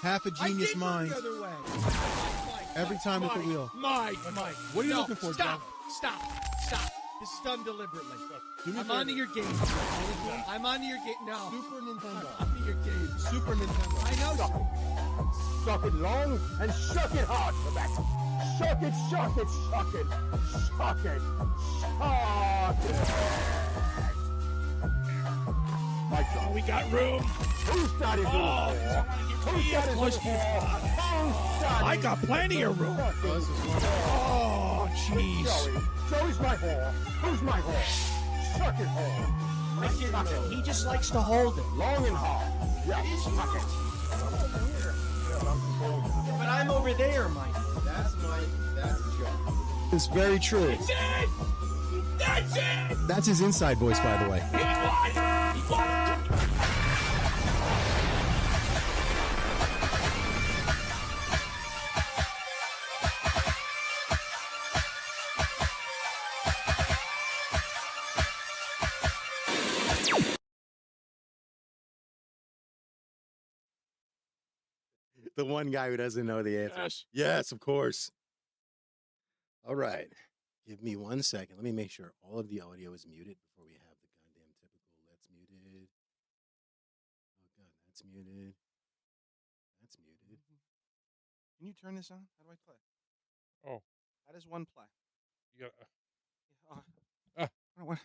half a genius mind. Every time with the wheel. Mike. What are you looking for, Stop. Joe? Stop. This is done deliberately. I'm onto your game. I'm onto your game. No. Super Nintendo. I'm onto your game. Super Nintendo. I know. Suck it long and shuck it hard, Rebecca. Shuck it. My God. We got room. Who's got his Who's got his I got plenty of room. Oh, jeez. Joey's my whore. Who's my whore? Shuck it hard. Suck it. He just likes to hold it. Long and hard. Yeah, suck it. But I'm over there, Mike. That's Mike. That's Joe. It's very true. That's it. That's his inside voice, by the way. He won. The one guy who doesn't know the answer. Yes, of course. All right. Give me 1 second. Let me make sure all of the audio is muted before we have the goddamn typical let's muted. Oh, God, that's muted. That's muted. Can you turn this on? How do I play? Oh. How does one play? You got What?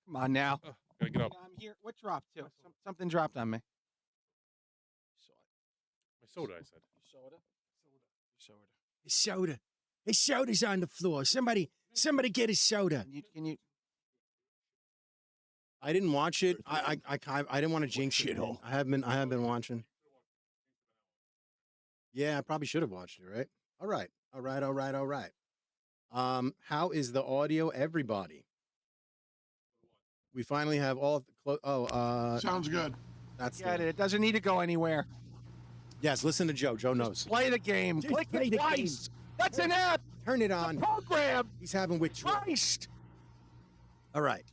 Come on now. gotta get up. I'm here. What dropped too? Something dropped on me. My soda, I said. Soda. His soda. His soda's on the floor. Somebody get his soda. Can you? I didn't watch it. I didn't want to jinx it. I have been watching. Yeah, I probably should have watched it, right? All right. How is the audio, everybody? We finally have all Sounds good. That's Get it. It doesn't need to go anywhere. Yes, listen to Joe. Joe knows. Play the game. Just Click play it the twice. That's an app. Turn it on. Program. He's having withdrawal. Christ. All right.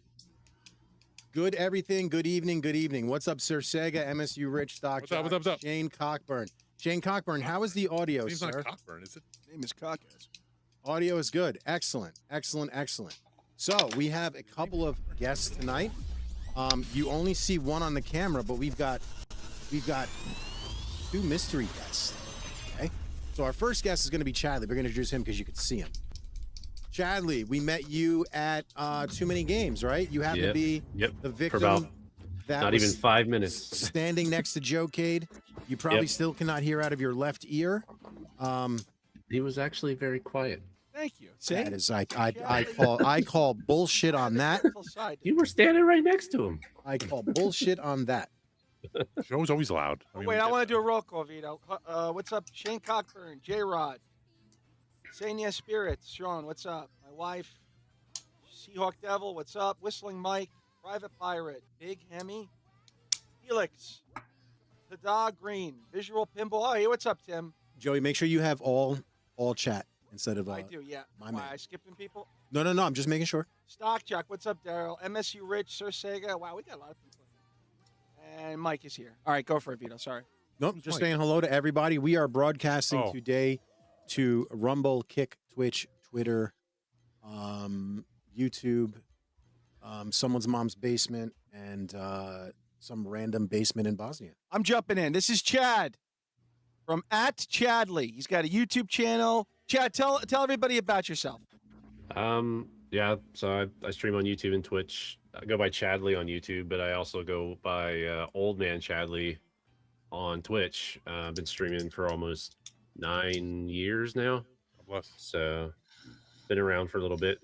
Good everything. Good evening. What's up, Sir Sega, MSU Rich, Stock What's up? Shane Cockburn. Shane Cockburn, how is the audio, Seems sir? not Cockburn, is it? Name is Caucus. Audio is good. Excellent. So we have a couple of guests tonight. You only see one on the camera, but we've got two mystery guests. Okay. So our first guest is going to be Chadley. We're going to introduce him because you could see him. Chadley, we met you at Too Many Games, right? You happen to be the victim. For about that not was even 5 minutes. standing next to Joe Cade. You probably still cannot hear out of your left ear. He was actually very quiet. Thank you. See? That is I call bullshit on that. You were standing right next to him. I call bullshit on that. Joe's always loud. Wait, I want to do a roll call, Vito. What's up? Shane Cockburn, J-Rod, Sania Spirits, Sean, what's up? My wife, Seahawk Devil, what's up? Whistling Mike, Private Pirate, Big Hemi, Felix, Tada Green, Visual Pinball. Oh, hey, what's up, Tim? Joey, make sure you have all chat instead of I do, yeah. my Why, man. I skipping people? No, I'm just making sure. Stock Jock, what's up, Daryl? MSU Rich, Sir Sega. Wow, we got a lot of people. And Mike is here. All right, go for it, Vito. Sorry. Nope, just Mike? saying hello to everybody. We are broadcasting Oh. today to Rumble, Kick, Twitch, Twitter, YouTube, someone's mom's basement, and some random basement in Bosnia. I'm jumping in. This is Chad from @Chadley. He's got a YouTube channel. Chad, tell everybody about yourself. Yeah, so I stream on YouTube and Twitch. I go by Chadley on YouTube, but I also go by Old Man Chadley on Twitch. I've been streaming for almost 9 years now. God bless. So been around for a little bit.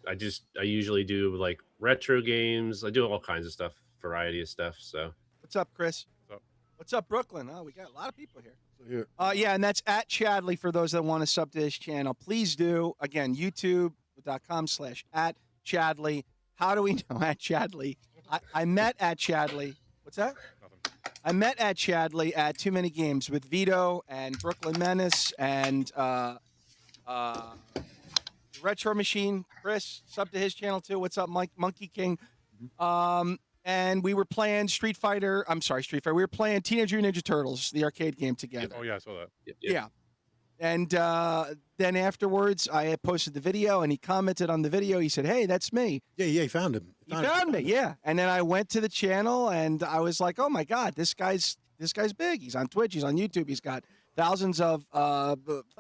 I usually do like retro games. I do all kinds of stuff, variety of stuff. So What's up, Chris? What's up? What's up, Brooklyn? Oh, we got a lot of people here. So here, Yeah, and that's @Chadley for those that want to sub to his channel. Please do. Again, youtube.com/@Chadley. How do we know @Chadley? I met @Chadley. What's that? Nothing. I met @Chadley at Too Many Games with Vito and Brooklyn Menace and Retro Machine. Chris, sub to his channel too. What's up, Mike Monkey King? and we were playing Street Fighter. We were playing Teenage Mutant Ninja Turtles, the arcade game together. Oh yeah, I saw that. Yeah. And then afterwards, I had posted the video, and he commented on the video. He said, "Hey, that's me." Yeah, he found him. He found me, yeah. And then I went to the channel, and I was like, "Oh my God, this guy's big. He's on Twitch. He's on YouTube. He's got thousands of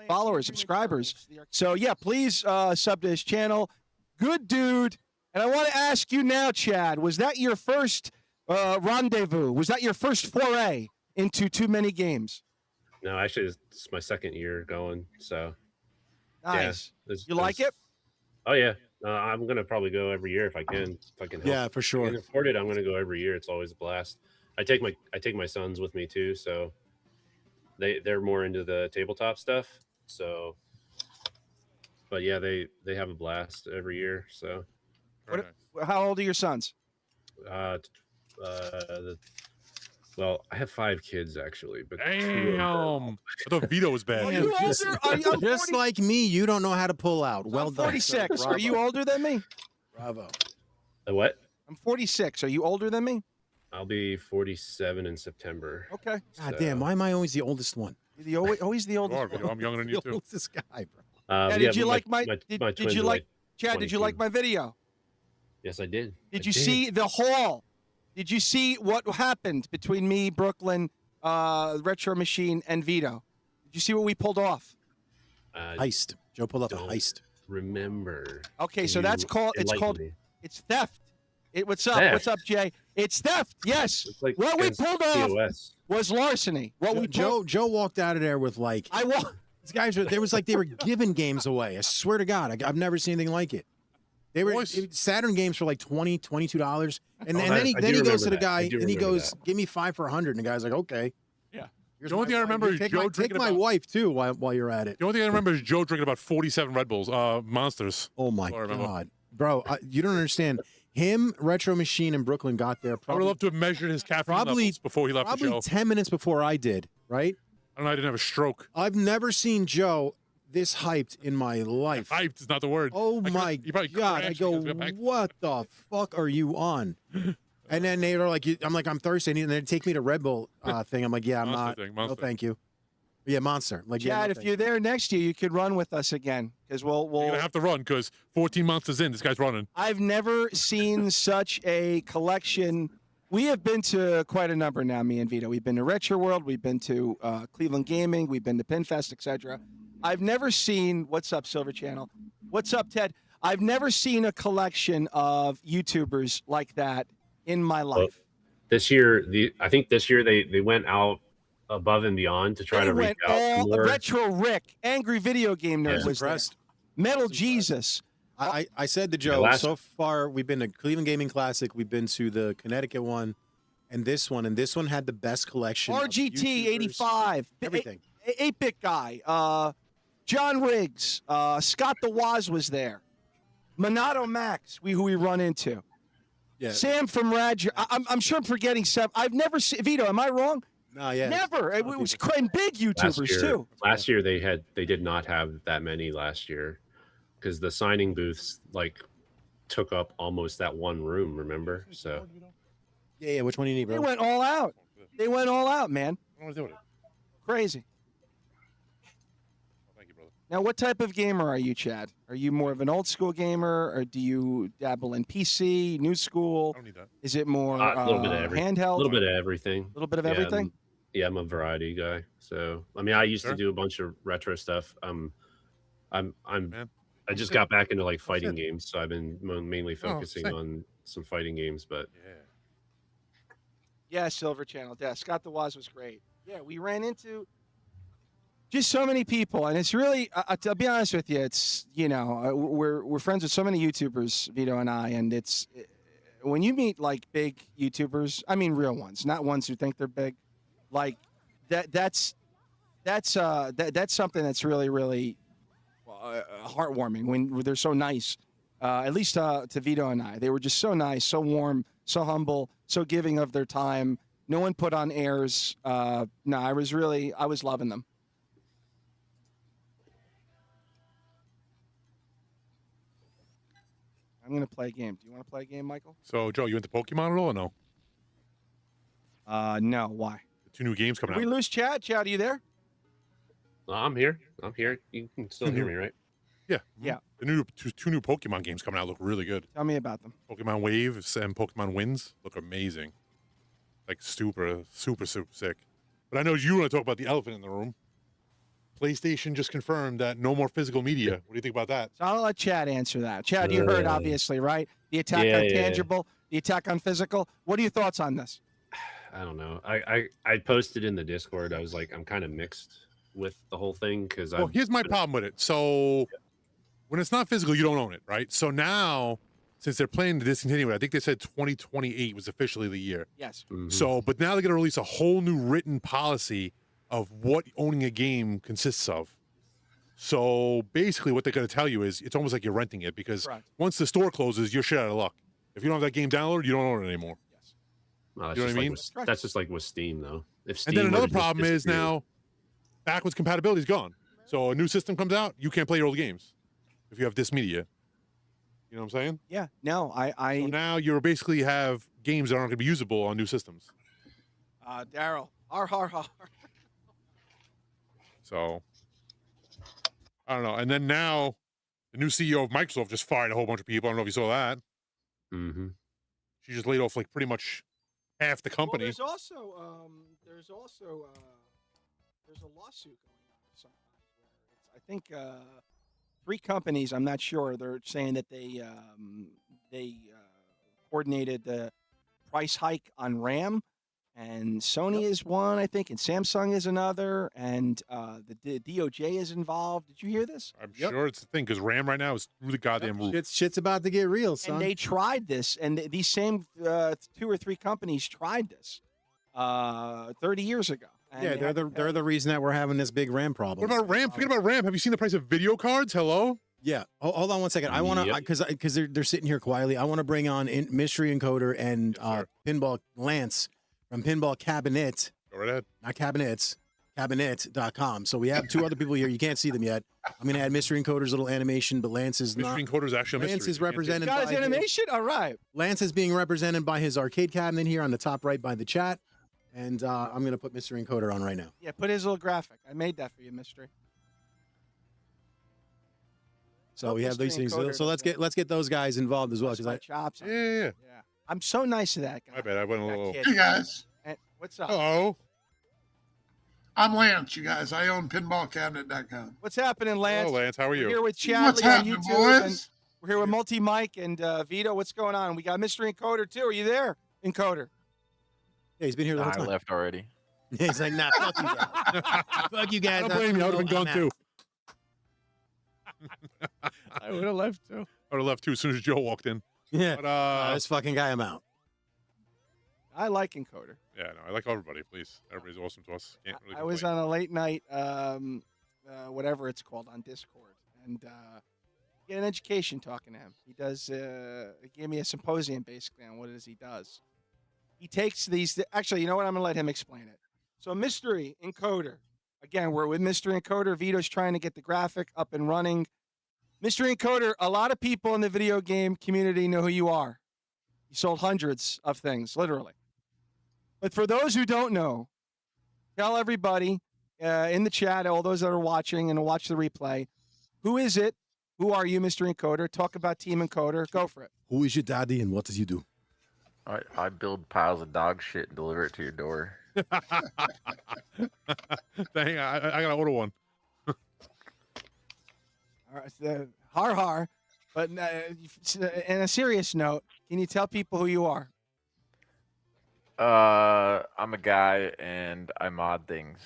followers, subscribers." So yeah, please sub to his channel. Good dude. And I want to ask you now, Chad, was that your first rendezvous? Was that your first foray into too many games? No, actually, it's my second year going. So nice. Yeah, you like it? Oh yeah, I'm gonna probably go every year if I can. If I can help. Yeah, for sure. If I can afford it, I'm gonna go every year. It's always a blast. I take my sons with me too, so they're more into the tabletop stuff. So, but yeah, they have a blast every year. So, how old are your sons? Well, I have 5 kids actually, but damn, I thought Vito was bad. Just like me, you don't know how to pull out. Well done. 46. Are you older than me? Bravo. What? I'm 46. Are you older than me? I'll be 47 in September. Okay. God damn, why am I always the oldest one? You're always the oldest. Vito, I'm younger than you The too. oldest guy, bro. Yeah, did you like my? Did you like Chad? 22. Did you like my video? Yes, I did. Did you see the haul? Did you see what happened between me, Brooklyn, Retro Machine, and Vito? Did you see what we pulled off? Heist. Joe pulled off a heist. Remember. Okay, so that's called. It's theft. What's up? Theft. What's up, Jay? It's theft. Yes. Like what we pulled off was larceny. Joe walked out of there with like. These guys were. There was like they were giving games away. I swear to God, I've never seen anything like it. They were Saturn games for like $20, $22, and then he goes to the guy and he goes, "Give me 5 for 100," and the guy's like, "Okay." Yeah. The only thing I remember is Joe drinking my wife too while you're at it. The only thing I remember is Joe drinking about 47 Red Bulls, Monsters. Oh my God, bro! You don't understand. Him, Retro Machine, and Brooklyn got there. I would love to have measured his caffeine levels before he left the show. Probably 10 minutes before I did. Right? I didn't have a stroke. I've never seen Joe this hyped in my life. Hyped is not the word. Oh my God! I go, what the fuck are you on? And then they were like, I'm thirsty, and they take me to Red Bull thing. I'm like, yeah, I'm not. No, thank you. Yeah, Monster. Like, Chad, if you're there next year, you could run with us again because we'll. You're gonna have to run because 14 months in, this guy's running. I've never seen such a collection. We have been to quite a number now, me and Vito. We've been to Retro World, we've been to Cleveland Gaming, we've been to Pinfest, etc. I've never seen. What's up, Silver Channel? What's up, Ted? I've never seen a collection of YouTubers like that in my life. Well, this year, I think this year they went out above and beyond to try to reach out more. Retro Rick, Angry Video Game Nerd was there. Metal Jesus. I said to Joe, so far we've been to Cleveland Gaming Classic, we've been to the Connecticut one, and this one had the best collection. RGT 85, everything. 8-bit guy, John Riggs, Scott the Waz was there, Minato Max, who we run into. Yeah. Sam from Radger. I'm sure I'm forgetting Sam. I've never seen Vito. Am I wrong? No, yeah. Never. It was and big YouTubers too. Last year they did not have that many last year because the signing booths like took up almost that one room. Remember? So. Yeah. Which one do you need, bro? They went all out. They went all out, man. I want to do it. Crazy. Thank you, brother. Now, what type of gamer are you, Chad? Are you more of an old school gamer, or do you dabble in PC, new school? I don't need that. Is it more a little bit of everything. Handheld? A little bit of everything. A little bit of everything? Yeah, I'm a variety guy. So, I mean, I used to do a bunch of retro stuff. I just got back into like fighting games, so I've been mainly focusing on some fighting games. But yeah, Silver Channel. Yeah, Scott the Waz was great. Yeah, we ran into just so many people, and it's really. To be honest with you, it's we're friends with so many YouTubers, Vito and I, and it's when you meet like big YouTubers. I mean, real ones, not ones who think they're big. Like that's something that's really, really heartwarming when they're so nice. At least to Vito and I, they were just so nice, so warm, so humble, so giving of their time. No one put on airs. No, I was loving them. I'm gonna play a game. Do you want to play a game, Michael? So, Joe, you into Pokemon at all or no? No. Why? The 2 new games coming Did we out. lose Chad? Chad, are you there? I'm here. I'm here. You can still hear me, right? Yeah. Yeah. The new two new Pokemon games coming out look really good. Tell me about them. Pokemon Waves and Pokemon Winds look amazing. Like super sick. But I know you want to talk about the elephant in the room. PlayStation just confirmed that no more physical media. What do you think about that? So I'll let Chad answer that. Chad, you heard obviously, right? The attack on tangible, the attack on physical. What are your thoughts on this? I don't know. I posted in the Discord. I was like, I'm kind of mixed with the whole thing because Well, here's my problem with it. So when it's not physical, you don't own it, right? So now, since they're planning to discontinue it, I think they said 2028 was officially the year. Yes. So, but now they're going to release a whole new written policy of what owning a game consists of. So basically what they're going to tell you is it's almost like you're renting it because Correct. once the store closes, you're shit out of luck. If you don't have that game downloaded, you don't own it anymore. Yes. Well, that's You know just what I like mean? with, that's just like with Steam, though. If Steam And then were to another just problem is disappear- now backwards compatibility is gone. So a new system comes out, you can't play your old games if you have this media. You know what I'm saying? Yeah. No, So now you basically have games that aren't going to be usable on new systems. Daryl. Har. So I don't know. And then now the new CEO of Microsoft just fired a whole bunch of people. I don't know if you saw that. Mm-hmm. She just laid off like pretty much half the company. Well, there's a lawsuit going on sometimes where it's, I think 3 companies, I'm not sure, they're saying that they coordinated the price hike on RAM, and Sony is one, I think, and Samsung is another, and the DOJ is involved. Did you hear this? I'm sure it's the thing because RAM right now is through the goddamn roof. Shit's about to get real, son. And they tried this, and these same 2 or 3 companies tried this 30 years ago. And Yeah, they're the reason that we're having this big RAM problem. What about RAM? Forget about RAM. Have you seen the price of video cards? Hello? Yeah. Hold on one second. I want to, Yep. because they're sitting here quietly. I want to bring on Mystery Encoder and sir. Pinball Lance from Pinball Cabinet, Go right ahead. not cabinets, cabinet.com. So we have 2 other people here. You can't see them yet. I'm going to add Mystery Encoder's little animation, but Lance is not. Mystery Encoder is actually a Lance mystery. is You can't see it. represented Guys, by his- animation? All right. Lance is being represented by his arcade cabinet here on the top right by the chat. And I'm going to put Mystery Encoder on right now. Yeah, put his little graphic. I made that for you, Mystery. So we have these Mystery things. Encoder So let's get those guys involved as well. Bust 'cause my I, chops. Yeah, yeah. Yeah. I'm so nice to that guy. My bad. I went a That little. kid. Hey guys, And what's up? Hello. I'm Lance. You guys, I own pinballcabinet.com. What's happening, Lance? Hello, Lance. How are We're you? here with What's Chadley on happening, YouTube. And boys? we're here with Multi Mike and Vito. What's going on? We got Mystery Encoder too. Are you there, Encoder? yeah, he's been here the whole I time. left already. He's like, nah, fuck you guys. Fuck you guys. I don't blame you. I would have been gone too. I would have left too. I would have left too as soon as Joe walked in. Yeah. But This fucking guy, I'm out. I like Encoder. yeah, no, I like everybody. Please, everybody's awesome to us. Can't really I was complain. on a late night, whatever it's called, on Discord, and get an education talking to him. He does. He gave me a symposium basically on what it is he does. He takes these. Actually, you know what? I'm gonna let him explain it. So, Mystery Encoder. Again, we're with Mystery Encoder. Vito's trying to get the graphic up and running. Mystery Encoder. A lot of people in the video game community know who you are. You sold hundreds of things, literally. But for those who don't know, tell everybody in the chat, all those that are watching and watch the replay, who is it? Who are you, Mystery Encoder? Talk about Team Encoder. Go for it. Who is your daddy and what does he do? I build piles of dog shit and deliver it to your door. Dang, I gotta order one. All right, har har. But in a serious note, can you tell people who you are? I'm a guy and I mod things.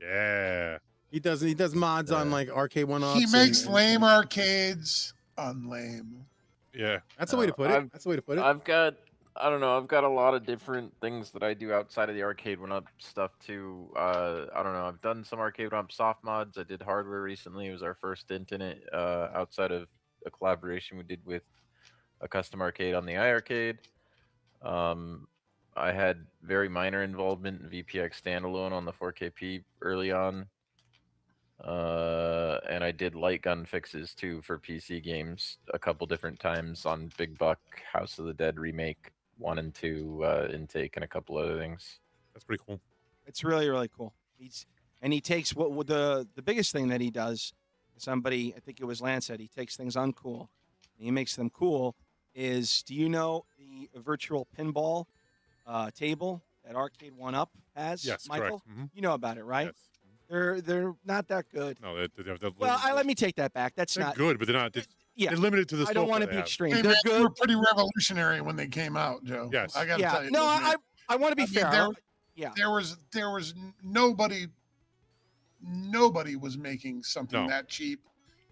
Yeah. He does mods on like arcade one-offs. He makes and- lame arcades unlame. Yeah. That's the way to put it. That's the way to put it. I've got a lot of different things that I do outside of the arcade one-up stuff too. I don't know. I've done some arcade one-up soft mods. I did hardware recently. It was our first stint in it outside of a collaboration we did with a custom arcade on the iArcade. I had very minor involvement in VPX standalone on the 4KP early on. And I did Lightgun fixes too for PC games a couple different times on Big Buck, House of the Dead remake 1 and 2 intake, and a couple other things. That's pretty cool. It's really, really cool. He takes what the biggest thing that he does. Somebody, I think it was Lance said, he takes things uncool and he makes them cool. Do you know the virtual pinball table that Arcade 1-Up has? Yes, Michael? correct. Mm-hmm. You know about it, right? Yes. They're not that good. No, Let me take that back. That's they're not good, but they're not. Yeah, they're limited to the. I don't want to to be extreme. Hey, They're man, they good. were pretty revolutionary when they came out, Joe. Yes. I got to tell you. No, I want to be fair. There was nobody was making something that cheap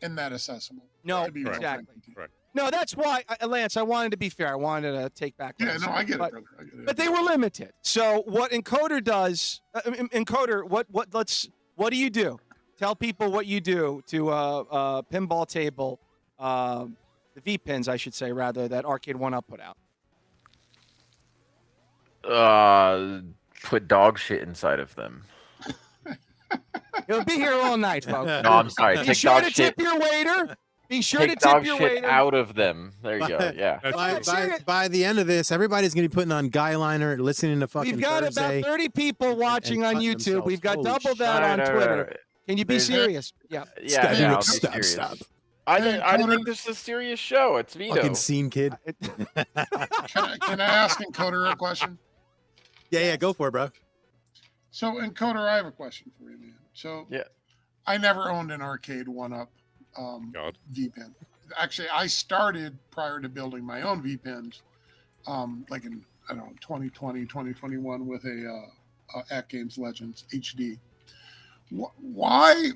and that accessible. No, to be real exactly. frank with you. Correct. No, that's why, Lance, I wanted to be fair. I wanted to take back. what Yeah, I no, said, I get but, it, brother. I get it. But they were limited. So what Encoder does, Encoder, what do you do? Tell people what you do to pinball table, the V pins, I should say, rather, that Arcade 1-Up put out. Put dog shit inside of them. He'll be here all night, folks. No, I'm sorry. Be Take sure dog to shit. tip your waiter. Be sure to Take tip dog your shit waiter. out of them. There you go. Yeah. By the end of this, everybody's going to be putting on Guy Liner, listening to fucking We've got Thursday. about 30 people watching on cutting YouTube. themselves. We've got Holy double shit. that on Right, Twitter. right. Can you be There's- serious? Yeah. Yeah, yeah, I'll be Stop, serious. stop. I didn't think this is a serious show. It's Vito. Fucking scene kid. Can I ask Encoder a question? Yeah, go for it, bro. So, Encoder, I have a question for you, man. So, Yeah. I never owned an Arcade 1-Up V-Pin. Actually, I started prior to building my own V-Pins, like in, 2020, 2021 with a At Games Legends HD. Why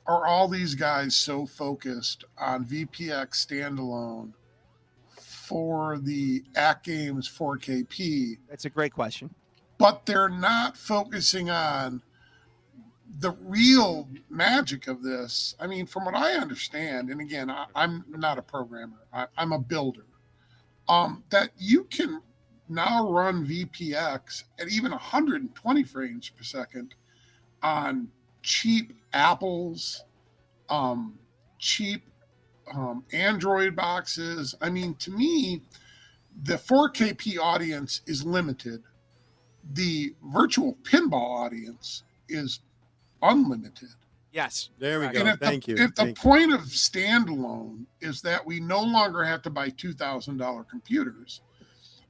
are all these guys so focused on VPX standalone for the At Games 4KP? That's a great question. But they're not focusing on the real magic of this. I mean, from what I understand, and again, I'm not a programmer, I'm a builder, that you can now run VPX at even 120 frames per second on cheap Apples, cheap Android boxes. I mean, to me, the 4KP audience is limited. The virtual pinball audience is unlimited. Yes. There we go. And Thank you. If the point of standalone is that we no longer have to buy $2,000 computers,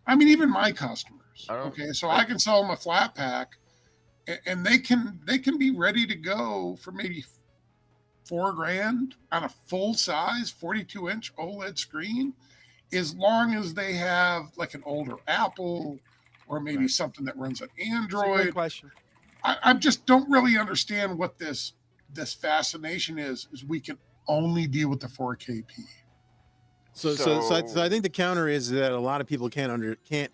I mean, even my customers, okay, so I can sell them a flat pack, and they can be ready to go for maybe $4,000 on a full size 42-inch OLED screen, as long as they have like an older Apple or maybe something that runs on Android. That's a great question. I just don't really understand what this fascination is we can only deal with the 4KP. So I think the counter is that a lot of people can't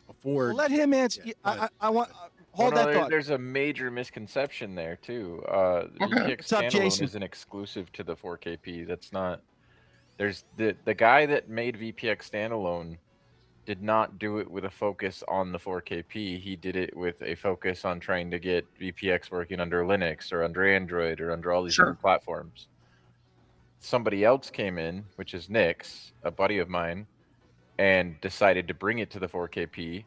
afford. Well, let him answer. I want hold that thought. There's a major misconception there too. Okay. VPX What's up, standalone Jason? isn't exclusive to the 4KP. That's not. There's the guy that made VPX standalone did not do it with a focus on the 4KP. He did it with a focus on trying to get VPX working under Linux or under Android or under all these different platforms. Somebody else came in, which is Nix, a buddy of mine, and decided to bring it to the 4KP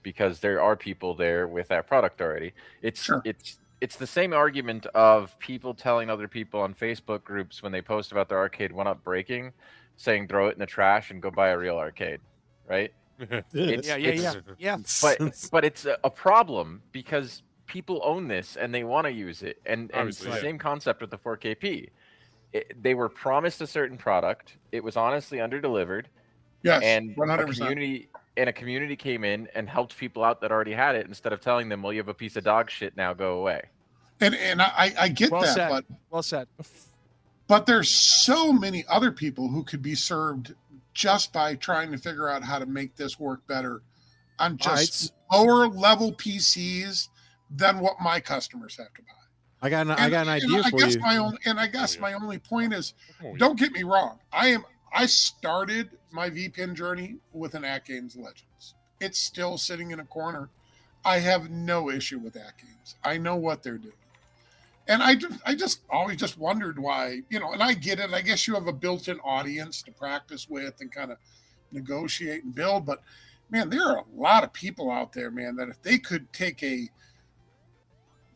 because there are people there with that product already. It's the same argument of people telling other people on Facebook groups when they post about their Arcade 1-Up breaking, saying throw it in the trash and go buy a real arcade, right? Yeah. But it's a problem because people own this and they want to use it, and it's the same concept with the 4KP. They were promised a certain product. It was honestly underdelivered. Yes, and 100%. a community came in and helped people out that already had it instead of telling them, "Well, you have a piece of dog shit now. Go away." And I get Well that, said. but Well said. But there's so many other people who could be served just by trying to figure out how to make this work better on just lower level PCs than what my customers have to buy. I got an idea for you. I guess my only point is, don't get me wrong. I started my VPN journey with an At Games Legends. It's still sitting in a corner. I have no issue with At Games. I know what they're doing. And I just always just wondered why, and I get it. I guess you have a built-in audience to practice with and kind of negotiate and build. But man, there are a lot of people out there, man, that if they could take a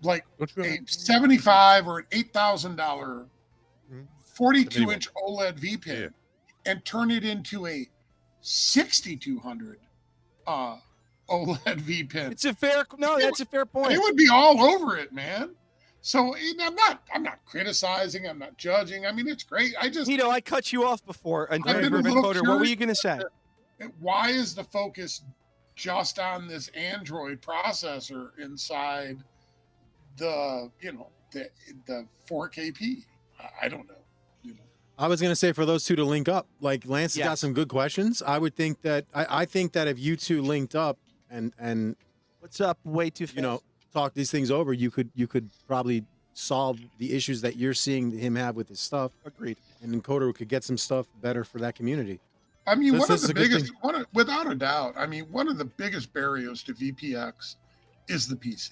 $75 or an $8,000 42-inch OLED V pen and turn it into a 6,200 OLED V pen. That's a fair point. It would be all over it, man. So I'm not criticizing. I'm not judging. I mean, it's great. Vito, I cut you off before. And I've been a little curious. What were you going to say? Why is the focus just on this Android processor inside the 4KP? I don't know. I was going to say for those two to link up, like Lance has got some good questions. I would think that I think that if you two linked up and what's up way too fast, talk these things over, you could probably solve the issues that you're seeing him have with his stuff. Agreed. And Encoder could get some stuff better for that community. I mean, without a doubt, I mean, one of the biggest barriers to VPX is the PC.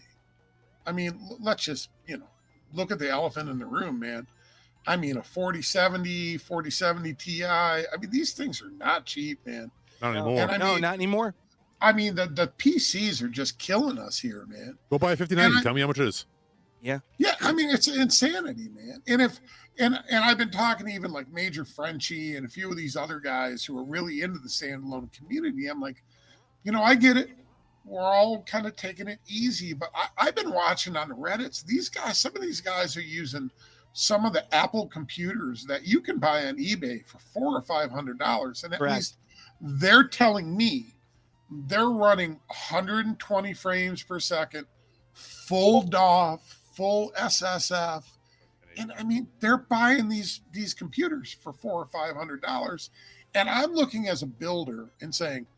I mean, let's just, look at the elephant in the room, man. I mean, a 4070 Ti. I mean, these things are not cheap, man. Not anymore. Not anymore. I mean, the PCs are just killing us here, man. Go buy a 5090. Tell me how much it is. Yeah. Yeah, I mean, it's insanity, man. And I've been talking to even like Major Frenchie and a few of these other guys who are really into the standalone community. I'm like, I get it. We're all kind of taking it easy, but I've been watching on the Reddits. Some of these guys are using some of the Apple computers that you can buy on eBay for $400 or $500, and at least they're telling me they're running 120 frames per second, full DOF, full SSF, and I mean they're buying these computers for $400 or $500, and I'm looking as a builder and saying,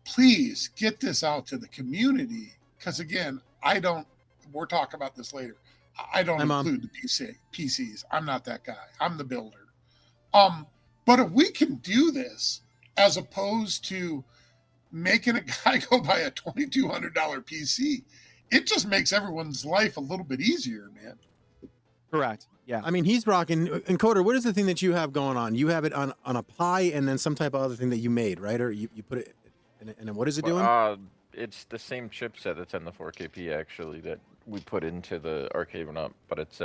please get this out to the community, because again, we'll talk about this later. I don't include the PCs. I'm not that guy. I'm the builder. But if we can do this as opposed to making a guy go buy a $2,200 PC, it just makes everyone's life a little bit easier, man. Correct. Yeah. I mean, he's rocking Encoder. What is the thing that you have going on? You have it on a Pi and then some type of other thing that you made, right? Or you put it and then what is it doing? It's the same chipset that's in the 4KP actually that we put into the arcade one up, but it's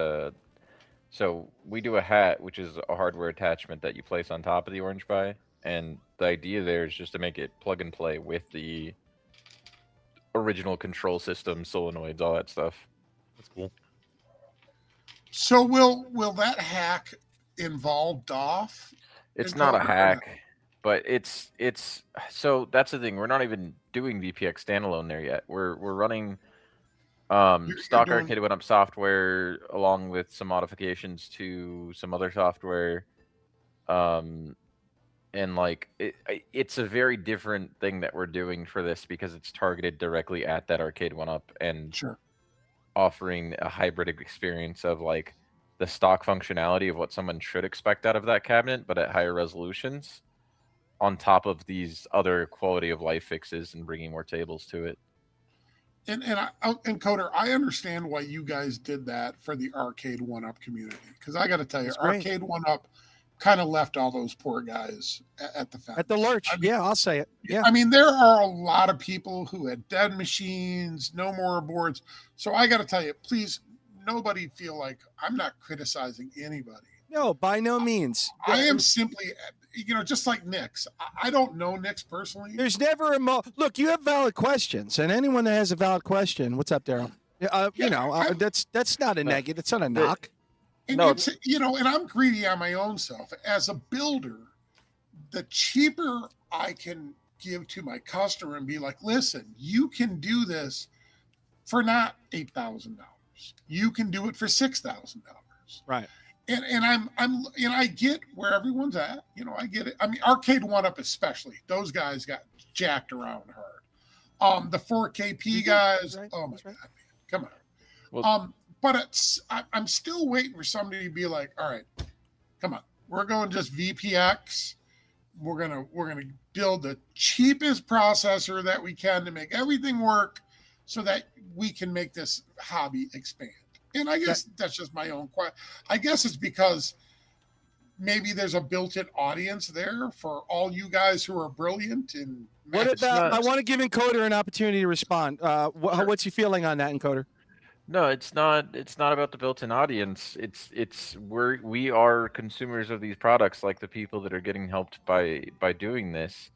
so we do a hat, which is a hardware attachment that you place on top of the Orange Pi, and the idea there is just to make it plug and play with the original control system, solenoids, all that stuff. That's cool. So will that hack involve DOF? It's not a hack, but it's so that's the thing. We're not even doing VPX standalone there yet. We're running stock arcade went up software along with some modifications to some other software, and like it's a very different thing that we're doing for this because it's targeted directly at that arcade one up and offering a hybrid experience of like the stock functionality of what someone should expect out of that cabinet, but at higher resolutions, on top of these other quality of life fixes and bringing more tables to it. And Encoder, I understand why you guys did that for the Arcade 1-Up community. Because I got to tell you, Arcade 1-Up kind of left all those poor guys at the fence. At the lurch. I mean, I'll say it. Yeah. I mean, there are a lot of people who had dead machines, no more boards. So I got to tell you, please, nobody feel like I'm not criticizing anybody. No, by no means. I am simply, just like Nick's. I don't know Nick's personally. There's never a look. You have valid questions, and anyone that has a valid question, what's up, Daryl? That's not a negative. It's not a knock. And it's, and I'm greedy on my own self. As a builder, the cheaper I can give to my customer and be like, listen, you can do this for not $8,000. You can do it for $6,000. Right. And I get where everyone's at. I get it. I mean, Arcade 1-Up especially. Those guys got jacked around hard. The 4KP guys. Right. Oh my God, man. Come on. Well, but I'm still waiting for somebody to be like, all right, come on. We're going just VPX. We're gonna build the cheapest processor that we can to make everything work, so that we can make this hobby expand. And I guess that's just my own question. I guess it's because maybe there's a built-in audience there for all you guys who are brilliant. And What about? I want to give Encoder an opportunity to respond. What's your feeling on that, Encoder? No, it's not. It's not about the built-in audience. We are consumers of these products, like the people that are getting helped by doing this.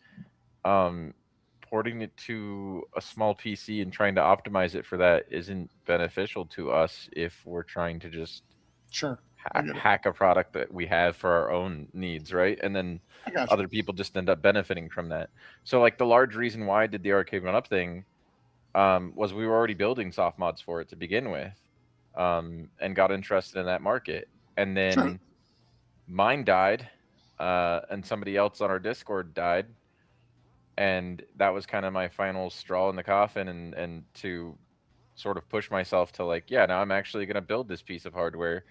Porting it to a small PC and trying to optimize it for that isn't beneficial to us if we're trying to just hack a product that we have for our own needs, right? And then other people just end up benefiting from that. So like the large reason why I did the Arcade 1-Up thing was we were already building soft mods for it to begin with, and got interested in that market. And then mine died, and somebody else on our Discord died. And that was kind of my final straw in the coffin, and to sort of push myself to like, yeah, now I'm actually going to build this piece of hardware.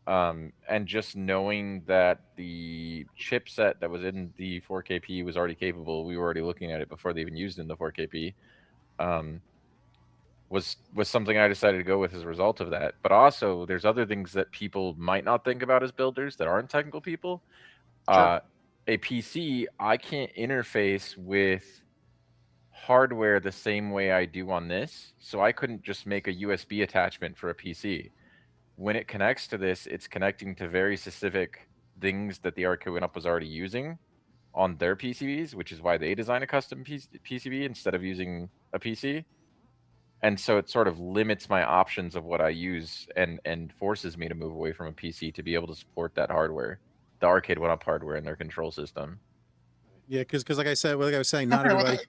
And just knowing that the chipset that was in the 4KP was already capable, we were already looking at it before they even used it in the 4KP, was something I decided to go with as a result of that. But also, there's other things that people might not think about as builders that aren't technical people. A PC, I can't interface with hardware the same way I do on this, so I couldn't just make a USB attachment for a PC. When it connects to this, it's connecting to very specific things that the Arcade 1-Up was already using on their PCBs, which is why they design a custom PCB instead of using a PC. And so it sort of limits my options of what I use and forces me to move away from a PC to be able to support that hardware, the Arcade 1-Up hardware in their control system. Yeah, because like I said, like I was saying, not everybody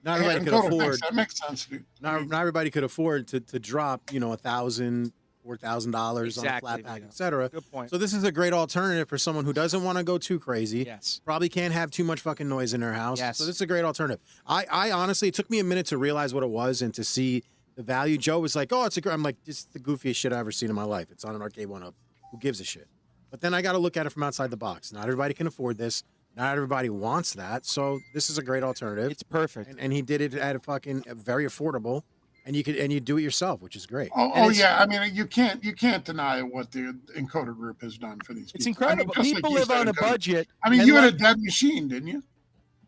could afford. That makes sense, dude. Not everybody could afford to drop, $1,000, $4,000 on a flat pack, etc. Good point. So this is a great alternative for someone who doesn't want to go too crazy. Yes. Probably can't have too much fucking noise in their house. Yes. So this is a great alternative. I honestly, it took me a minute to realize what it was and to see the value. Joe was like, "Oh, it's a great." I'm like, "This is the goofiest shit I've ever seen in my life. It's on an Arcade 1-Up. Who gives a shit?" But then I got to look at it from outside the box. Not everybody can afford this. Not everybody wants that. So this is a great alternative. It's perfect. And he did it at a fucking very affordable. And you do it yourself, which is great. Oh yeah, I mean you can't deny what the Encoder Group has done for these people. It's incredible. I mean, people live on a budget. I mean, you had a dead machine, didn't you?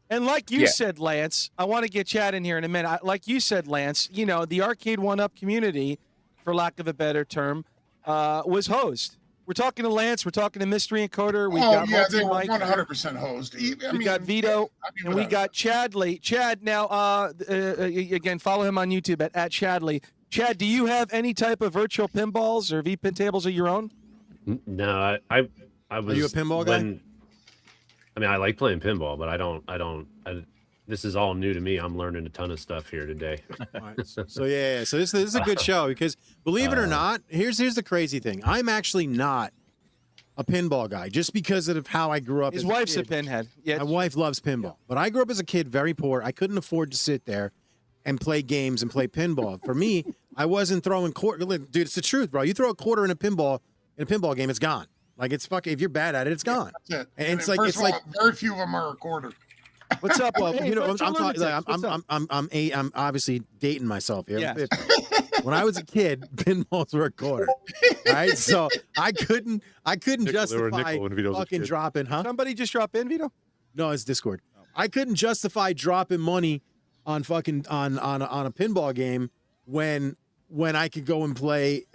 And like you said, Lance, I want to get Chad in here in a minute. Like you said, Lance, the Arcade 1-Up community, for lack of a better term, was hosed. We're talking to Lance. We're talking to Mystery Encoder. We got they were 100% hosed. We got Vito, and we got Chadley. Chad, now, again, follow him on YouTube at Chadley. Chad, do you have any type of virtual pinballs or V-pin tables of your own? No, I was. Are you a pinball guy? I mean, I like playing pinball, but I don't. This is all new to me. I'm learning a ton of stuff here today. Right. So this is a good show because, believe it or not, here's the crazy thing. I'm actually not a pinball guy just because of how I grew up. His wife's a pinhead. Yeah, my wife loves pinball, but I grew up as a kid very poor. I couldn't afford to sit there and play games and play pinball. For me, I wasn't throwing quarter. Dude, it's the truth, bro. You throw a quarter in a pinball game, it's gone. Like it's fucking. If you're bad at it, it's gone. That's it. And it's like very few of them are a quarter. What's up? Well, Hey, I'm virtual talking. lunatics, I'm obviously dating myself here. Yeah. When I was a kid, pinballs were a quarter. Right, so I couldn't justify fucking dropping. Huh? Somebody just drop in, Vito? No, it's Discord. I couldn't justify dropping money on fucking on a pinball game when I could go and play,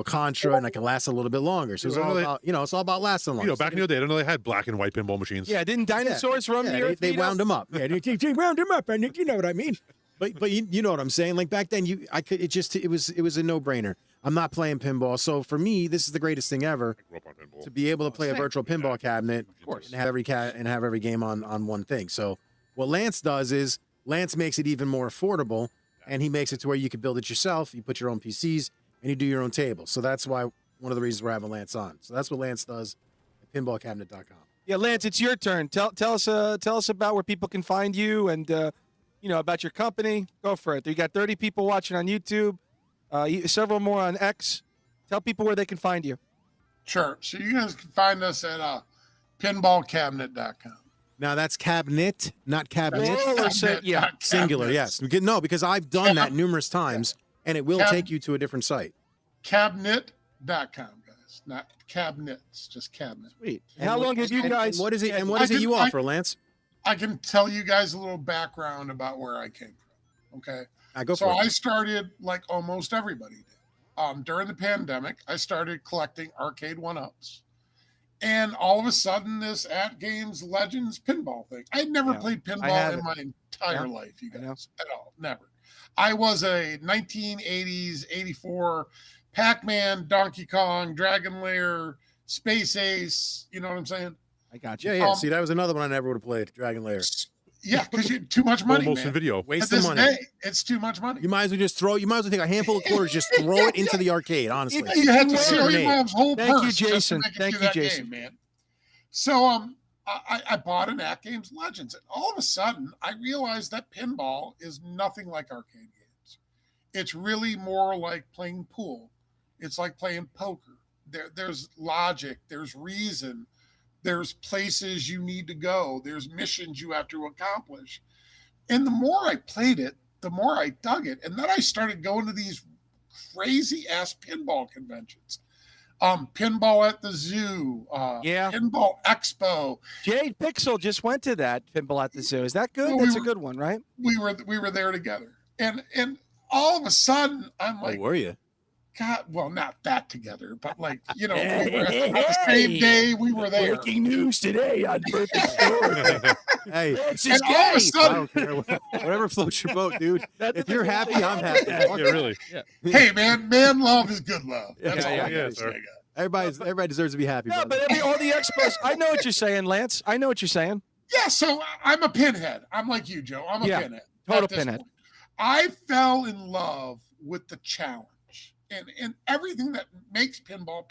Contra, and I could last a little bit longer. So it's all about, it's all about lasting longer. Back in the day, I don't know they had black and white pinball machines. Yeah, didn't dinosaurs roam the earth? They wound them up. Yeah, they wound them up, and you know what I mean. But you know what I'm saying. Like back then, it was a no-brainer. I'm not playing pinball, so for me, this is the greatest thing ever to be able to play a virtual pinball cabinet, of course, and have every game on one thing. So what Lance does is Lance makes it even more affordable. And he makes it to where you can build it yourself. You put your own PCs and you do your own table. So that's why one of the reasons we're having Lance on. So that's what Lance does at pinballcabinet.com. Yeah, Lance, it's your turn. Tell us about where people can find you and about your company. Go for it. You got 30 people watching on YouTube, several more on X. Tell people where they can find you. Sure. So you guys can find us at pinballcabinet.com. Now that's cabinet, not cabinet. Yeah, singular. Yes. No, because I've done that numerous times, and it will take you to a different site. Cabinet guys. Not cabinets, just cabinets. Sweet. How long have you guys? What is it? And what is it you offer, Lance? I can tell you guys a little background about where I came from. Okay. So I started like almost everybody did. During the pandemic, I started collecting arcade 1-ups. And all of a sudden, this At Games Legends pinball thing. I'd never played pinball in my entire life, you guys, at all. Never. I was a 1980s, 84 Pac-Man, Donkey Kong, Dragon Lair, Space Ace. You know what I'm saying? I got you. Yeah. See, that was another one I never would have played, Dragon Lair. Yeah, because you too much money, motion video. Waste of money. It's too much money. You might as well just take a handful of quarters, just throw it into the arcade, honestly. You had to sell your mom's whole purse. Thank you, Jason. Thank you, Jason. Game, man. So I bought an At Games Legends, and all of a sudden I realized that pinball is nothing like arcade games. It's really more like playing pool. It's like playing poker. There's logic, there's reason, there's places you need to go, there's missions you have to accomplish. And the more I played it, the more I dug it. And then I started going to these crazy ass pinball conventions. Pinball at the Zoo, Pinball Expo. Jade Pixel just went to that Pinball at the Zoo. Is that good? That's a good one, right? We were there together. And all of a sudden I'm like, were you? God, well, not that together, but like, we were at the same day we were there. Breaking news today on Perfect Story. Hey, and all of a sudden, I don't care. Whatever floats your boat, dude. If you're happy, I'm happy. Yeah, really. Yeah. Hey, man love is good love. That's all I yeah, say. Everybody deserves to be happy. No, brother. but all the expos. I know what you're saying, Lance. I know what you're saying. Yeah, so I'm a pinhead. I'm like you, Joe. I'm a pinhead. Total pinhead. Point. I fell in love with the challenge and everything that makes pinball.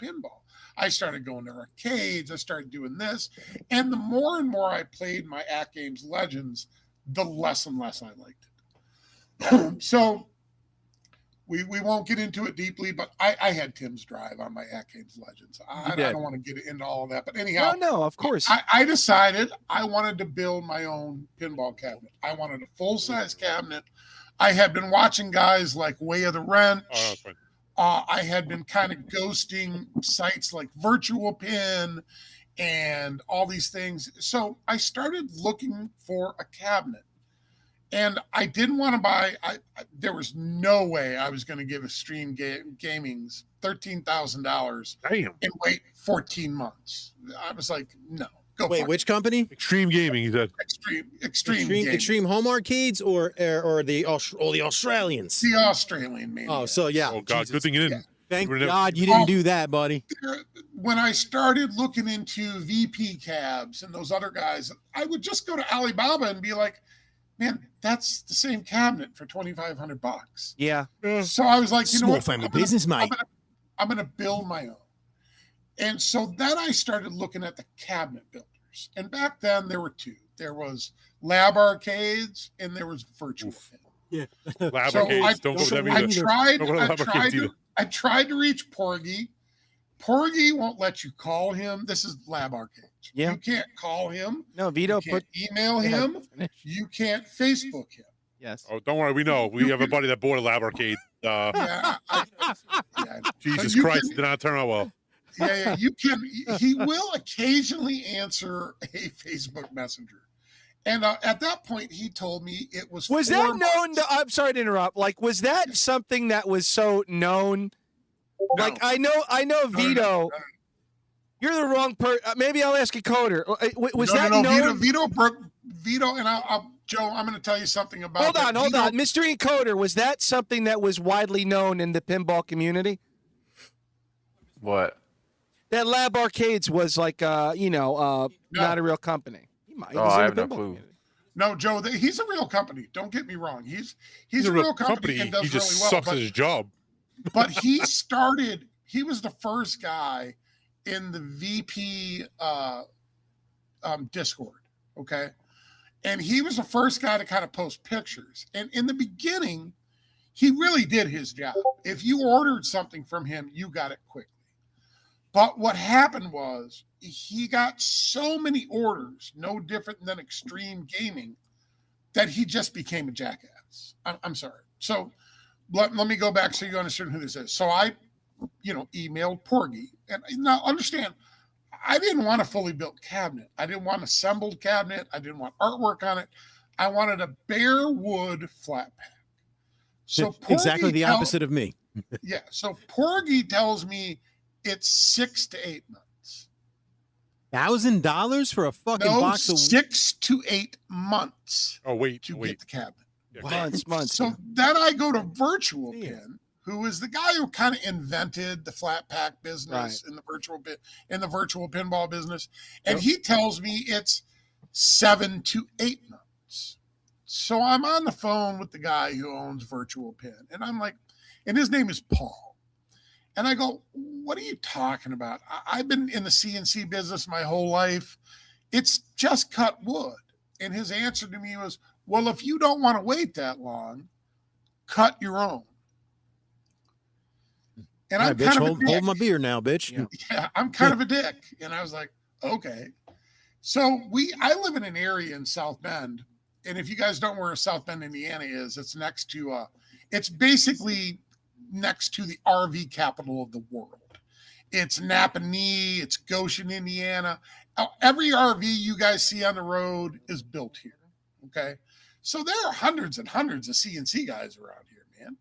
I started going to arcades. I started doing this. And the more and more I played my At Games Legends, the less and less I liked it. So we won't get into it deeply, but I had Tim's drive on my At Games Legends. I don't want to get into all of that. But anyhow. No, of course. I decided I wanted to build my own pinball cabinet. I wanted a full-size cabinet. I had been watching guys like Way of the Wrench. Oh, that's fine. I had been kind of ghosting sites like Virtual Pin and all these things. So I started looking for a cabinet. And I didn't want to buy, there was no way I was going to give Extreme Gaming's $13,000 and wait 14 months. I was like, no. Wait, which company? Extreme Gaming, you said. Extreme home arcades or the Australians? The Australian, man. Oh, so yeah. Oh God, good thing you didn't. Thank God you didn't do that, buddy. When I started looking into VP cabs and those other guys, I would just go to Alibaba and be like, man, that's the same cabinet for $2,500. Yeah. So I was like, small family business, mate. I'm gonna build my own. And so then I started looking at the cabinet builders. And back then there were two. There was Lab Arcades and there was Virtual Pin. Yeah. Lab Arcades, don't go with them either. I tried to reach Porgy. Porgy won't let you call him. This is Lab Arcades. Yeah. You can't call him. No, Vito you can't email him. You can't Facebook him. Yes. Oh, don't worry. We know. We have a buddy that bought a Lab Arcade. Jesus Christ, did not turn out well. Yeah, you can. He will occasionally answer a Facebook Messenger, and at that point, he told me it was. Was that known? I'm sorry to interrupt. Like, was that something that was so known? No. Like, I know, Vito. No. You're the wrong person. Maybe I'll ask a coder. Was that known? Vito, and I'll Joe. I'm going to tell you something about. Hold on. Mystery Encoder, was that something that was widely known in the pinball community? What? That Lab Arcades was like, not a real company. I have no clue. No, Joe, he's a real company. Don't get me wrong. He's a real company and does he just really well. Sucks at his job. But he was the first guy in the VP Discord, okay? And he was the first guy to kind of post pictures. And in the beginning, he really did his job. If you ordered something from him, you got it quickly. But what happened was he got so many orders, no different than Extreme Gaming, that he just became a jackass. I'm sorry. So let me go back so you understand who this is. So I emailed Porgy. And now understand, I didn't want a fully built cabinet. I didn't want an assembled cabinet. I didn't want artwork on it. I wanted a bare wood flat pack. So exactly the opposite of me. Yeah. So Porgy tells me it's 6 to 8 months. $1,000 for a fucking box of 6 to 8 months. Oh wait, to get the cabinet. Yeah, Months. So then I go to Virtual Pin, who is the guy who kind of invented the flat pack business in the virtual pinball business, and he tells me it's 7 to 8 months. So I'm on the phone with the guy who owns Virtual Pin, and I'm like, and his name is Paul. And I go, what are you talking about? I've been in the CNC business my whole life. It's just cut wood. And his answer to me was, well, if you don't want to wait that long, cut your own. And I'm kind of a dick. Hold my beer now, bitch. Yeah, I'm kind of a dick. And I was like, okay. So I live in an area in South Bend. And if you guys don't know where South Bend, Indiana is, it's next to, it's basically next to the RV capital of the world. It's Napa Knee, it's Goshen, Indiana. Every RV you guys see on the road is built here. Okay. So there are hundreds and hundreds of CNC guys around here, man.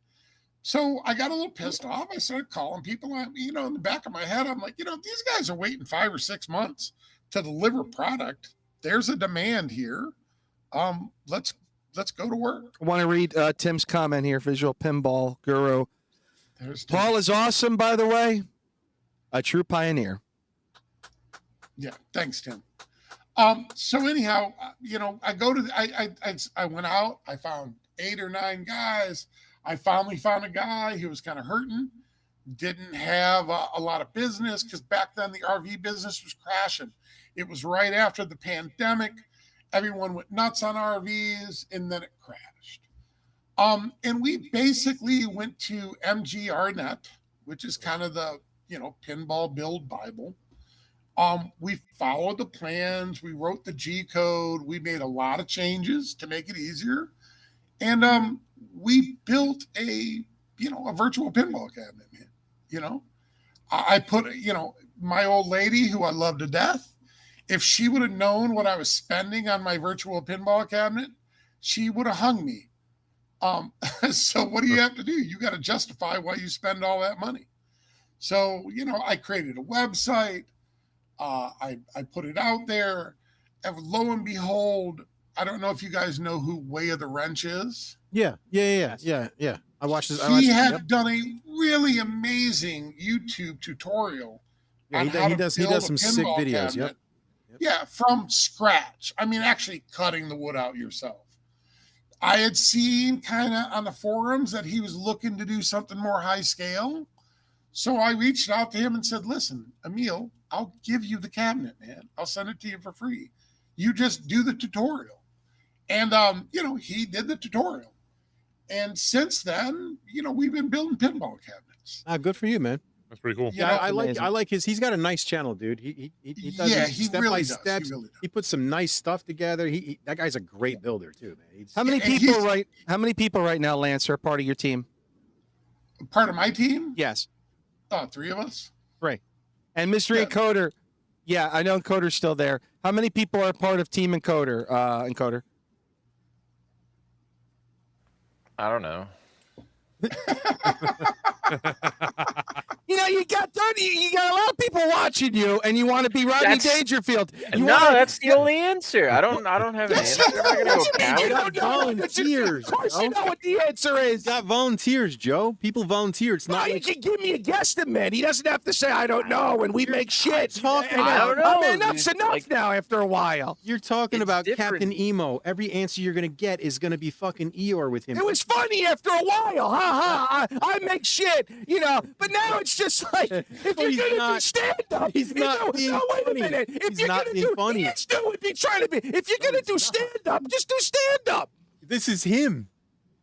So I got a little pissed off. I started calling people, in the back of my head. I'm like, if these guys are waiting 5 or 6 months to deliver product, there's a demand here. Let's go to work. I want to read Tim's comment here, Visual Pinball Guru. Paul is awesome, by the way. A true pioneer. Yeah, thanks, Tim. So anyhow, I go to I went out. I found 8 or 9 guys. I finally found a guy who was kind of hurting, didn't have a lot of business because back then the RV business was crashing. It was right after the pandemic. Everyone went nuts on RVs, and then it crashed. And we basically went to MGRNet, which is kind of the pinball build Bible. We followed the plans. We wrote the G code. We made a lot of changes to make it easier. And we built a virtual pinball cabinet, man. I put, my old lady who I love to death, if she would have known what I was spending on my virtual pinball cabinet, she would have hung me. So what do you have to do? You got to justify why you spend all that money. So, I created a website. I put it out there, and lo and behold, I don't know if you guys know who Way of the Wrench is. Yeah. I watched this. He had done a really amazing YouTube tutorial. Yeah, he does some sick videos. Yep. Yeah, from scratch. I mean, actually cutting the wood out yourself. I had seen kind of on the forums that he was looking to do something more high scale. So I reached out to him and said, listen, Emil, I'll give you the cabinet, man. I'll send it to you for free. You just do the tutorial. And, he did the tutorial. And since then, we've been building pinball cabinets. Good for you, man. That's pretty cool. Yeah, I like he's got a nice channel, dude. He does step by steps. He puts some nice stuff together. That guy's a great builder too, man. How many people right now, Lance, are part of your team? Part of my team? Yes. 3 of us. Right. And Mystery Encoder. Yeah, I know Encoder's still there. How many people are part of Team Encoder? Encoder. I don't know. You got a lot of people watching you, and you want to be Rodney Dangerfield. That's the only answer. I don't have an answer. I'm not gonna go volunteers. Of course, you know what the answer is. Got volunteers, Joe. People volunteer. It's not. You can give me a guesstimate. He doesn't have to say I don't know, and we make shit. I don't know. Enough's enough now. After a while, you're talking about different. Captain Emo. Every answer you're gonna get is gonna be fucking Eeyore with him. It was funny after a while. I make shit, But now it's just like if you're gonna do stand up, he's not being funny. Wait a minute. If you're gonna do funny, he would be trying to be. If you're gonna do stand up, just do stand up. This is him.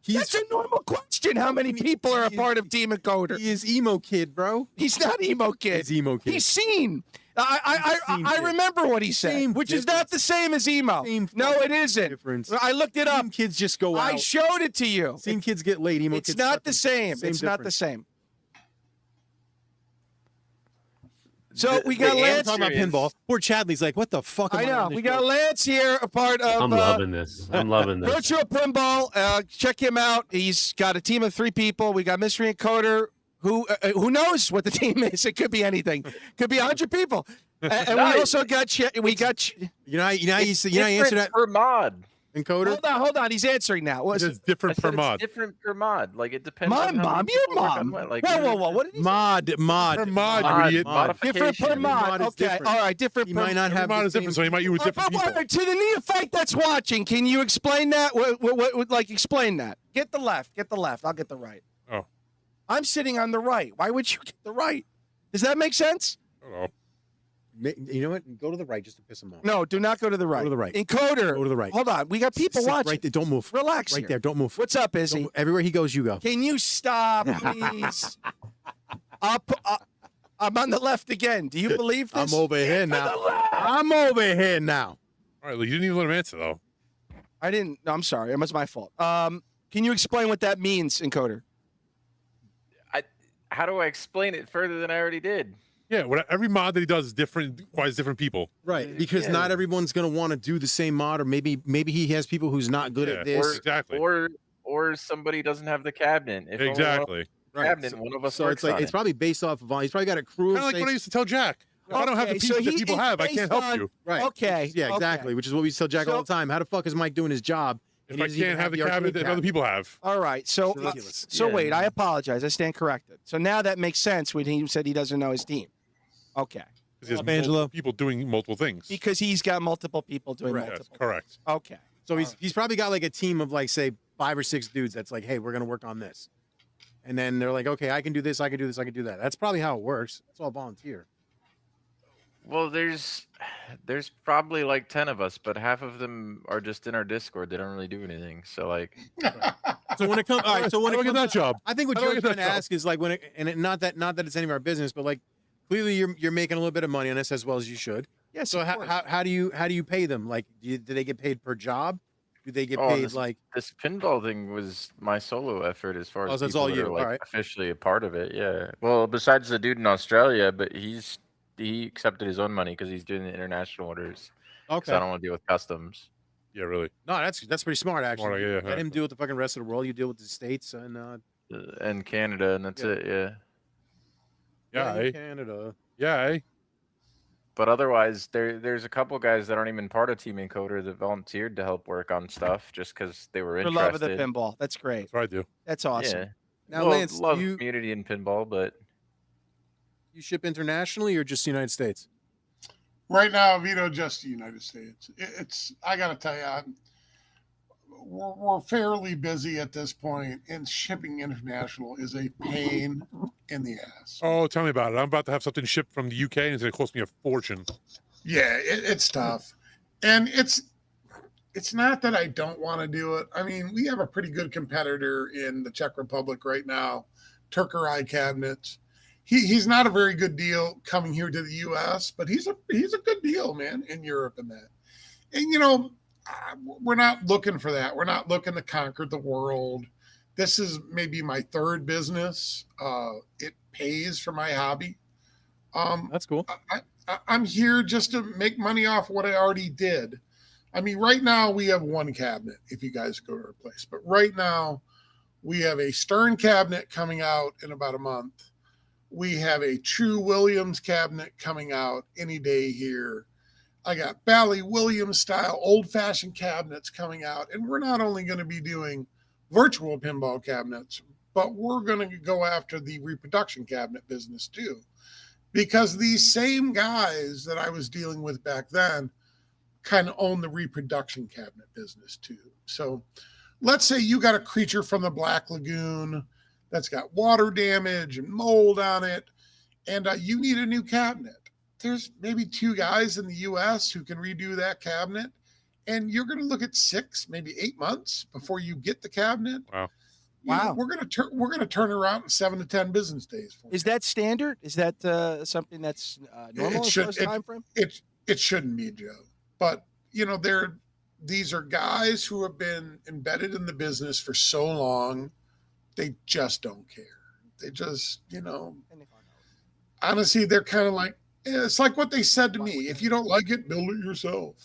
That's a normal question. How many people are a part of Team Encoder? He is Emo Kid, bro. He's not Emo Kid. He's Emo Kid. He's seen. I remember what he said, which is not the same as emo. No, it isn't. Difference. I looked it up. Some kids just go out. I showed it to you. Same kids get laid. Emo it's kids not the same. It's not the difference. same. So we got Lance. Talking about pinball. Poor Chadley's like, what the fuck? I know. We got Lance here, a part of. I'm loving this. I'm loving this. Virtual Pinball. Check him out. He's got a team of 3 people. We got Mystery Encoder. Who knows what the team is? It could be anything. Could be 100 people. And we also got you know how you answer that per mod. Encoder. Hold on. He's answering now. What's It's different per mod. Different per mod. Like it depends. My on how mom, many your people work on mom. what. Like, Whoa. What did he say? Mod. Per mod, you idiot. Different per Modification. mod. is Okay. different. All right. Different He per might not Every have mod the is different, so same- he might use with different people. To the neophyte that's watching, can you explain that? What like explain that? Get the left. I'll get the right. Oh. I'm sitting on the right. Why would you get the right? Does that make sense? I don't know. You know what? Go to the right just to piss him off. No, do not go to the right. Go to the right. Encoder. Go to the right. Hold on. We got people Sit watching. right there. Don't move. Relax Right here. there. Don't move. What's up, Izzy? Don't- everywhere he goes, you go. Can you stop, please? I'm on the left again. Do you believe this? I'm over here now. I'm over here now. All right, you didn't even let him answer though. I didn't. No, I'm sorry. It was my fault. Can you explain what that means, Encoder? How do I explain it further than I already did? Yeah, every mod that he does is different, requires different people. Right, because not everyone's gonna want to do the same mod, or maybe he has people who's not good at this. Exactly. Or somebody doesn't have the cabinet. If Exactly. cabinet, one of us So it's works like on it's it. probably based off of he's probably got a crew. Kind of like what I used to tell Jack. If I don't have the Okay, so pieces that he- people it's have, I based can't help on- you. Right. Okay. Yeah, exactly. okay. Which is what we tell Jack all the time. How the fuck is Mike doing his job? If I can't have the cabinet that other people have. All right. So, It's ridiculous. so Yeah. wait. I apologize. I stand corrected. So now that makes sense when he said he doesn't know his team. Okay. Because he has Up, Angelo. multiple people doing multiple things. Because he's got multiple people doing Correct. Yes, multiple. correct. Okay. So he's probably got like a team of like say 5 or 6 dudes that's like, hey, we're gonna work on this, and then they're like, okay, I can do this, I can do this, I can do that. That's probably how it works. It's all volunteer. Well, there's probably like 10 of us, but half of them are just in our Discord. They don't really do anything. So like, So when it comes, all right. So when How it do I get comes, that job? I think what How do I you're get trying that to job? ask is like when it, and it, not that it's any of our business, but like clearly you're making a little bit of money on this as well as you should. Yes. So of how, course. how do you pay them? Like do they get paid per job? Do they get Oh, paid like? this pinball thing was my solo effort as far as Oh, so it's people all that you. are, like, All right. officially a part of it. Yeah. Well, besides the dude in Australia, but he accepted his own money because he's doing the international orders. Okay. So I don't want to deal with customs. Yeah, really. No, that's pretty smart actually. Smart, yeah, Let yeah. him deal with the fucking rest of the world. You deal with the states and And Canada, and that's Yeah. it. Yeah. Yeah, eh? Canada. Yeah, eh? But otherwise, there's a couple guys that aren't even part of Team Encoder that volunteered to help work on stuff just because they were For interested. love of the pinball. That's great. That's what I do. That's awesome. Yeah. Now, Well, Lance, love do you community in pinball, but ship internationally or just the United States? Right now, Vito, just the United States. It's I got to tell you, we're fairly busy at this point, and shipping international is a pain in the ass. Oh, tell me about it. I'm about to have something shipped from the UK, and it's going to cost me a fortune. Yeah, it's tough, and it's not that I don't want to do it. I mean, we have a pretty good competitor in the Czech Republic right now, Turkerai Cabinets. He's not a very good deal coming here to the U.S., but he's a good deal, man, in Europe and that. And you know, we're not looking for that. We're not looking to conquer the world. This is maybe my third business. It pays for my hobby. That's cool. I'm here just to make money off what I already did. I mean, right now we have one cabinet if you guys go to our place. But right now we have a Stern cabinet coming out in about a month. We have a True Williams cabinet coming out any day here. I got Bally Williams style old-fashioned cabinets coming out. And we're not only going to be doing virtual pinball cabinets, but we're going to go after the reproduction cabinet business too. Because these same guys that I was dealing with back then kind of own the reproduction cabinet business too. So let's say you got a creature from the Black Lagoon that's got water damage and mold on it, and you need a new cabinet. There's maybe 2 guys in the U.S. who can redo that cabinet, and you're going to look at 6, maybe 8 months before you get the cabinet. Wow. Wow. We're going to turn around in 7 to 10 business days. For Is that standard? Is that something that's normal as far as time frame? It shouldn't be, Joe. But you know, these are guys who have been embedded in the business for so long, they just don't care. They just, you know, honestly, they're kind of like, It's like what they said to me. If you don't like it, build it yourself.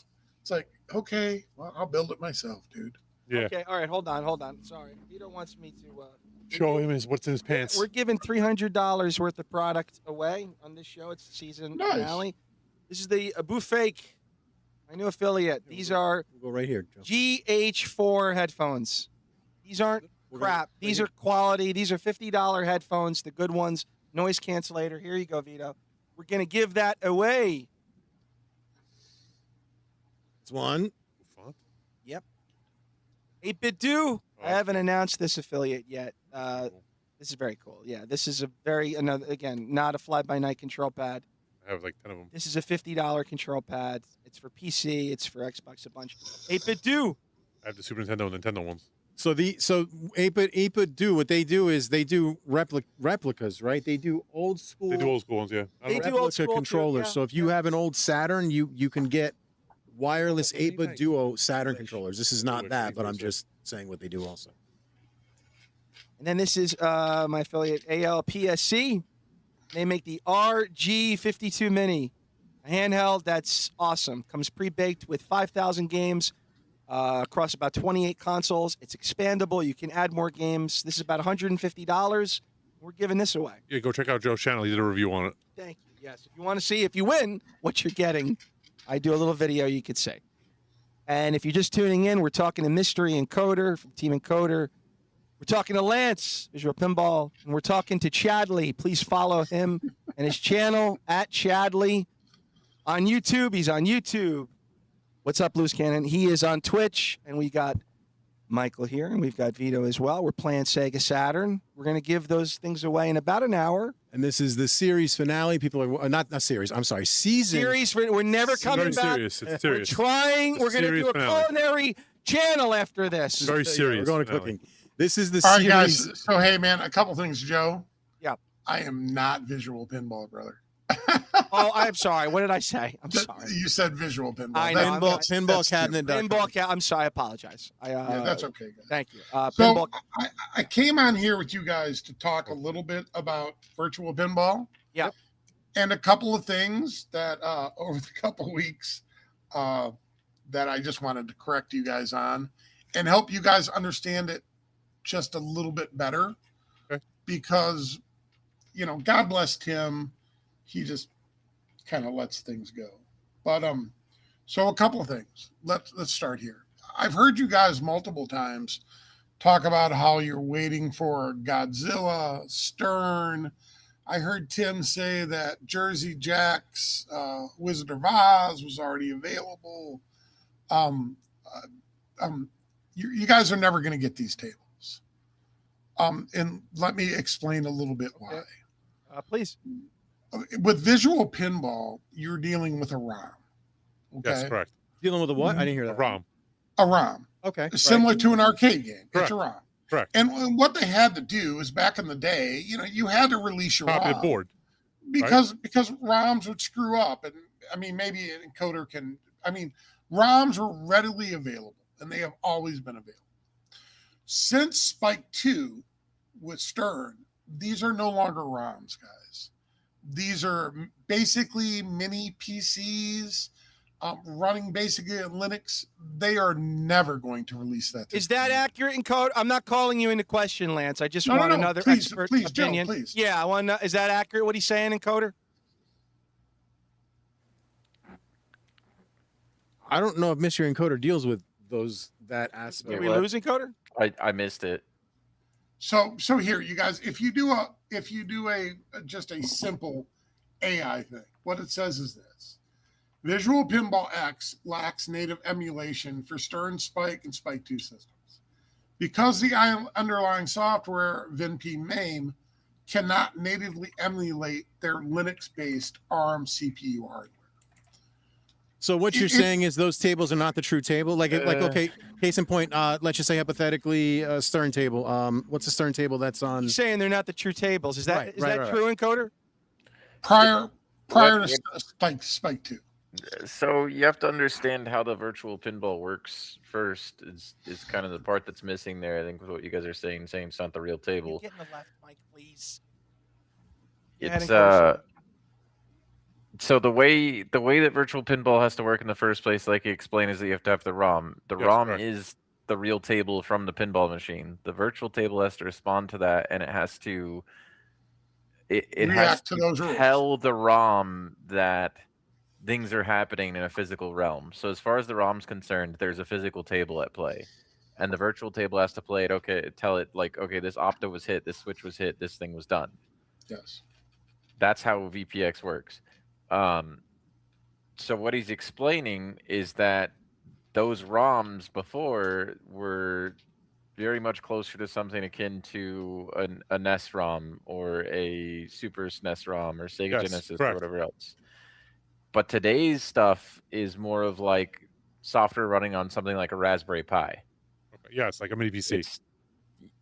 It's like, okay, well, I'll build it myself, dude. Yeah. Okay, all right, hold on. Sorry. Vito wants me to Show him what's in his pants. We're giving $300 worth of product away on this show. It's the season finale. This is the Abu Fake, my new affiliate. These are We'll go right here, Joe. GH4 headphones. These aren't crap. These are quality. These are $50 headphones, the good ones. Noise cancellator. Here you go, Vito. We're going to give that away. It's one. Yep. 8-Bit Do. I haven't announced this affiliate yet. This is very cool. Yeah, this is again, not a fly-by-night control pad. I have like 10 of them. This is a $50 control pad. It's for PC. It's for Xbox, a bunch. 8-Bit Do. I have the Super Nintendo and Nintendo ones. So 8-Bit Do, what they do is they do replicas, right? They do old school. They do old school ones, yeah. They do old school controllers. too, yeah. So if you have an old Saturn, you can get wireless 8-Bit Duo Saturn controllers. This is not that, but I'm just saying what they do also. And then this is my affiliate ALPSC. They make the RG52 Mini, a handheld that's awesome. Comes pre-baked with 5,000 games across about 28 consoles. It's expandable. You can add more games. This is about $150. We're giving this away. Yeah, go check out Joe's channel. He did a review on it. Thank you. Yes, if you want to see if you win what you're getting, I do a little video you could see. And if you're just tuning in, we're talking to Mystery Encoder from Team Encoder. We're talking to Lance, Visual Pinball, and we're talking to Chadley. Please follow him and his channel at Chadley on YouTube. He's on YouTube. What's up, Loose Cannon? He is on Twitch, and we got Michael here, and we've got Vito as well. We're playing Sega Saturn. We're going to give those things away in about an hour. And this is the series finale. People are not series. I'm sorry, season. Series. We're never coming back. Serious. It's serious. We're trying. We're going to do a finale. culinary channel after this. Very serious. We're going to finale. cooking. This is the All right, series. guys. So, hey, man, a couple things, Joe. Yeah. I am not visual pinball, brother. Oh, I'm sorry. What did I say? I'm sorry. You said visual pinball. I know. Pinball cabinet. Pinball cat. I'm sorry. I apologize. Yeah, that's okay, guys. Thank you. So Pinball. I came on here with you guys to talk a little bit about virtual pinball. Yep. And a couple of things that over the couple of weeks that I just wanted to correct you guys on and help you guys understand it just a little bit better. Okay. Because, you know, God bless Tim. He just kind of lets things go. But so a couple of things. Let's start here. I've heard you guys multiple times talk about how you're waiting for Godzilla, Stern. I heard Tim say that Jersey Jack's Wizard of Oz was already available. You guys are never going to get these tables. And let me explain a little bit why. Please. With visual pinball, you're dealing with a ROM. Okay? Yes, correct. Dealing with a what? I didn't hear A that. ROM. A ROM. Okay. Similar to an arcade game. Correct. It's a ROM. Correct. And what they had to do is back in the day, you know, you had to release your Copy ROM the board. because ROMs would screw up. And I mean, maybe an encoder can. I mean, ROMs were readily available, and they have always been available. Since Spike 2 with Stern, these are no longer ROMs, guys. These are basically mini PCs running basically in Linux. They are never going to release that. Is that accurate in code? I'm not calling you into question, Lance. I just No, want no, another please, expert please, Joe, opinion. please. Yeah, I want. Is that accurate? What he's saying, encoder? I don't know if Mystery Encoder deals with that aspect. Did we what? lose encoder? I missed it. So here, you guys, if you do just a simple AI thing, what it says is this: Visual Pinball X lacks native emulation for Stern, Spike, and Spike 2 systems. Because the underlying software, VinP MAME, cannot natively emulate their Linux-based ARM CPU hardware. So what you're saying is those tables are not the true table? Like okay, case in point, let's just say hypothetically, Stern table. What's the Stern table that's on? He's saying they're not the true tables. Is that Right. true, encoder? Prior to Spike 2. So you have to understand how the virtual pinball works first. Is kind of the part that's missing there. I think with what you guys are saying it's not the real table. Get in the left mic, please. It's So the way that virtual pinball has to work in the first place, like you explained, is that you have to have the ROM. The Yes, ROM correct. is the real table from the pinball machine. The virtual table has to respond to that, and it has to React to those rules. tell the ROM that things are happening in a physical realm. So as far as the ROM's concerned, there's a physical table at play, and the virtual table has to play it. Okay, tell it like, okay, this opto was hit, this switch was hit, this thing was done. Yes. That's how VPX works. So what he's explaining is that those ROMs before were very much closer to something akin to a NES ROM or a Super SNES ROM or Sega Yes, Genesis correct. or whatever else. But today's stuff is more of like software running on something like a Raspberry Pi. Okay. Yeah, it's like a mini PC.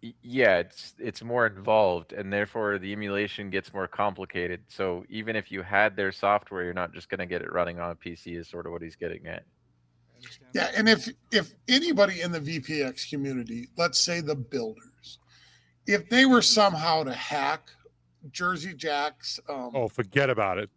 It's more involved, and therefore the emulation gets more complicated. So even if you had their software, you're not just going to get it running on a PC. Is sort of what he's getting at. Yeah, and if anybody in the VPX community, let's say the builders, if they were somehow to hack Jersey Jack's, oh, forget about it.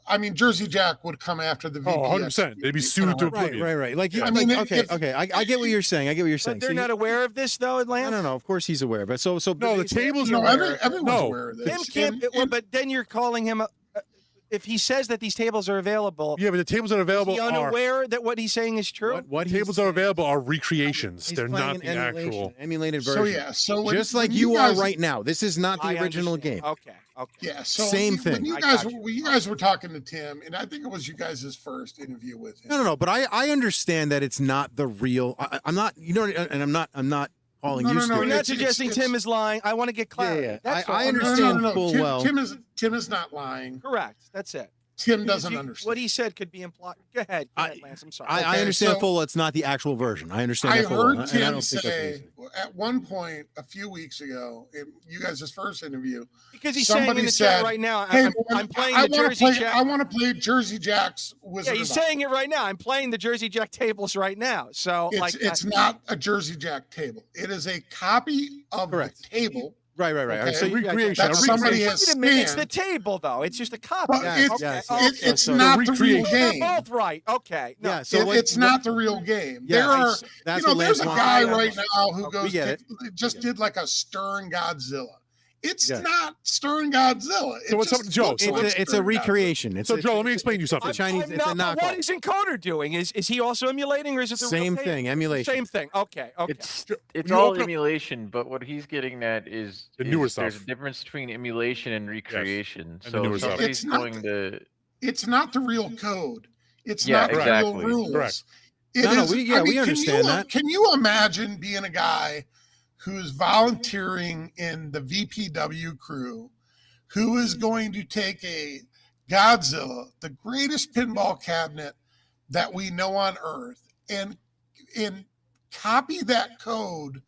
I mean, Jersey Jack would come after the VPX. Oh, 100%. They'd be sued to oblivion. Right. Like, Yeah. I mean, okay. I get what you're saying. I get what you're saying. But they're not aware of this, though, Lance? No. Of course he's aware. But so No, the tables No, are everyone's aware of Tim this. can't. But then you're calling him. If he says that these tables are available, Yeah, but the tables that are is available he unaware that what he's saying is true? what tables are available are recreations. He's They're playing not an the emulation, actual. emulated So version. yeah, so when, Just like when you guys, are right now. This is not the I original understand. game. Okay. Yeah, so Same when thing. you I guys got you. when you guys were talking to Tim, and I think it was you guys' first interview with him. No. But I understand that it's not the real. I'm not. You know, and I'm not calling No, you no, no, You're stupid. not it's- suggesting it's- Tim is lying. I want to get clarity. Yeah. That's I all. understand full Tim, well. Tim is not lying. Correct. That's it. Tim doesn't You- understand. What he said could be implied. Go ahead, Lance. I'm sorry. I Okay, understand so- full well. It's not the actual version. I understand I that full well. heard And I Tim don't think that's what say he's saying. at one point a few weeks ago in you guys' first interview. because he's saying in somebody the chat said, right now, Hey, I'm playing I the wanna Jersey play, Jack. I want to play Jersey Jack's Wizard. Yeah, he's of Oz. saying it right now. I'm playing the Jersey Jack tables right now. So, It's not a Jersey Jack table. It is a copy of Correct. the table. Right. All right, Okay. so you guys- Recreation. That A somebody recreation. has Wait a minute, it's the scanned. table, though. It's just a copy. But Yes, it's, yes, okay. yes. it's So not the the real recreation. They're game. both right. Okay. No. Yeah. So It's not the real game. Yeah, there I are, see. That's you know, what there's Lance a wants. guy to right know. now who We goes get just did like a Stern Godzilla. It's Yes. not Stern Godzilla. It So what's just up with Joe? looks So like It's a Stern Godzilla. recreation. It's So, a- Joe, let me explain to you something. It's a Chinese. I'm It's a not- but what knockoff. is Encoder doing? Is he also emulating, or is it the Same real thing. Emulation. Same thing. Okay. It's you all open up- emulation, but what he's getting at is The newer there's stuff. a difference between emulation and recreation. the So newer stuff. somebody's It's not going to It's not the real code. It's Yeah, not the exactly. real rules. Correct. It No, is- we I mean, we understand that. Can you imagine being a guy who's volunteering in the VPW crew, who is going to take a Godzilla, the greatest pinball cabinet that we know on Earth, and copy that code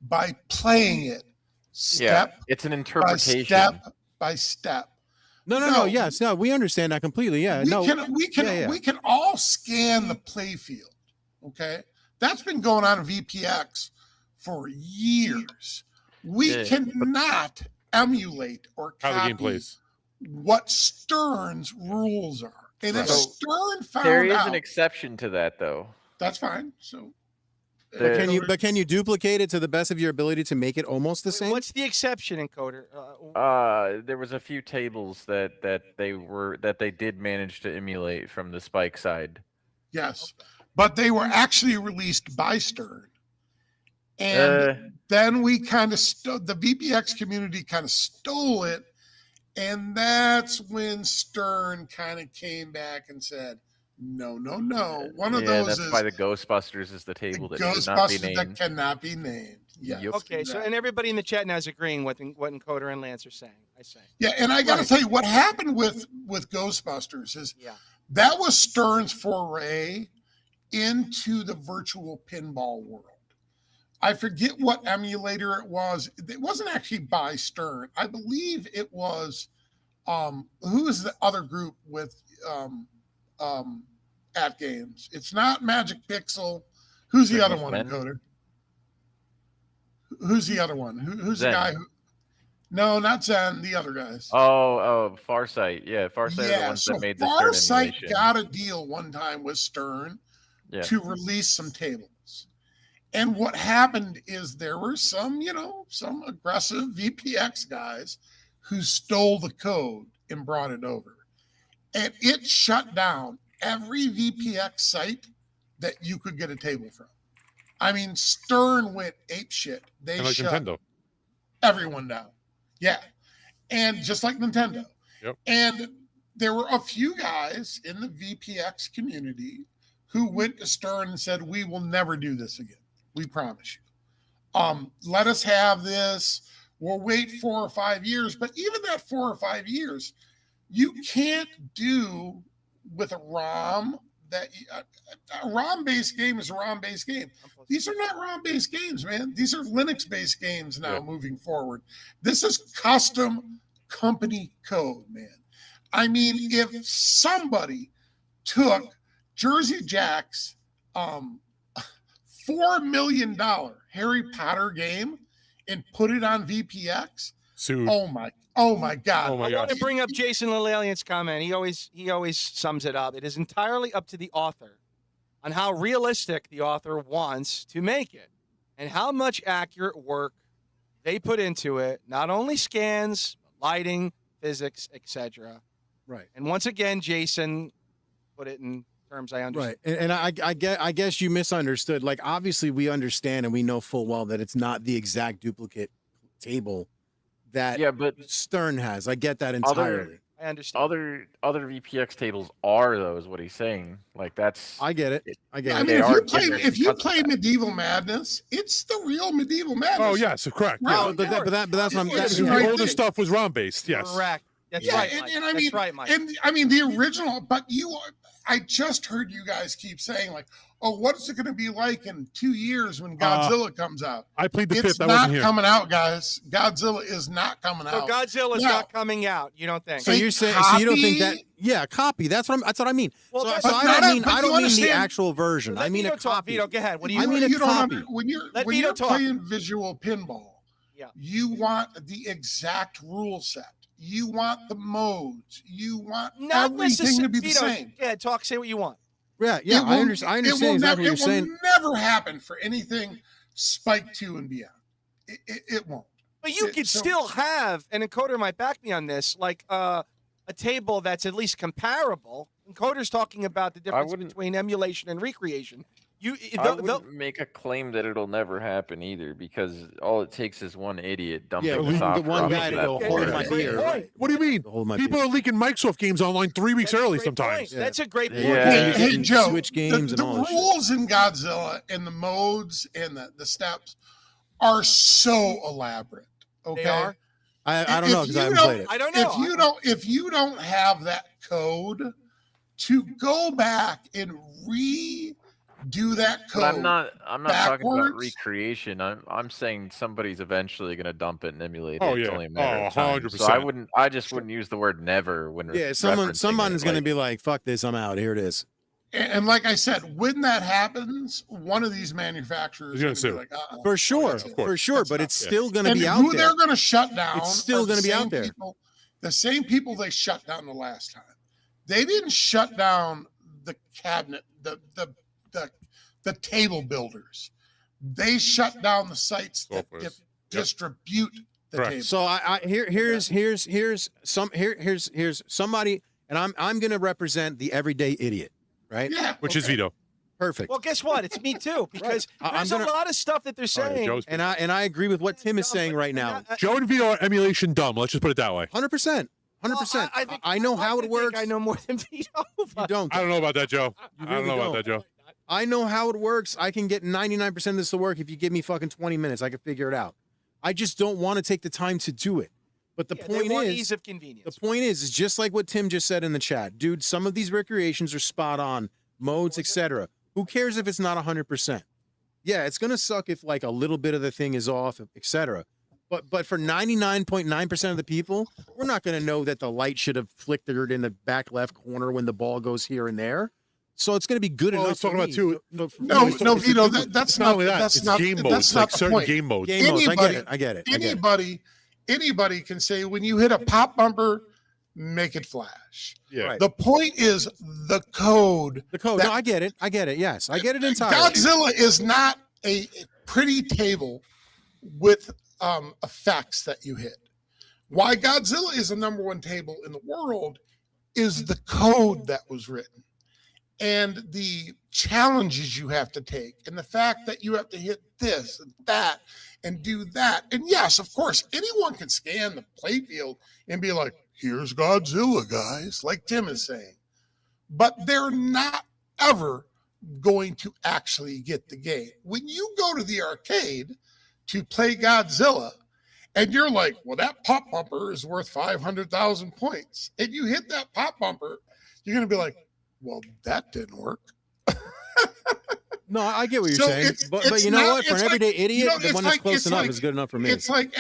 by playing it step it's an by interpretation. step by step. No. No. Yes. No. We understand that completely. Yeah. we No. we can all scan the play field. Okay, that's been going on in VPX for years. We Yeah, cannot emulate or How the game copy plays. what Stern's rules are. And if Right. Stern There found is out, an exception to that, though. that's fine. So, But Can you duplicate it to the best of your ability to make it almost the same? What's the exception, Encoder? There was a few tables that they did manage to emulate from the Spike side. yes, but they were actually released by Stern. And then we kind of the VPX community kind of stole it. And that's when Stern kind of came back and said, no. One of those that's is why the Ghostbusters is the table that should not be Ghostbusters that named. cannot be named. Yes, Yep. Okay, so and everybody in the chat now is agreeing with what Encoder and Lance are saying. I say. yeah, and I got to tell you what happened with Ghostbusters is Yeah. that was Stern's foray into the virtual pinball world. I forget what emulator it was. It wasn't actually by Stern. I believe it was who is the other group with at games? It's not Magic Pixel. Who's the other one, Zen? Encoder? Who's the other one? Who's the Zen. guy who No, not Zen. The other guys. Oh, Farsight. Yeah, Farsight are the ones that made the Stern Farsight emulation. got a deal one time with Stern to release some tables. And what happened is there were some aggressive VPX guys who stole the code and brought it over. And it shut down every VPX site that you could get a table from. I mean, Stern went apeshit. They shut Nintendo. Everyone down. Yeah. And just like Nintendo. Yep. And there were a few guys in the VPX community who went to Stern and said, we will never do this again. We promise you. Let us have this. We'll wait 4 or 5 years. But even that 4 or 5 years, you can't do with a ROM that a ROM-based game is a ROM-based game. These are not ROM-based games, man. These are Linux-based games now moving forward. This is custom company code, man. I mean, if somebody took Jersey Jack's $4 million Harry Potter game and put it on VPX, oh my God. I want to bring up Jason Lilalian's comment. He always sums it up. It is entirely up to the author on how realistic the author wants to make it and how much accurate work they put into it, not only scans, lighting, physics, etc. Right. And once again, Jason put it in terms I understand. Right. And I guess you misunderstood. Like, obviously we understand and we know full well that it's not the exact duplicate table that but Stern has. I get that entirely. I understand. Other VPX tables are those. What he's saying, like that's. I get it. I get I it. mean, if you play Medieval Madness, it's the real Medieval Madness. Oh yes, correct. Right. But that's what I'm. The older stuff was ROM based. Yes. Correct. That's right. And I mean, that's right, Mike. And I mean the original. But I just heard you guys keep saying like, oh, what is it going to be like in 2 years when Godzilla comes out? I played the It's fifth. I wasn't not here. coming out, guys. Godzilla is not coming So out. Godzilla's not coming out. You don't think? So you're saying? So you don't think that? Yeah, copy. That's what I mean. Well, so I don't mean the actual version. I mean a copy. Vito, go ahead. What do you? I mean a copy. When you're playing visual pinball, you want the exact rule set. You want the modes. You want everything to be the same. Yeah, say what you want. Yeah, I understand exactly what you're saying. It will never happen for anything Spike 2 and beyond. It won't. But you could still have, and Encoder might back me on this, like a table that's at least comparable. Encoder's talking about the difference between emulation and recreation. I wouldn't make a claim that it'll never happen either, because all it takes is one idiot dumping the software. The one guy to go hold my beer. What do you mean? People are leaking Microsoft games online 3 weeks early sometimes. Yeah. That's a great point. Hey, Joe, switch games the and all rules in Godzilla and the modes and the steps are so elaborate. Okay, They are? I don't know because I haven't played it. I don't know. If you don't have that code to go back and redo that code, But I'm not talking about backwards? recreation. I'm saying somebody's eventually going to dump it and emulate it. Oh, It's yeah. only a matter of time. 100%. So I just wouldn't use the word never when Someone's going to be like, "Fuck this, I'm out. Here it is." And like I said, when that happens, one of these manufacturers Is is gonna going to be like, For sure, of course. for sure. But it's still going to and be out who there. they're going to shut down. It's still are going to the be same out there. The same people they shut down the last time. They didn't shut down the cabinet, the table builders. They shut down the sites that distribute the table. So here's somebody, and I'm going to represent the everyday idiot, right? Yeah, Which is Vito. Perfect. Well, guess what? It's me too, because there's a lot of stuff that they're saying. And I agree with what Tim is saying right now. Joe and Vito are emulation dumb. Let's just put it that way. 100%. 100%. I know how it works. I know more than Vito. You don't. I don't know about that, Joe. You I don't know really about that, Joe. I know how it works. I can get 99% of this to work. If you give me fucking 20 minutes, I can figure it out. I just don't want to take the time to do it. But the point is, ease of convenience. The point is just like what Tim just said in the chat. Dude, some of these recreations are spot on. Modes, etc. Who cares if it's not 100%? Yeah, it's going to suck if like a little bit of the thing is off, etc. But for 99.9% of the people, we're not going to know that the light should have flickered in the back left corner when the ball goes here and there. So it's going to be good enough. He's talking about too. No, Vito, that's not only that. That's it's not game modes. That's Like not the certain point. game modes. Game modes. I get it. Anybody anybody can say, when you hit a pop bumper, make it flash. Yeah. Right. The point is the code. The code. No, I get it. Yes, I get it entirely. Godzilla is not a pretty table with effects that you hit. Why Godzilla is the #1 table in the world is the code that was written and the challenges you have to take and the fact that you have to hit this and that and do that. And yes, of course, anyone can scan the playfield and be like, here's Godzilla, guys, like Tim is saying. But they're not ever going to actually get the game. When you go to the arcade to play Godzilla, and you're like, well, that pop bumper is worth 500,000 points. And you hit that pop bumper, you're going to be like, well, that didn't work. No, I get what you're saying. But you know what? For an everyday idiot, the one that's close enough is good enough for me. It's like,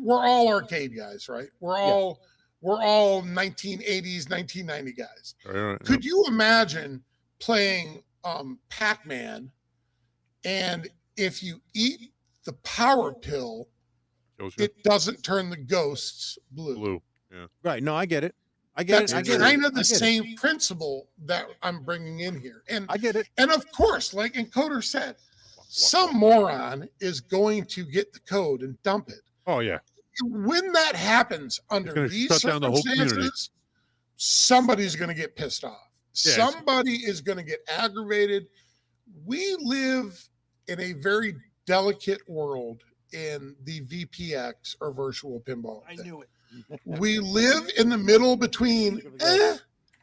we're all arcade guys, right? We're all 1980s, 1990 guys. Right. Could you imagine playing Pac-Man, and if you eat the power pill, it doesn't turn the ghosts blue. Yeah. Right. No, I get it. That's kind of the same principle that I'm bringing in here. And I get it. And of course, like Encoder said, some moron is going to get the code and dump it. Oh, yeah. When that happens under these shut down the whole community. circumstances, somebody's going to get pissed off. Yeah, Somebody is going to get aggravated. We live in a very delicate world in the VPX or virtual pinball. I knew it. We live in the middle between and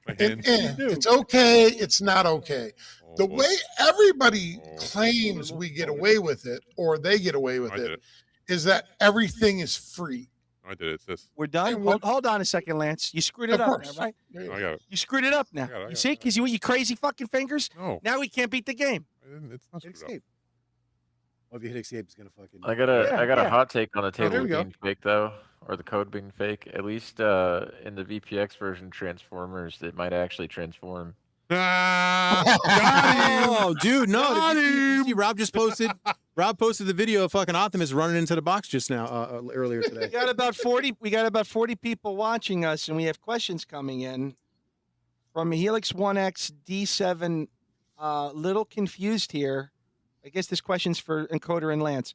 it's okay, it's not okay. The way everybody claims we get away with it, or they get away with it, is that everything is free. I did it. This. We're done. Hold on a second, Lance. You screwed it up, now, right? I got it. You screwed it up now. You see, because you crazy fucking fingers. No. Now we can't beat the game. It's not screwed Escape. Well, if you hit escape, it's gonna fucking. I got a hot take on the there table we go. being fake though, or the code being fake. At least in the VPX version, Transformers, it might actually transform. Oh, dude, no! Did you see Rob just posted. Rob posted the video of fucking Optimus running into the box just now, earlier today. We got about 40. We got about 40 people watching us, and we have questions coming in from Helix 1X D7. Little confused here. I guess this question's for Encoder and Lance.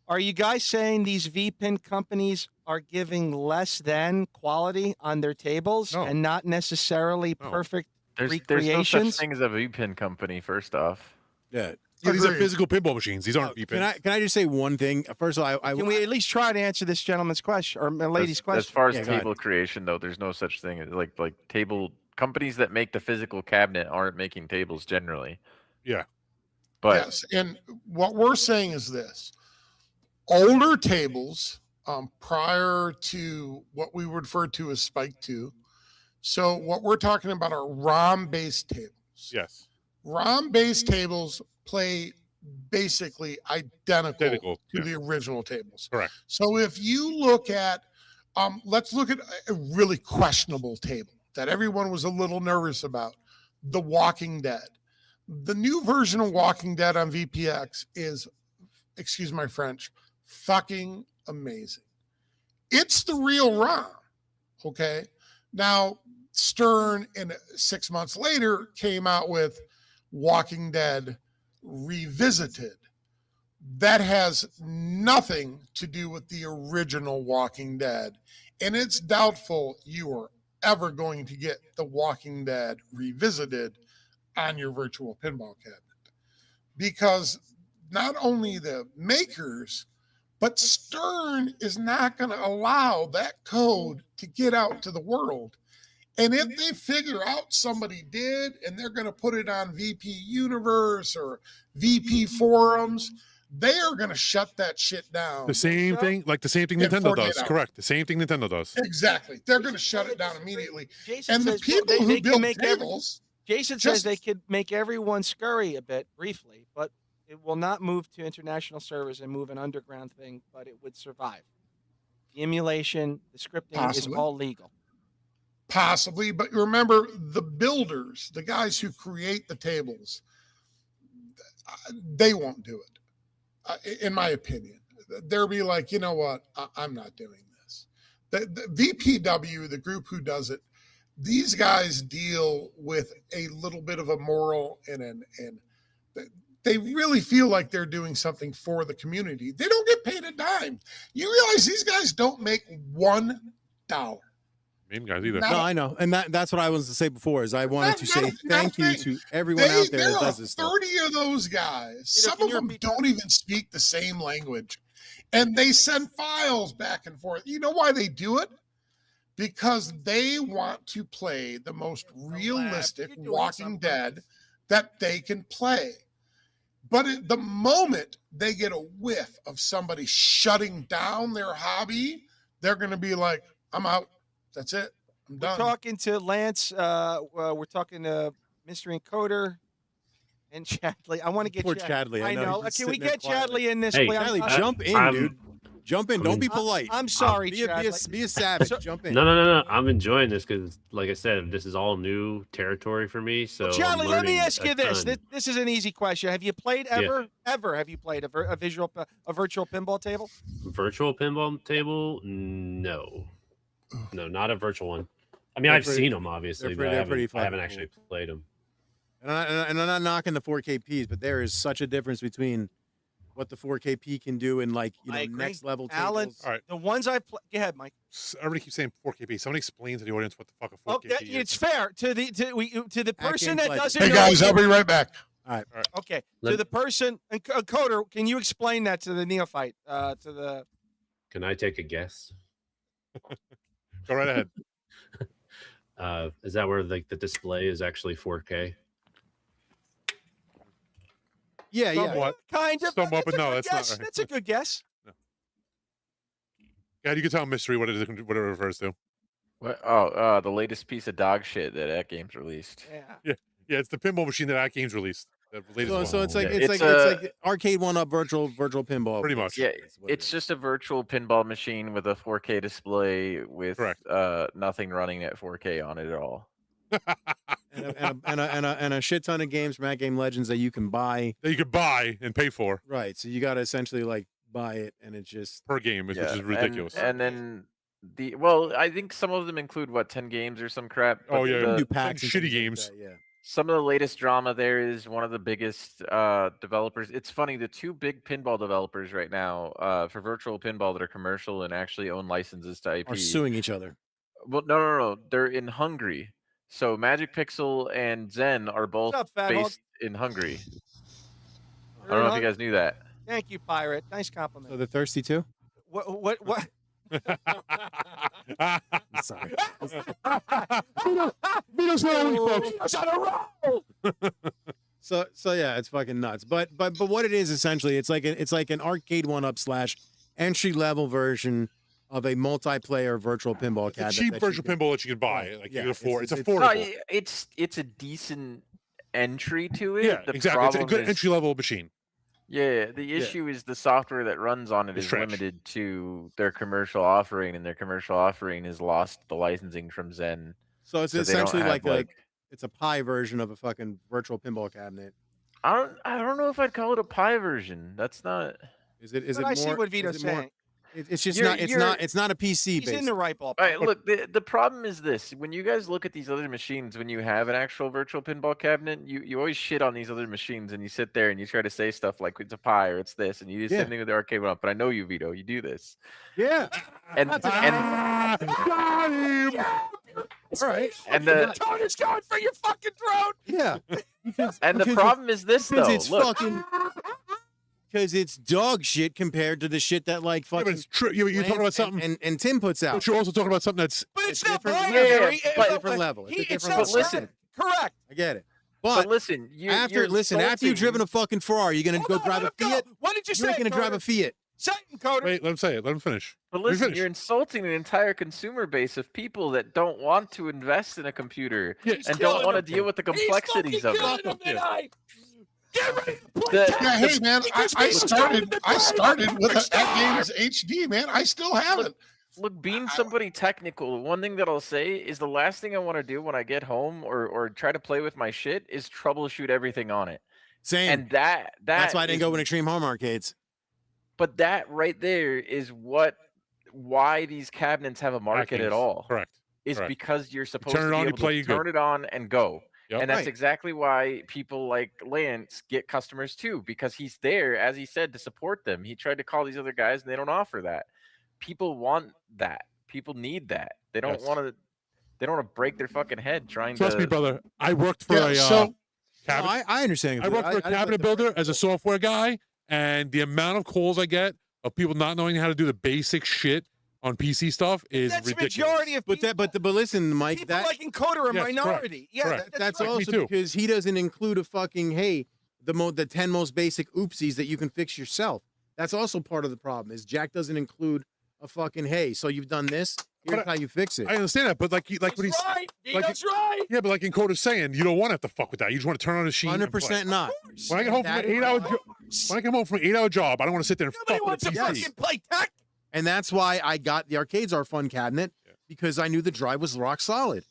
Are you guys saying these VPN companies are giving less than quality on their tables and not necessarily perfect recreations? There's no such thing as a VPN company, first off. Yeah. These are physical pinball machines. These aren't VPN. Can I just say one thing? First of all, can we at least try to answer this gentleman's question or lady's question? As far as table creation, though, there's no such thing as like table companies that make the physical cabinet aren't making tables generally. Yeah. But yes, and what we're saying is this: older tables prior to what we refer to as Spike 2. So what we're talking about are ROM-based tables. Yes. ROM-based tables play basically identical to the original tables. Correct. So if you look at, let's look at a really questionable table that everyone was a little nervous about, The Walking Dead. The new version of Walking Dead on VPX is, excuse my French, fucking amazing. It's the real ROM, okay? Now, Stern, 6 months later, came out with Walking Dead Revisited. That has nothing to do with the original Walking Dead, and it's doubtful you are ever going to get The Walking Dead Revisited on your virtual pinball cabinet, because not only the makers, but Stern is not going to allow that code to get out to the world. And if they figure out somebody did, and they're going to put it on VP Universe or VP forums, they are going to shut that shit down. The same thing Nintendo does. Correct. The same thing Nintendo does. Exactly. They're going to shut it down immediately. Jason And the says, people who build tables... Jason says they could make everyone scurry a bit briefly, but it will not move to international servers and move an underground thing, but it would survive. The emulation, the scripting is all legal. Possibly, but remember, the builders, the guys who create the tables, they won't do it, in my opinion. they'll be like, you know what, I'm not doing this. The VPW, the group who does it, these guys deal with a little bit of a moral and they really feel like they're doing something for the community. They don't get paid a dime. You realize these guys don't make $1. Meme guys either. No, I know, and that's what I wanted to say before. Is I wanted to say thank you to everyone out there that does this stuff. 30 of those guys. Some of them don't even speak the same language, and they send files back and forth. You know why they do it? Because they want to play the most realistic Walking Dead that they can play. But at the moment they get a whiff of somebody shutting down their hobby, they're going to be like, I'm out. That's it. I'm done. We're talking to Lance. We're talking to Mystery Encoder and Chadley. I want to get Poor Chadley. I know. Can we get Chadley in this? Hey, play? Chadley, jump in, dude. Jump in. Don't be polite. I'm sorry, Be a savage. Jump in. No. I'm enjoying this because, like I said, this is all new territory for me. So, Chadley, let me ask you this. ton. This is an easy question. Have you played ever? Have you played a virtual pinball table? Virtual pinball table? No, not a virtual one. I mean, I've seen them obviously, but I haven't actually played them. And I'm not knocking the 4KPs, but there is such a difference between what the 4KP can do and next level tables. Alan, All right. the ones I play. Go ahead, Mike. Everybody keeps saying 4KP. Somebody explain to the audience what the fuck a 4KP is. It's fair to the person that doesn't. Hey know guys, I'll be right back. All right. Okay. To the person, and Coder, can you explain that to the neophyte? Can I take a guess? Go right ahead. Is that where the display is actually 4K? Yeah. Somewhat. Kind of. Somewhat, but no, that's not guess. right. That's a good guess. Yeah, you can tell Mystery what it refers to. What? Oh, the latest piece of dog shit that Games released. Yeah. Yeah, it's the pinball machine that At Games released. The latest So one. it's like Yeah. it's like arcade one-up virtual pinball. Pretty much. Yeah, it's just a virtual pinball machine with a 4K display with Correct. nothing running at 4K on it at all. and a shit ton of games from At Game Legends that you can buy. That you could buy and pay for. Right. So you got to essentially buy it, and it's just per game, which is ridiculous. And then I think some of them include 10 games or some crap. Oh yeah, new packs, shitty games. Like that, yeah. Some of the latest drama there is one of the biggest developers. It's funny, the two big pinball developers right now for virtual pinball that are commercial and actually own licenses to IP are suing each other. Well, no. They're in Hungary. So Magic Pixel and Zen are both based in Hungary. I don't know if you guys knew that. Thank you, Pirate. Nice compliment. So they're thirsty too? What? I'm sorry. Vito's rolling, folks. Vito's on a roll. So yeah, it's fucking nuts. But what it is essentially, it's like an arcade one-up / entry level version of a multiplayer virtual pinball cabinet. Cheap virtual pinball that you can buy. Right. Like Yeah, you can afford. It's No, affordable. it's a decent entry to it. Yeah, The exactly. It's a problem good is- entry level machine. Yeah, the issue is the software that runs on it It's is trash. limited to their commercial offering, and their commercial offering has lost the licensing from Zen. So it's So they don't essentially have, it's a pie version of a fucking virtual pinball cabinet. I don't know if I'd call it a pie version. That's not. Is it But more? I see what is Vito's it more- saying. It's just You're- not. It's you're- not. It's not a PC. He's in the right ballpark. All right, look, the problem is this. When you guys look at these other machines, when you have an actual virtual pinball cabinet, you always shit on these other machines, and you sit there and you try to say stuff like it's a pie or it's this, and you do the Yeah. same thing with the arcade one up. But I know you, Vito. You do this. Yeah. And That's and Got him. All right. and The the tongue is going for your fucking throat. Yeah. and the problem is this Because though. it's Look, fucking. Because it's dog shit compared to the shit that Yeah, fucking. but it's true. You're talking about Lance something. and Tim puts out. But you're also talking about something that's. But it's a not different binary. level. It's a different level. It's a It's different not level. But listen. Correct. I get it. but But listen, after you've insulting- driven a fucking Ferrari, you're gonna Hold go on, drive let a him go. Fiat. What did you You're say? gonna drive a Fiat. Say it, Encoder. Wait, let him say it. Let him finish. But Let me listen, finish. you're insulting an entire consumer base of people that don't want to invest in a computer Yeah, and don't want to deal with the complexities of it. Get ready to play. The- Yeah, hey man, I started with At Games HD, man. I still have it. Look, being somebody technical, one thing that I'll say is the last thing I want to do when I get home or try to play with my shit is troubleshoot everything on it. Same. And that's That's why I didn't go with Extreme Home Arcades. But that right there is why these cabinets have a market at all. Correct. Is Correct. because you're supposed turn it to be on, you able play, to you're turn good. it on and go. Yep. And that's Right. exactly why people like Lance get customers too, because he's there, as he said, to support them. He tried to call these other guys and they don't offer that. People want that. People need that. They don't Yes. want to. They don't want to break their fucking head trying Trust to. me, brother. I worked for Yeah, a so cabinet. I understand. I worked for a cabinet builder as a software guy, and the amount of calls I get of people not knowing how to do the basic shit on PC stuff is That's ridiculous. the majority of But people. but listen, Mike, people that like Encoder are a Yes, minority. Yeah, correct. that's right. Me also too. because he doesn't include a fucking the 10 most basic oopsies that you can fix yourself. That's also part of the problem. Is Jack doesn't include a fucking so you've done this. Here's how you fix it. I understand that, but like what he's right. like- That's right. yeah, but like Encoder's saying, you don't want to have to fuck with that. You just want to turn on the machine. and play. 100% not. When I get home from an 8-hour when I come home from an 8-hour job, I don't want to sit there and Nobody fuck wants with to the PC. fucking play tech. And that's why I got the Arcades Are Fun cabinet because I knew the drive was rock solid.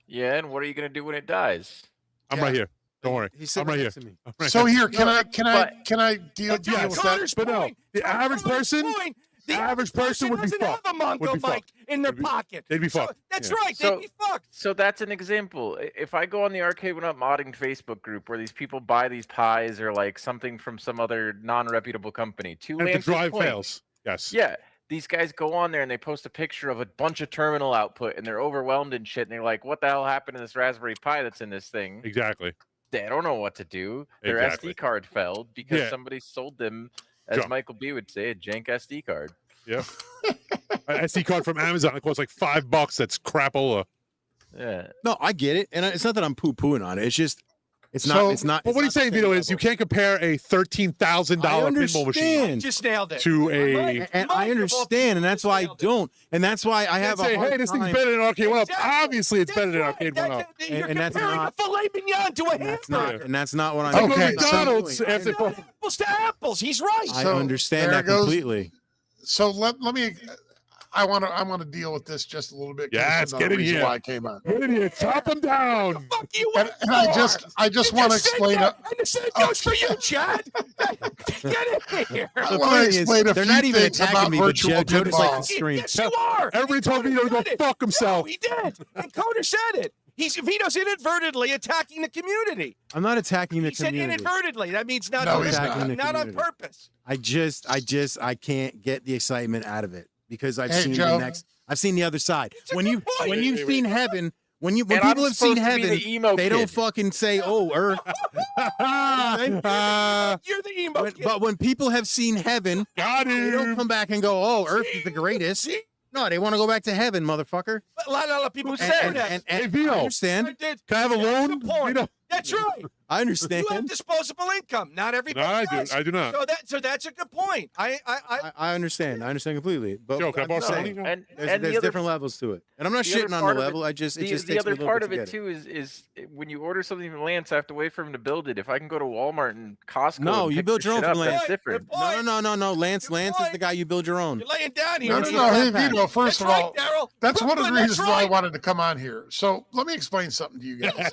Yeah, and what are you gonna do when it dies? I'm Yeah. right here. Don't worry. He's I'm sitting right here. next to me. I'm right so here. here, can I deal But to with that? Connor's but no, point, the to average Connor's person- point, the average person would be doesn't fucked. have a Mongo Would be mic fucked. in their They'd be- pocket. they'd be So fucked. that's Yeah. right. So- They'd be fucked. So that's an example. If I go on the Arcade One Up modding Facebook group where these people buy these pies or like something from some other non-reputable company, to And if the Lance's drive point, fails. Yes. yeah, these guys go on there and they post a picture of a bunch of terminal output and they're overwhelmed and shit. And they're like, "What the hell happened to this Raspberry Pi that's in this thing?" Exactly. They don't know what to do. Their Exactly. SD card failed because Yeah. somebody sold them, as Junk. Michael B would say, a jank SD card. Yep. An SD card from Amazon. It costs like $5. That's crapola. Yeah. No, I get it, and it's not that I'm poo-pooing on it. It's just it's So- not. But what he's saying, Vito, is you can't compare a $13,000 pinball machine Just nailed it. to a. Right. And I understand, and that's why I don't, and that's why I have Can't say, a hard hey, this thing's time- better than Arcade One Up. Exactly. Obviously, it's better than That's Arcade right. One Up. You're And that's comparing not- a filet mignon to a That's hamburger. not, and that's not what I'm. I go to Okay, McDonald's so- after. Apples to apples. He's right. I So, understand there that goes- completely. So let me. I want to deal with this just a little bit. 'cause Yes, it's another get in reason here. Why I came on. Get in here, chop them down. Fuck you. And I just want to explain it. And the same goes for you, Chad. Get in here. I The want to thing is, explain a they're few not even things attacking about me, but virtual Joe just likes pinball. to scream. Yes, you are. Everybody told Vito to go Said it. fuck himself. No, he did. And Coder said it. Vito's inadvertently attacking the community. I'm not attacking the He said community. inadvertently. That means not, No, he's not. not on purpose. I can't get the excitement out of it because I've Hey, seen Joe. I've seen the other side. It's a When good point. you've Wait. seen heaven, when And people I'm have seen supposed to be heaven, the emo they don't kid. fucking say, "Oh, Earth." You're the emo kid. But when people have seen heaven, Got they don't him. come back and go, "Oh, Earth is the greatest." See? No, they want to go back to heaven, motherfucker. A lot of people Who say said? that. Hey, Vito. I I understand. did. Can I have a That's loan? the point. Vito? That's right. I You understand. have disposable income. Not No, everybody I does. do. I do not. So that's a good point. I I understand. I understand completely. But Joe, can I I'm borrow just some saying, money? And there's the other different levels to it, and I'm not the other shitting on part the of it- level. It just the takes other me a little part bit of to it get too is when you order something from Lance, I have to wait for him to build it. If I can go to Walmart and Costco, No, and you pick build their your own shit from up, that's Lance. different. No. Lance Good is the point. guy you build your own. You're laying down here. No, It's no, a no. Hey, flat pack. Vito, first That's of right, all, Daryl. that's one of the Brooklyn, reasons that's why I right. wanted to come on here. So let me explain something to you guys.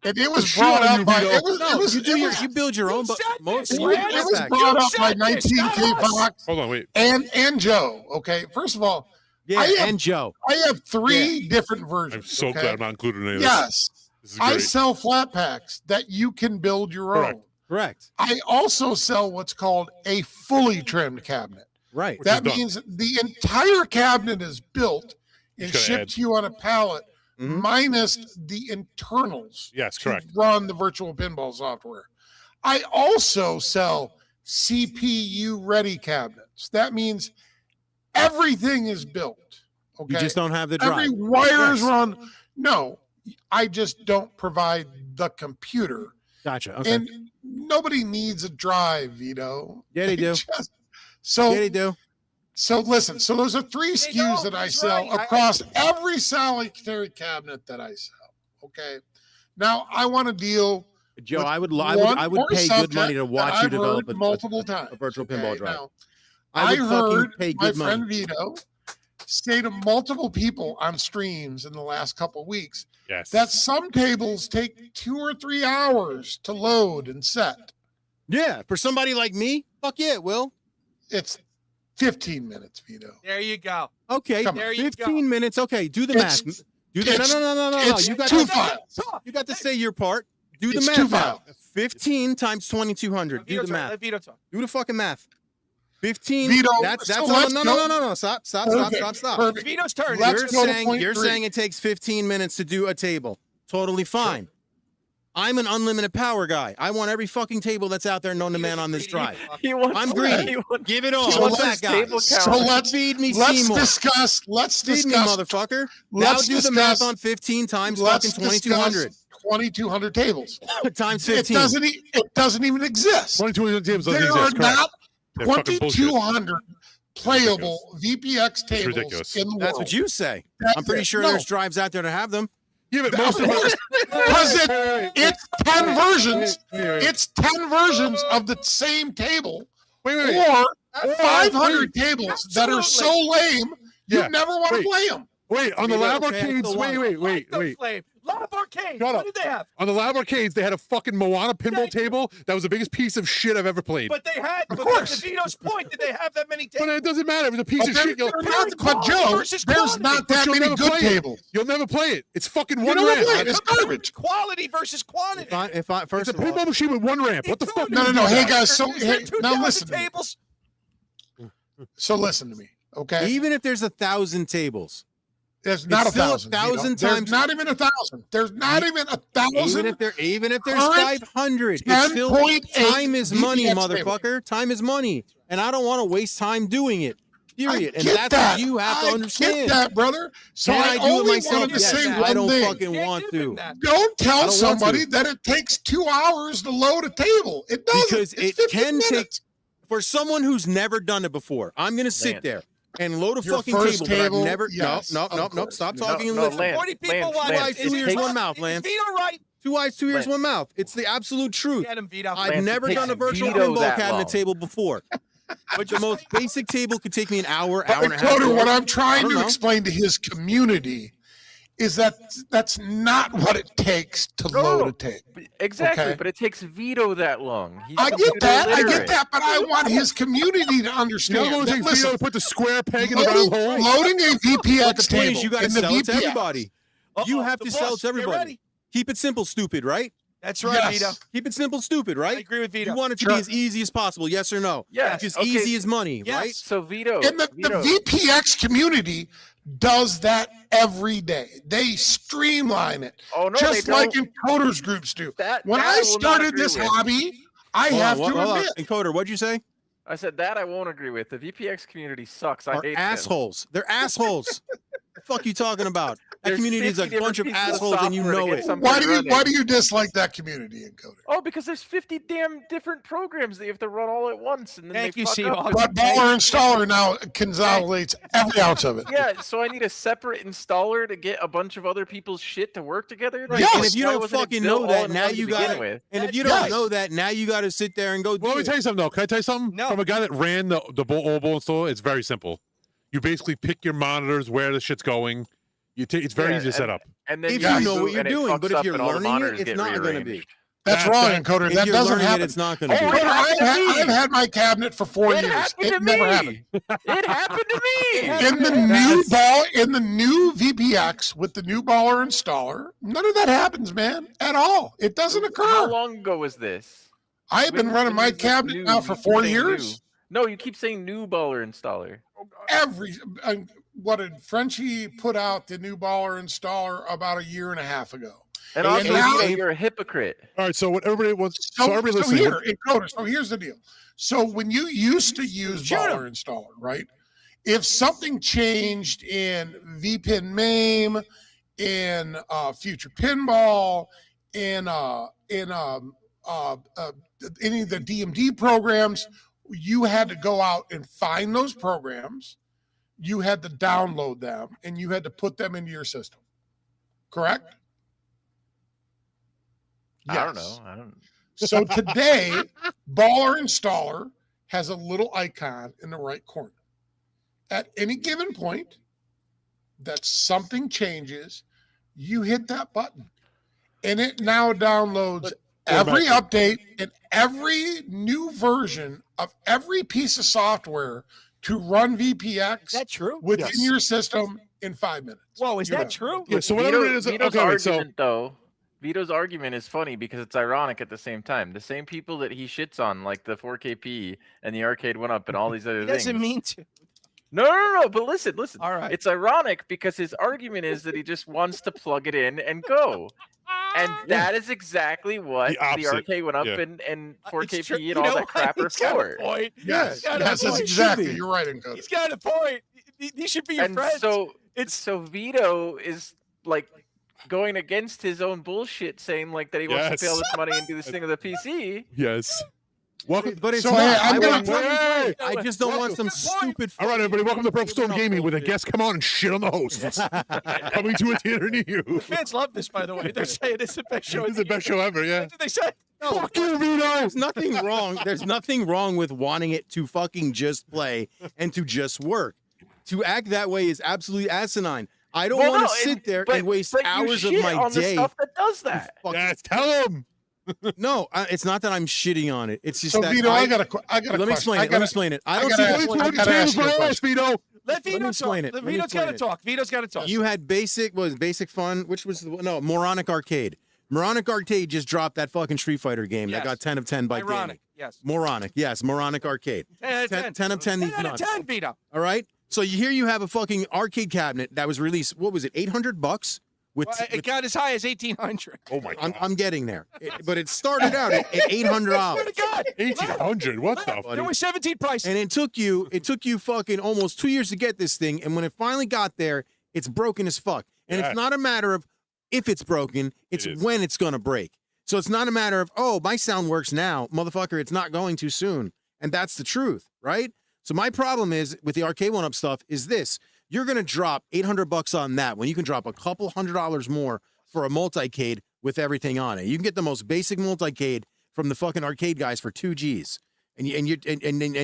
And it was Shit brought on up you, by Vito. it was No, it was you do it your was, you build your own, You but said most this, of Lance. it was pack. brought up You by said this, 19K not us. Fox Hold on, wait. and Joe. Okay, first of all, Yeah, I have- and Joe. I have three different versions. I'm so okay? glad I'm not included in any of this. Yes, This is I great. sell flat packs that you can build your Correct. own. Correct. I also sell what's called a fully trimmed cabinet. Right. Which is That done. means the entire cabinet is built and Just gotta shipped add- to you on a pallet, Mhm. minus the internals Yes, to correct. run the virtual pinball software. I also sell CPU ready cabinets. That means everything is built. Okay. You just don't have the Every drive. wire is Yes. run. No, I just don't provide the computer. Gotcha. Okay. And nobody needs a drive, Vito. Yeah, they do. So Yeah, they do. so listen, so those are three They SKUs don't, that I that's sell right. across every solitary cabinet that I sell. Okay. Now I want to deal Joe, with I would one more pay good subject money to that watch you I've develop heard multiple times. a virtual okay? pinball drive. Now, I would fucking heard pay my good money. friend Vito say to multiple people on streams in the last couple of weeks Yes. that some tables take 2 or 3 hours to load and set. Yeah, for somebody like me, fuck yeah, it will. It's 15 minutes, Vito. There you go. Okay, Come on. There you 15 go. minutes. Okay, do the It's- math. Do the, it's- no. it's You got two to, files. you got to say your part. Do the It's math. two now. files. 15 times 2,200. Do the math. Let Vito talk. Do the fucking math. 15. Vito, That's so all. let's No. Stop. Perfect. It's Vito's turn. Let's You're go to saying point you're three. saying it takes 15 minutes to do a table. Totally fine. I'm an unlimited power guy. I want every fucking table that's out there known to man on this drive. He wants, I'm he greedy. wants- Give it all. So What's let's- that guy? table So count. let's Feed me let's Seymour. discuss. Let's Feed me, discuss. motherfucker. Now Let's do the math discuss- on 15 times Let's fucking 2,200. discuss 2,200 tables. Times It 15. doesn't even exist. 22 tables doesn't There are exist. Correct. not They're fucking bullshit. 2,200 playable VPX tables ridiculous. in the world. That's what you say. That's I'm pretty it. sure No. there's drives out there to have them. Yeah, but most of us. Because it's 10 versions. Wait. It's 10 versions of the same table, Wait. or 500 tables that are so lame you Yeah. never want to Wait. play them. Wait, on the Maybe lab I'll pay arcades. the one. Wait. Flame. Lab Arcade. Shut What up. did they have? On the lab arcades, they had a fucking Moana pinball Thank you. table that was the biggest piece of shit I've ever played. But they had. Of but course. To Vito's point, did they have that many But tables? it doesn't matter. It was a piece But, of there- shit. there are not- but Joe, versus there's quantity. not But that you'll many never good play it. tables. You'll never play it. It's fucking You one never ramp. play it. It's garbage. Quality versus quantity. If I It's first a of all, pinball machine with one ramp. What the fuck? No. do you Hey do? guys, so Is there hey, 2,000 now listen to me. tables. So listen to me, okay? even if there's 1,000 tables, There's not it's still 1,000. 1,000 There's times- not even 1,000. There's not even 1,000. even if there's current 500, it's still 10.8 time is money, VPX motherfucker. Time is money, and I don't want to waste time doing it. Period. I And get that's that. what you have to I understand. get that, brother. So Can I I do it only myself? wanted to Yes. say I one don't thing. fucking Can't want give him to. that. Don't I tell don't want somebody to. that it takes 2 hours to load a table. It doesn't. Because It's it 15 can take minutes. for someone who's never done it before. I'm gonna sit Lance. there and load a Your fucking first table, but I've table, never. yes, no. of course. Stop No, talking and no, listen. Lance, 40 people Lance, watch. Lance, Two eyes, 2 ears, takes- 1 mouth, Lance. Is Vito right? 2 eyes, 2 ears, Lance. 1 mouth. It's the absolute truth. Get him, Vito. I've Lance, it never takes done a virtual Vito pinball that cabinet long. table before. But the most basic table could take me an hour, But hour and a half. Coder, what I'm I trying don't to know. explain to his community is that that's not what it takes to No, load no. a tape. Exactly, Okay. but it takes Vito that long. He's I get computer that. I get illiterate. that. But I want his community to You know understand. what it that, takes Vito listen, to put the square peg in the round hole? loading a But VPX the point table is, you got to in the sell it to VPX. everybody. You have to sell it to Get everybody. ready. Keep it simple, stupid, right? That's right, Yes. Vito. Keep it simple, stupid, I right? agree with Vito. You want it to Sure. be as easy as possible, yes or no? Yes, As okay. easy as money, Yes. right? So Vito, And the Vito, VPX community does that every day. They streamline it, oh no, just they like don't. encoders groups do. That, When that I will not started agree this with. hobby, I have to hold on. admit, Encoder, what'd you say? I said that I won't agree with. The VPX community sucks. I Are hate them. assholes. They're assholes. The fuck you talking about? That There's community is a 50 bunch of different pieces of assholes, and you software to know get it. something why running. do you dislike that community, encoder? Oh, because there's 50 damn different programs that you have to run all at once, and then Thank they you, fuck Seahawk. up. But Baller Installer now consolidates every ounce of it. Yeah, so I need a separate installer to get a bunch of other people's shit to work together. Right. Yes. And if you Why don't wasn't it fucking built know all that, in now one to you begin got. with? And if you Yes. don't know that, now you got to sit there and go do Well, let me it. tell you something, though. Can I tell you something? No. From a guy that ran the old bowl installer, it's very simple. You basically pick your monitors, where the shit's going. It's very Yeah, easy to set up. And then If you reboot know what you're and it doing, fucks but if up you're and all the learning it, monitors it's get not gonna be. rearranged. That's That- wrong, that- encoder. If That you're doesn't learning happen. it, it's not going to Oh, be. it happened to me. I've had my cabinet for 4 It years. happened It to never me. happened. It happened to me. In the new ball, in the new VPX with the new baller installer, none of that happens, man, at all. It doesn't How occur. long ago was this? I have been When- running when my was this cabinet new? now You for keep 4 saying years. new. No, you keep saying new baller installer. What did Frenchie put out the new baller installer about 1.5 years ago? And Hey, also, now- Vito, you're a hypocrite. All right, so what everybody wants. So, everybody so listening. here, encoder. So here's the deal. So when you used to use Shoot 'em. baller installer, right? If something changed in VPin MAME, in Future Pinball, in any of the DMD programs, you had to go out and find those programs. You had to download them, and you had to put them into your system. Correct? I don't Yes. know. I don't. So today, Baller Installer has a little icon in the right corner. At any given point that something changes, you hit that button. And it now downloads every update and every new version of every piece of software to run VPX Is that true? within Yes. your system in 5 minutes. Whoa, is You're that done. true? Yeah, so whatever it is, Vito's okay, wait, so argument, though, Vito's argument is funny because it's ironic at the same time. The same people that he shits on, like the 4KP and the Arcade 1-Up and all these other He things. doesn't mean to. No. But listen. All right. It's ironic because his argument is that he just wants to plug it in and go. And that is exactly what the opposite, Arcade 1-Up yeah. and It's 4KP true. and You all know that what? crap are He's got a for. point. Yes, He's got a that's point. exactly. You're right, Encoder. He's got a point. These should be your And friends. so Vito is like going against his own bullshit, saying like that he wants to pay all this money and do this thing with the PC. yes. Welcome. But it's So, not. hey, I'm I gonna- just don't want some stupid. All right, everybody, welcome to Pro Storm Giving up Gaming, where the bullshit. guests come on and shit on the hosts. Coming to a theater near you. Fans love this, by the way. They're saying it's the best show. This is the best show ever, yeah. That's what they say. Fuck you, Vito! There's nothing wrong. There's nothing wrong with wanting it to fucking just play and to just work. To act that way is absolutely asinine. I don't want to sit there and waste hours of my on the day. stuff that does that. Yes, tell him! No, it's not that I'm shitting on it. It's just So that Vito, I got a Let me question. explain it. Let me explain it. I don't gotta see ask the you- point. I gotta ask you a question. Vito! Let Let me Vito explain talk. it. Let me Vito's explain got to it. talk. Vito's got to talk. You had basic fun, which was Moronic Arcade. Moronic Arcade just dropped that fucking Street Fighter game that Yes. got 10 of 10 by Ironic. Danny. Yes. Moronic, yes, Moronic Arcade. 10 of 10 these 10 out of nuts. 10, Vito. All right. So here you have a fucking arcade cabinet that was released. What was it? $800 with. Well, it got as high as 1,800. Oh my god. I'm getting there, but it started out at $800. Swear to God. 1,800, what the There were 17 prices. And it took you fucking almost 2 years to get this thing. And when it finally got there, it's broken as fuck. And Yeah. it's not a matter of if it's broken, it's It is. when it's gonna break. So it's not a matter of, oh, my sound works now, motherfucker, it's not going too soon. And that's the truth, right? So my problem is with the Arcade 1-Up stuff is this. You're gonna drop $800 on that when you can drop a couple $100 more for a multicade with everything on it. You can get the most basic multicade from the fucking arcade guys for 2 G's. And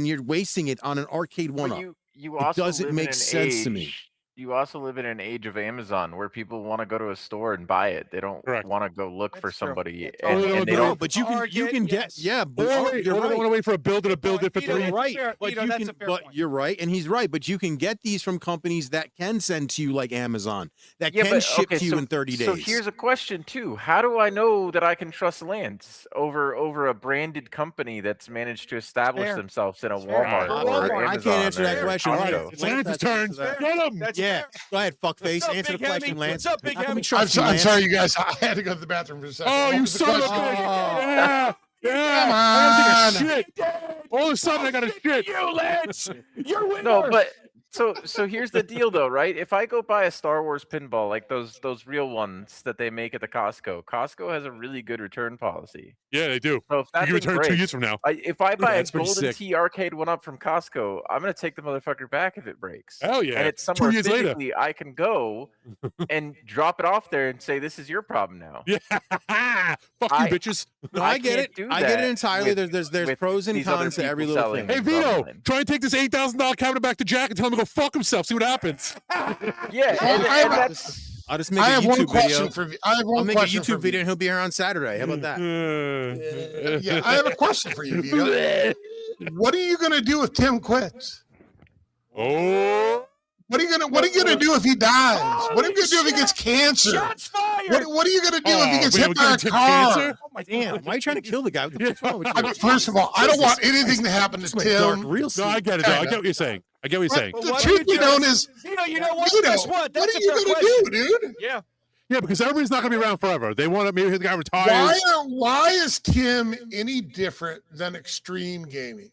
you're wasting it on an Arcade 1-Up. You It also doesn't live in make an sense to me. age- You also live in an age of Amazon where people want to go to a store and buy it. They don't Correct. want to go look for That's true. somebody, That's and, true. and they No, don't. But you can Target, get yes. but Or you're I right. want to wait for a builder to build it for Vito, three. that's Right, fair. but Vito, you that's can. a fair But point. you're right, and he's right. But you can get these from companies that can send to you, like Amazon, that Yeah, can but ship okay, to you so, in 30 days. so here's a question too: how do I know that I can trust Lance over a branded company that's managed to establish Fair. themselves in a fair. Walmart For or Walmart. I Amazon can't answer that or question. All right, Costco? it's Lance's turn. That's- Get him! That's Yeah, fair. go ahead, fuckface. What's up, Answer the Big question, Hammy? Lance. What's up, Big How can we Hammy? trust you, I'm Lance? sorry, you guys. I had to go to the bathroom for a second. Oh, What you was the son of a question? bitch! Oh. Yeah! Come I on. gotta take a shit! All of a sudden, I got to shit! You, Lance. You're winner. No, but so here's the deal though, right? If I go buy a Star Wars pinball, like those real ones that they make at the Costco has a really good return policy. Yeah, they do. So if that You thing return 2 breaks, years from now. if I buy a That's pretty Golden sick. Tee Arcade 1-Up from Costco, I'm gonna take the motherfucker back if it breaks. Hell yeah. And it's 2 somewhere years later. physically I can go and drop it off there and say, "This is your problem now." Yeah. Fuck you, I- bitches. No, I get can't it. do I get it that entirely. with- There's with pros and these other cons to every people little selling thing. Hey, it Vito, online. try and take this $8,000 cabinet back to Jack and tell him to go fuck himself. See what happens. Yeah, Well, I and have- that's I'll just make I a have one YouTube question video. for. I have one I'll make a question for YouTube video and he'll be here on Saturday. How about that? Yeah, I have a question for you, Vito. What are you gonna do if Tim quits? Oh. What are you gonna do if he dies? What are you gonna do if he gets cancer? Shots fired. What are you gonna do if he gets we hit by a gonna tip car? cancer? Oh my Damn, why are you trying to kill the guy? What the fuck's wrong with you? I mean, first of all, I don't want anything to happen to This went dark Tim. real No, soon. I get it. Though. I get what you're saying. I get what you're saying. The What truth are be you known doing? is, Vito, you know what? Vito, Guess what? That's are a you fair gonna question. do, dude? Yeah. Yeah, because everybody's not going to be around forever. They want to maybe the guy retires. Why is Tim any different than extreme gaming?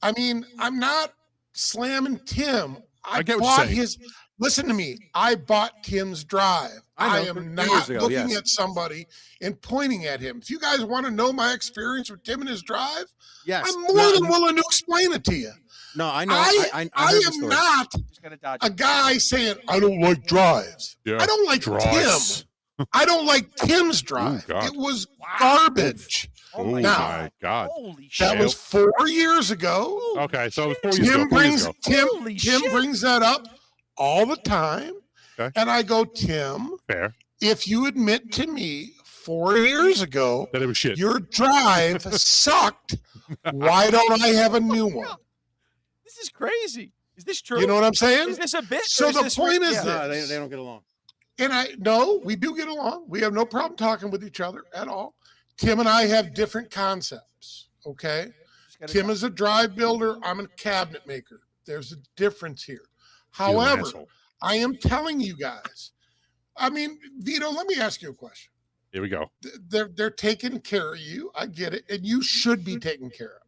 I mean, I'm not slamming Tim. I get what you're bought saying. his. Listen to me. I bought Tim's drive. I I know, am 3 years not ago, looking yes. at somebody and pointing at him. If you guys want to know my experience with Tim and his drive, Yes. I'm more than willing to explain it to you. No, I know. I I heard the am story. not Just gonna dodge. a guy saying I don't like drives. Yeah. I don't like Drives. Tim. I don't like Tim's drive. God. It was garbage. Oh, my my God. Holy shit. That was 4 years ago. Okay, so it was 4 years ago. Tim 4 years brings ago. Holy Tim shit. brings that up all the time. Okay. And I go, Tim, Fair. if you admit to me 4 years ago That it was shit. your drive sucked Why don't I have a new one? This is crazy. Is this true? You know what I'm saying? Is this a bit? So or is the this point real? is Yeah. No, this. they don't get along. And we do get along. We have no problem talking with each other at all. Tim and I have different concepts. Okay. Tim is a drive builder. I'm a cabinet maker. There's a difference here. However, I am telling you guys, I mean, Vito, let me ask you a question. Here we go. They're taking care of you. I get it. And you should be taken care of.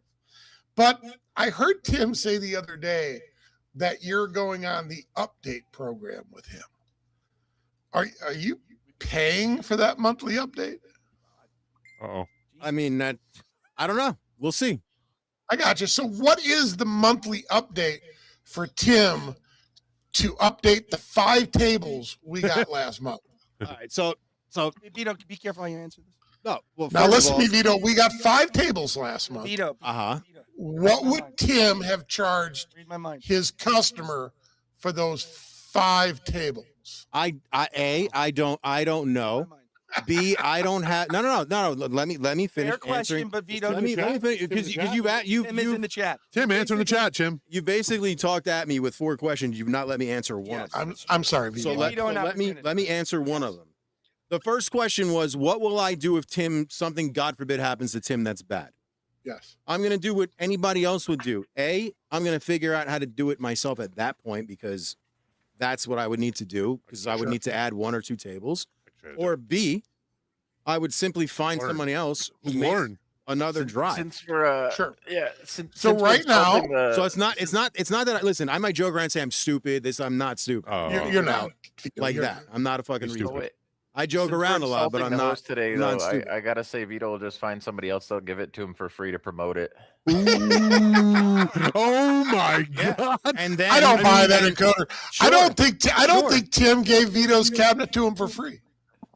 But I heard Tim say the other day that you're going on the update program with him. Are you paying for that monthly update? Uh-oh. I mean, I don't know. We'll see. I got you. So what is the monthly update for Tim to update the 5 tables we got last month? All right. So Vito, be careful how you answer this. no. Well, Now first listen of to all, me, Vito. We got 5 tables last month. Vito. Uh-huh. What would Tim have charged Read my mind. his customer for those 5 tables? I don't know. B, I don't have. No. Let me finish Fair question, answering. but Vito. Let me finish because Tim is in the chat. Tim, answer in the chat, Tim. you basically talked at me with 4 questions. You've not let me answer one. Yes. Of them. I'm sorry, Vito. So let me answer one of them. The first question was, what will I do if something God forbid happens to Tim that's bad? Yes. I'm going to do what anybody else would do. A, I'm going to figure out how to do it myself at that point because that's what I would need to do because I would need to add 1 or 2 tables. Or B, I would simply find somebody else who makes another drive. Since we're Sure. yeah. So since we're right now- solving the- So it's not that listen, I might joke around and say I'm stupid. I'm not stupid. You're not. Like You're that. I'm not a fucking You're Oh, retard. wait. I joke Since we're around a lot, but insulting I'm the not host today. not Though, stupid. I gotta say, Vito will just find somebody else that'll give it to him for free to promote it. Oh my God. And then I don't buy that then- encoder. Sure. I don't Sure. think Tim gave Vito's cabinet to him for free.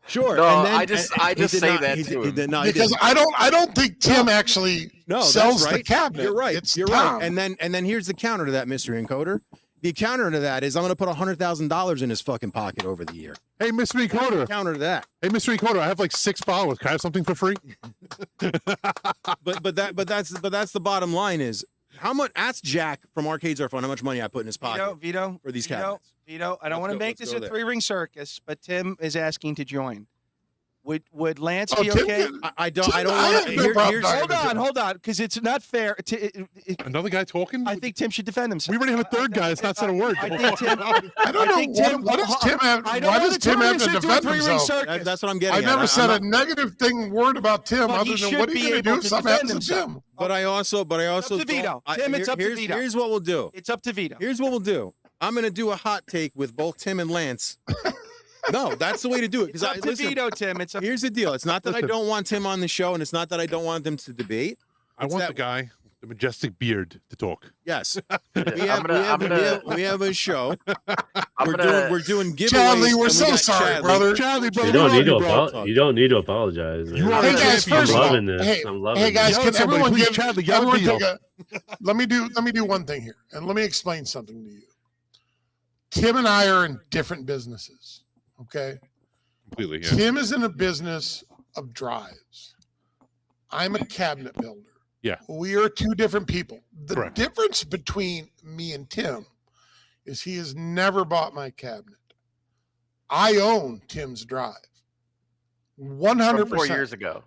Sure. No, and then, I just he did say not- that he to did- he him. did- no, he Because didn't. I don't think Tim actually No, sells that's right. the cabinet. You're right. It's You're Tom. right. And then here's the counter to that, Mystery Encoder. The counter to that is I'm going to put $100,000 in his fucking pocket over the year. Hey, Mystery Encoder. Counter to that. Hey, Mystery Encoder. I have like 6 followers. Can I have something for free? But that's the bottom line is how much. Ask Jack from Arcades Are Fun how much money I put in his pocket Vito, for these cabinets. Vito, I don't Let's want to go, make let's this go a there. 3-ring circus, but Tim is asking to join. Would Lance Oh, be Tim okay? can- I don't Tim, I want have no problem talking Hold on, because it's not fair. Another guy talking? I think Tim should defend himself. we already have a third guy that's not said a word. I think Tim. I don't know think Tim- what does Tim have. I don't Why want does to Tim turn have this to into a defend 3-ring himself? circus. That's what I'm getting I at. never I'm said not- a negative word about Tim But he other than should what are be you going to able do to if something defend happens to himself. Tim? But I also It's up to Vito. Tim, it's up to Vito. Here's what we'll do. It's up to Vito. Here's what we'll do. I'm going to do a hot take with both Tim and Lance. No, that's the way to do it. It's up to Vito, Tim. It's up. Here's the deal. It's not that I Listen. don't want Tim on the show, and it's not that I don't want them to debate. I want the guy, with the majestic beard, to talk. Yes, I'm we have a show. I'm We're doing giveaways. Chadley, we're and we so got sorry, Chadley. brother. Charlie, brother. You don't need to bro. you don't need to apologize. Man. You are Hey a guys, champion, first of bro. all, loving this. hey, I'm loving hey guys, this. can Somebody, everyone please, give? Chadley, yell at Everyone Vito. take a. Let me do one thing here, and let me explain something to you. Tim and I are in different businesses. Okay. Completely, yeah. Tim is in a business of drives. I'm a cabinet builder. Yeah. We are 2 different people. The Correct. difference between me and Tim is he has never bought my cabinet. I own Tim's drive. 100%. From 4 years ago.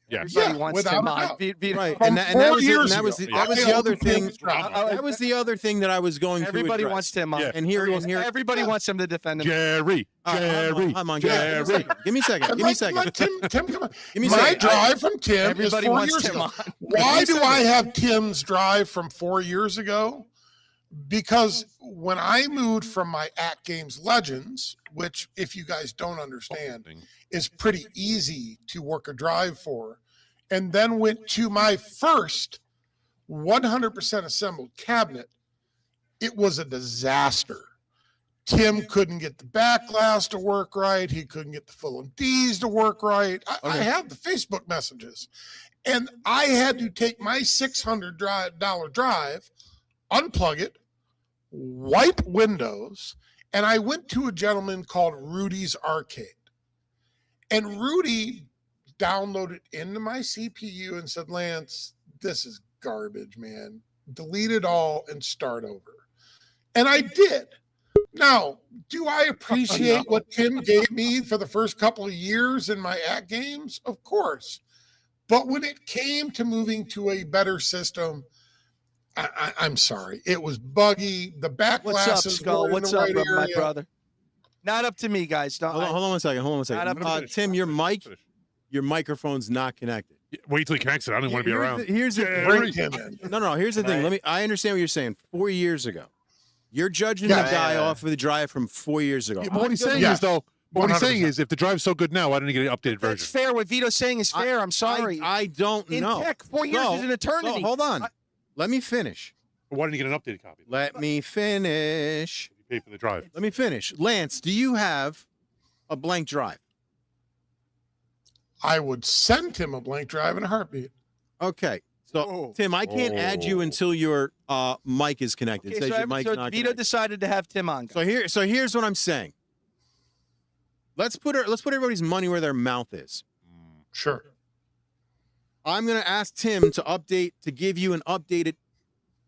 Yeah. Everybody wants without Tim a on. doubt. Right, From and that 4 was the, years and that was ago. the, that was I the own other thing. Tim's drive. That was the other thing that I was going to Everybody address. wants Tim on. Yeah. And here, Everybody wants him to defend himself. Jerry. Jerry. Come on, Jerry. give me a second. And Give me a second. let Tim come on. Give me a My second. drive from Tim Everybody is 4 wants years Tim ago. on. Why do I have Tim's drive from 4 years ago? Because when I moved from my At Games Legends, which if you guys don't understand, is pretty easy to work a drive for, and then went to my first 100% assembled cabinet, it was a disaster. Tim couldn't get the back glass to work right. He couldn't get the full and D's to work right. I have the Facebook messages. And I had to take my $600 drive, unplug it, wipe Windows, and I went to a gentleman called Rudy's Arcade. And Rudy downloaded into my CPU and said, Lance, this is garbage, man. Delete it all and start over. And I did. Now, do I appreciate what Tim gave me for the first couple of years in my at games? Of course. But when it came to moving to a better system, I'm sorry. It was buggy. The back What's up, glasses Skull? were in What's the up, right my area. brother? Not up to me, guys. Don't, Hold on one second. Not up- Tim, your microphone's not connected. Wait till he connects it. I don't want to be around. Here's the Bring Tim in. No. Here's the thing. I understand what you're saying. 4 years ago, you're judging the guy off of the drive from 4 years ago. What he's saying is though. What he's saying is, if the drive's so good now, why didn't he get an updated version? That's fair. What Vito's saying is fair. I'm sorry. I don't know. In tech, 4 years is an eternity. Hold on. Let me finish. Why didn't he get an updated copy? Let me finish. You pay for the drive. Let me finish. Lance, do you have a blank drive? I would send him a blank drive in a heartbeat. Okay. So, Tim, I can't add you until your mic is connected. Okay, It says so your mic's Vito not connected. decided to have Tim on. guys. So here's what I'm saying. Let's put everybody's money where their mouth is. Sure. I'm going to ask Tim to give you an updated.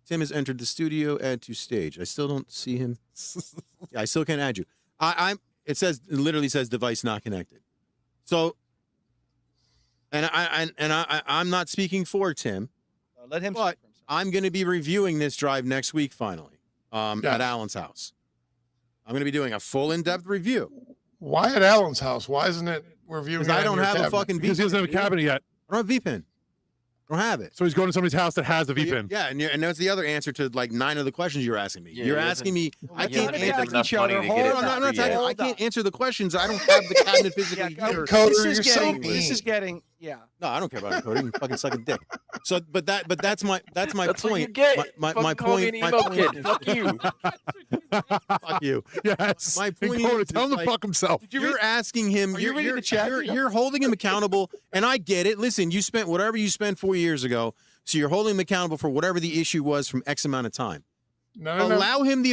Tim has entered the studio, add to stage. I still don't see him. Yeah, I still can't add you. It literally says device not connected. So, I'm not speaking for Tim. Let him. But I'm going to be reviewing this drive next week finally at Alan's house. I'm going to be doing a full in-depth review. Why at Alan's house? Why isn't it reviewing? Because I don't have a fucking Because he doesn't have a cabinet yet. I don't have V-pin. I don't have it. So he's going to somebody's house that has the V-pin. Yeah, and that's the other answer to like 9 of the questions you're asking me. Yeah, you're he asking me. I he hasn't can't paid them answer enough money to get it Hold on, I'm not for talking. you. I can't answer the questions. I don't have the cabinet physically here. Coder, This you're is so getting. mean. This is getting. Yeah. No, I don't care about encoding. You fucking suck a dick. So, but that's my That's point. what you get. My Fucking call me point. an My emo point. kid. Fuck you. Fuck you. Yes. My point Encoder, is, tell him to like, fuck himself. You're asking him. Are you reading the chat? You're holding him accountable, and I get it. Listen, you spent whatever you spent 4 years ago, so you're holding him accountable for whatever the issue was from X amount of time. No. Allow him the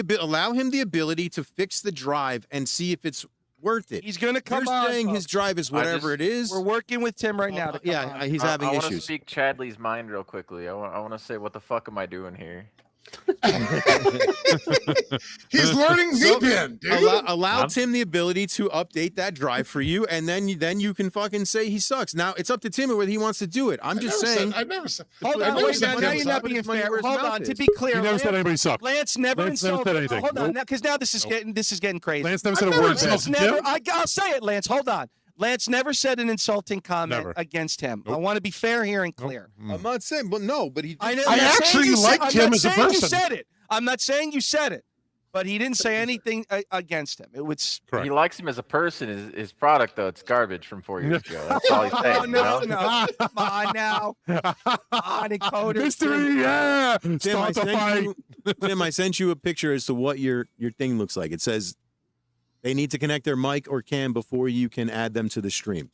ability to fix the drive and see if it's worth it. He's going to come You're on. saying his drive is whatever it is. We're working with Tim right now. To come on. Yeah, he's having I want to issues. speak Chadley's mind real quickly. I want to say, what the fuck am I doing here? He's learning V-pin, dude. Allow Tim the ability to update that drive for you, and then you can fucking say he sucks. Now it's up to Tim whether he wants to do it. I'm just saying. I never said. Hold I on, never wait, said now Tim you're sucked. not being fair. Hold on, to be clear, He never said anybody sucked. Lance never Lance never insulted. said anything. Hold on, Nope. because now this is getting crazy. Lance never said I've a never word. insulted Lance. Tim. I'll say it, Lance. Hold on. Lance never said an insulting comment Never. against him. Nope. I want to be fair here and clear. I'm not saying, but no, but he. I actually liked him as a person. You said it. I'm not saying you said it, but he didn't say anything against him. It was. Correct. He likes him as a person. His product, though, it's garbage from 4 years ago. That's all he's saying. No, you know? no. Come on now. On encoder. Mystery, yeah. Tim, Start the fight. Tim, I sent you a picture as to what your thing looks like. It says they need to connect their mic or cam before you can add them to the stream.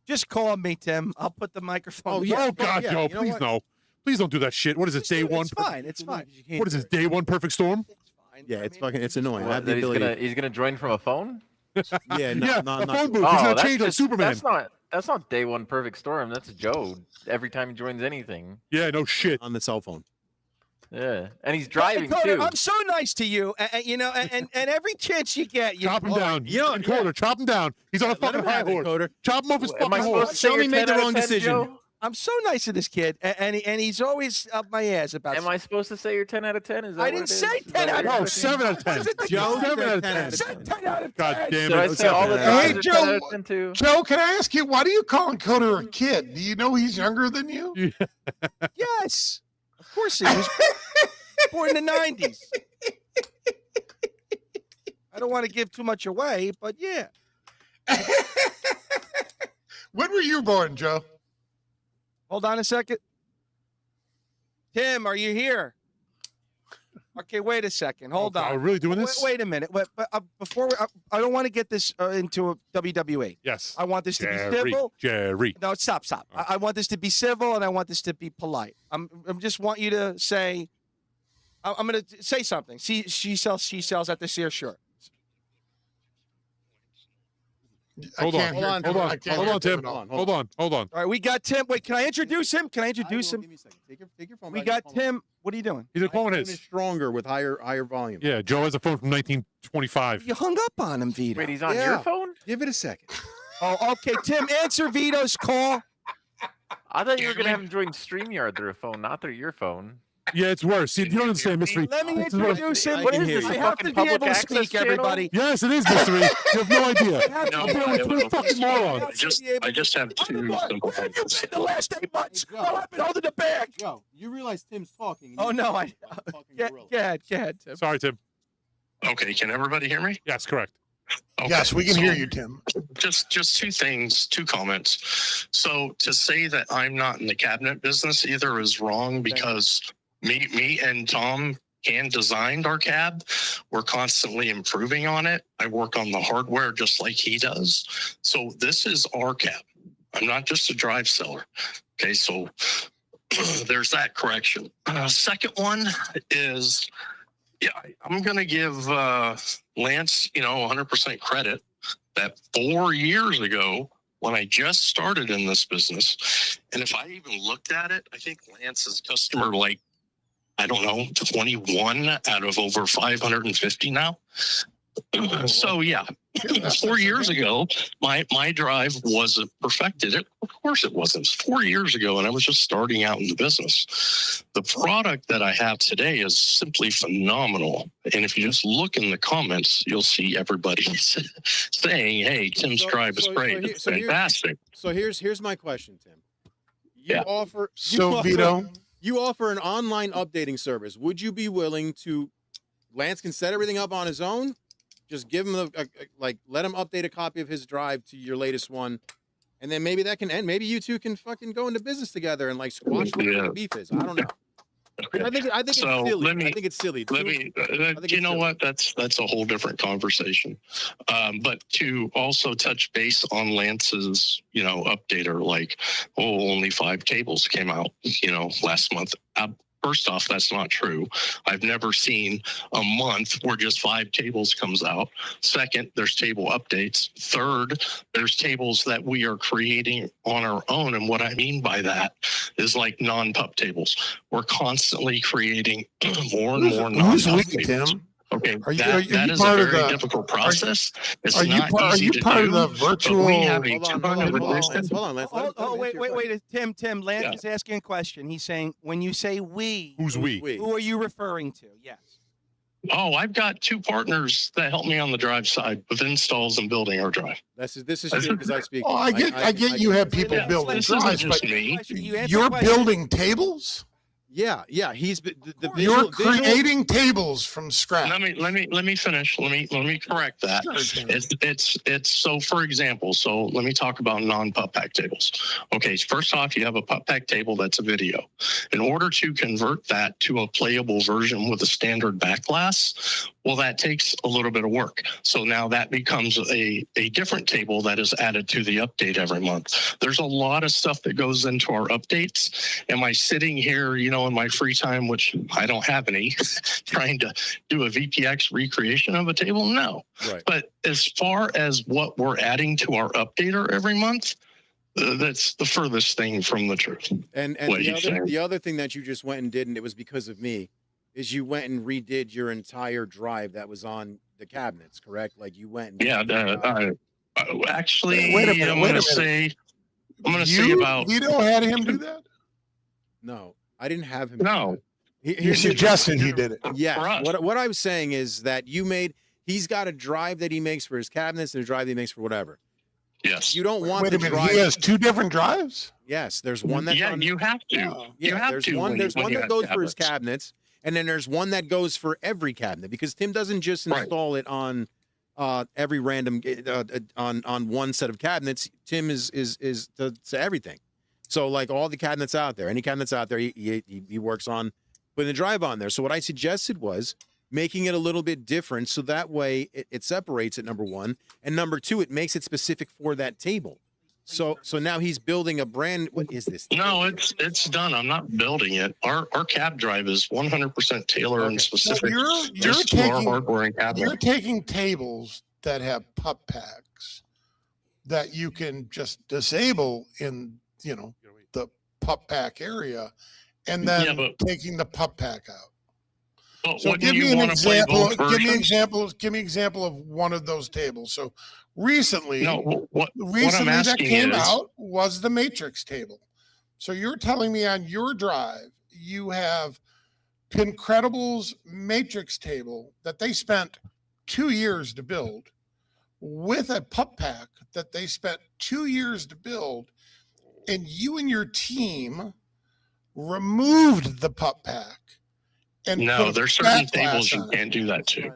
Just call me, Tim. I'll put the microphone. Oh, yeah. Oh, God, yeah, Joe, you know please what? no. Please don't do that shit. What is it, Just day do it. one? It's fine. It's fine. What is this, day one perfect storm? It's fine. Yeah, it's annoying. I What, have the that ability. he's gonna join from a phone? Yeah, no, Yeah, no, a not phone booth. Oh, He's gonna that's change like just- Superman. That's not day one perfect storm. That's Joe. Every time he joins anything. Yeah, no shit. on the cell phone. Yeah, and he's driving Encoder, too. I'm so nice to you, and every chance you get, you Chop him oh, down. you know, Encoder, chop him down. He's on a Let fucking him high have it, horse. Coder. Chop him off his Am I fucking supposed to horse. say Show you're me made 10 the out of wrong 10, decision. Joe? I'm so nice to this kid, and he's always up my ass about. Am I supposed to say you're 10 out of 10? Is that I what didn't it is? say Is 10 that out what of you're No, 10. saying? 7 out of 10. Joe, 7 out of 10 out 10. of 10. 10 out of 10. God damn Should I it. say all the Hey, times Hey, you're Joe. 10 out of 10 too? Joe, can I ask you, why do you call Encoder a kid? Do you know he's younger than you? Yes, of course he was born in the 90s. I don't want to give too much away, but yeah. When were you born, Joe? Hold on a second. Tim, are you here? Okay, wait a second. Hold Are we on. really doing this? Wait a minute. Before I don't want to get this into a WWE. Yes. I want this to be Jerry. civil. Jerry. No, stop. I want this to be civil, and I want this to be polite. I'm just want you to say. I'm going to say something. She sells at the Sears shirt. Hold on, hear- hold on, I can't hold hear on, Tim. Tim at all. Hold on, hold on. All right, we got Tim. Wait, can I introduce him? Can I introduce Give him? me a second. Take your phone. We back. got Your phone. Tim. What are you doing? He's a My phone phone is his. stronger with higher volume. Yeah, Joe has a phone from 1925. You hung up on him, Vito. Wait, he's on Yeah. your phone? Give it a second. Oh, okay. Tim, answer Vito's call. I thought you were gonna have him join StreamYard through a phone, not through your phone. Yeah, it's worse. See, you don't understand, Mystery. Let me This is what- introduce him. I What can is hear this? you. A I have to fucking be able public to access speak, channel? everybody. Yes, it is, Mystery. You have no idea. I have to No, be able I to have You're a fucking moron. I just have I'm two the one. simple Where have you things. been the last 8 months? Hey, Joe. Well, I've been holding the bag. Joe, you realize Tim's talking. and Oh, you're no, talking like a fucking gorilla. Go ahead, Tim. Sorry, Tim. Okay, can everybody hear me? Yes, correct. Okay, Yes, we can so hear you, Tim. Just two things, two comments. So to say that I'm not in the cabinet business either is wrong because me and Tom hand designed our cab. We're constantly improving on it. I work on the hardware just like he does. So this is our cab. I'm not just a drive seller. Okay, so there's that correction. Second one is, yeah, I'm going to give Lance, 100% credit that 4 years ago when I just started in this business, and if I even looked at it, I think Lance is customer 21 out of over 550 now. So yeah, 4 years ago, my drive wasn't perfected. Of course it wasn't. It was 4 years ago, and I was just starting out in the business. The product that I have today is simply phenomenal. And if you just look in the comments, you'll see everybody saying, "Hey, Tim's drive is great. It's fantastic." So here's my question, Tim. Yeah. Vito, You offer an online updating service. Would you be willing to? Lance can set everything up on his own. Just give him let him update a copy of his drive to your latest one, and then maybe that can end. Maybe you two can fucking go into business together and squash whatever the beef is. I don't know. I think it's So silly. let me- I think it's silly. Let me, you know what? That's a whole different conversation. But to also touch base on Lance's, updater, only 5 tables came out, last month. First off, that's not true. I've never seen a month where just 5 tables comes out. Second, there's table updates. Third, there's tables that we are creating on our own. And what I mean by that is non-pup tables. We're constantly creating more and more who's non-pup we, tables. Tim? Okay, Are you that is a part of very the- difficult process. It's Are you not part? Are easy you to part do. of the But virtual? we have a Hold on, ton of Lance. advanced- Hold on, Lance. Let him Wait. Tim, Lance Yeah. is asking a question. He's saying, when you say we, Who's we? who are you referring to? Yes. Oh, I've got 2 partners that help me on the drive side with installs and building our drive. This is true because I speak. Oh, I get you have people Yeah, building this isn't drives, just but me. you're building tables. Yeah. He's the You're visual. creating tables from scratch. Let me finish. Let me correct that. Sure, Tim. It's so, for example, so let me talk about non-pup pack tables. Okay, first off, you have a pup pack table that's a video. In order to convert that to a playable version with a standard back glass, well, that takes a little bit of work. So now that becomes a different table that is added to the update every month. There's a lot of stuff that goes into our updates. Am I sitting here, in my free time, which I don't have any, trying to do a VPX recreation of a table? No. Right. But as far as what we're adding to our updater every month, that's the furthest thing from the truth. And What you saying? the other thing that you just went and did, and it was because of me, is you went and redid your entire drive that was on the cabinets, correct? You went and Yeah, actually, Wait a minute, I'm wait a going to minute. say about Vito had him do that. No, I didn't have him. no. You suggested he did it. Yeah. For us. What I was saying is that he's got a drive that he makes for his cabinets and a drive that he makes for whatever. Yes. You don't want Wait the a minute. drive. He has 2 different drives. Yes, there's one that's Yeah, on, you have to. Yeah, You have there's to. one. when There's you- when one you that have goes for his tablets. cabinets, and then there's one that goes for every cabinet because Tim doesn't just Right. install it on every random on one set of cabinets. Tim is to everything. So all the cabinets out there, any cabinets out there, he works on putting the drive on there. So what I suggested was making it a little bit different, so that way it separates it. Number one, and number two, it makes it specific for that table. So now he's building a brand. What is this? No, it's done. I'm not building it. Our cab drive is 100% tailored and specific you're just to our taking- hardware and You're cabinet. taking tables that have pup packs that you can just disable in, the pup pack area, and then taking the pup pack out. But So give me an example. Give me an example of one of those tables. So recently, what I'm that asking came is, out was the Matrix table. So you're telling me on your drive you have Pincredible's Matrix table that they spent 2 years to build, with a pup pack that they spent 2 years to build, and you and your team removed the pup pack. And no, there's certain tables you can't do that to.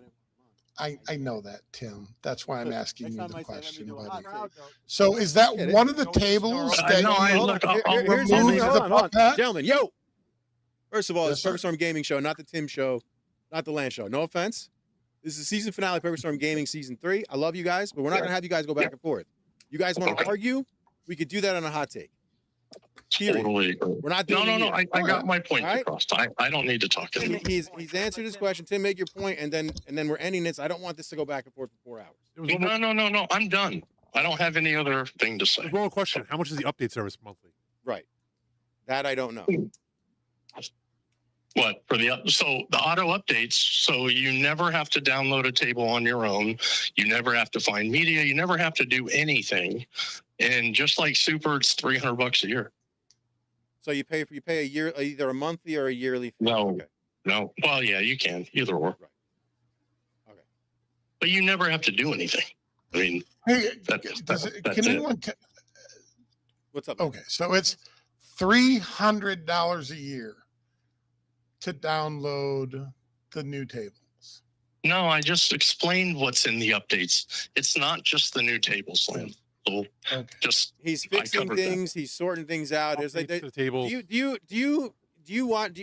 I know that, Tim. That's why I'm asking you the question, buddy. So is that one of the tables that I'll remove the pup pack? Gentlemen, yo! First of all, it's Perfect Storm Gaming Show, not the Tim Show, not the Land Show. No offense. This is season finale of Perfect Storm Gaming Season 3. I love you guys, but we're not going to have you guys go back and forth. You guys want to argue? We could do that on a hot take. Totally. We're not doing No. I got my point across. I don't need to talk. He's answered his question. Tim, make your point, and then we're ending this. I don't want this to go back and forth for 4 hours. No. I'm done. I don't have any other thing to say. There's one more question. How much is the update service monthly? Right. That I don't know. What for the auto updates? So you never have to download a table on your own. You never have to find media. You never have to do anything. And just like Super, it's $300 a year. So you pay a year, either a monthly or a yearly fee? No. Well, yeah, you can either or. Right. Okay. But you never have to do anything. I mean, what's up? Okay, so it's $300 a year to download the new tables. No, I just explained what's in the updates. It's not just the new tables, Lynn. So just he's fixing things. He's sorting things out. There's like the tables. Do you want?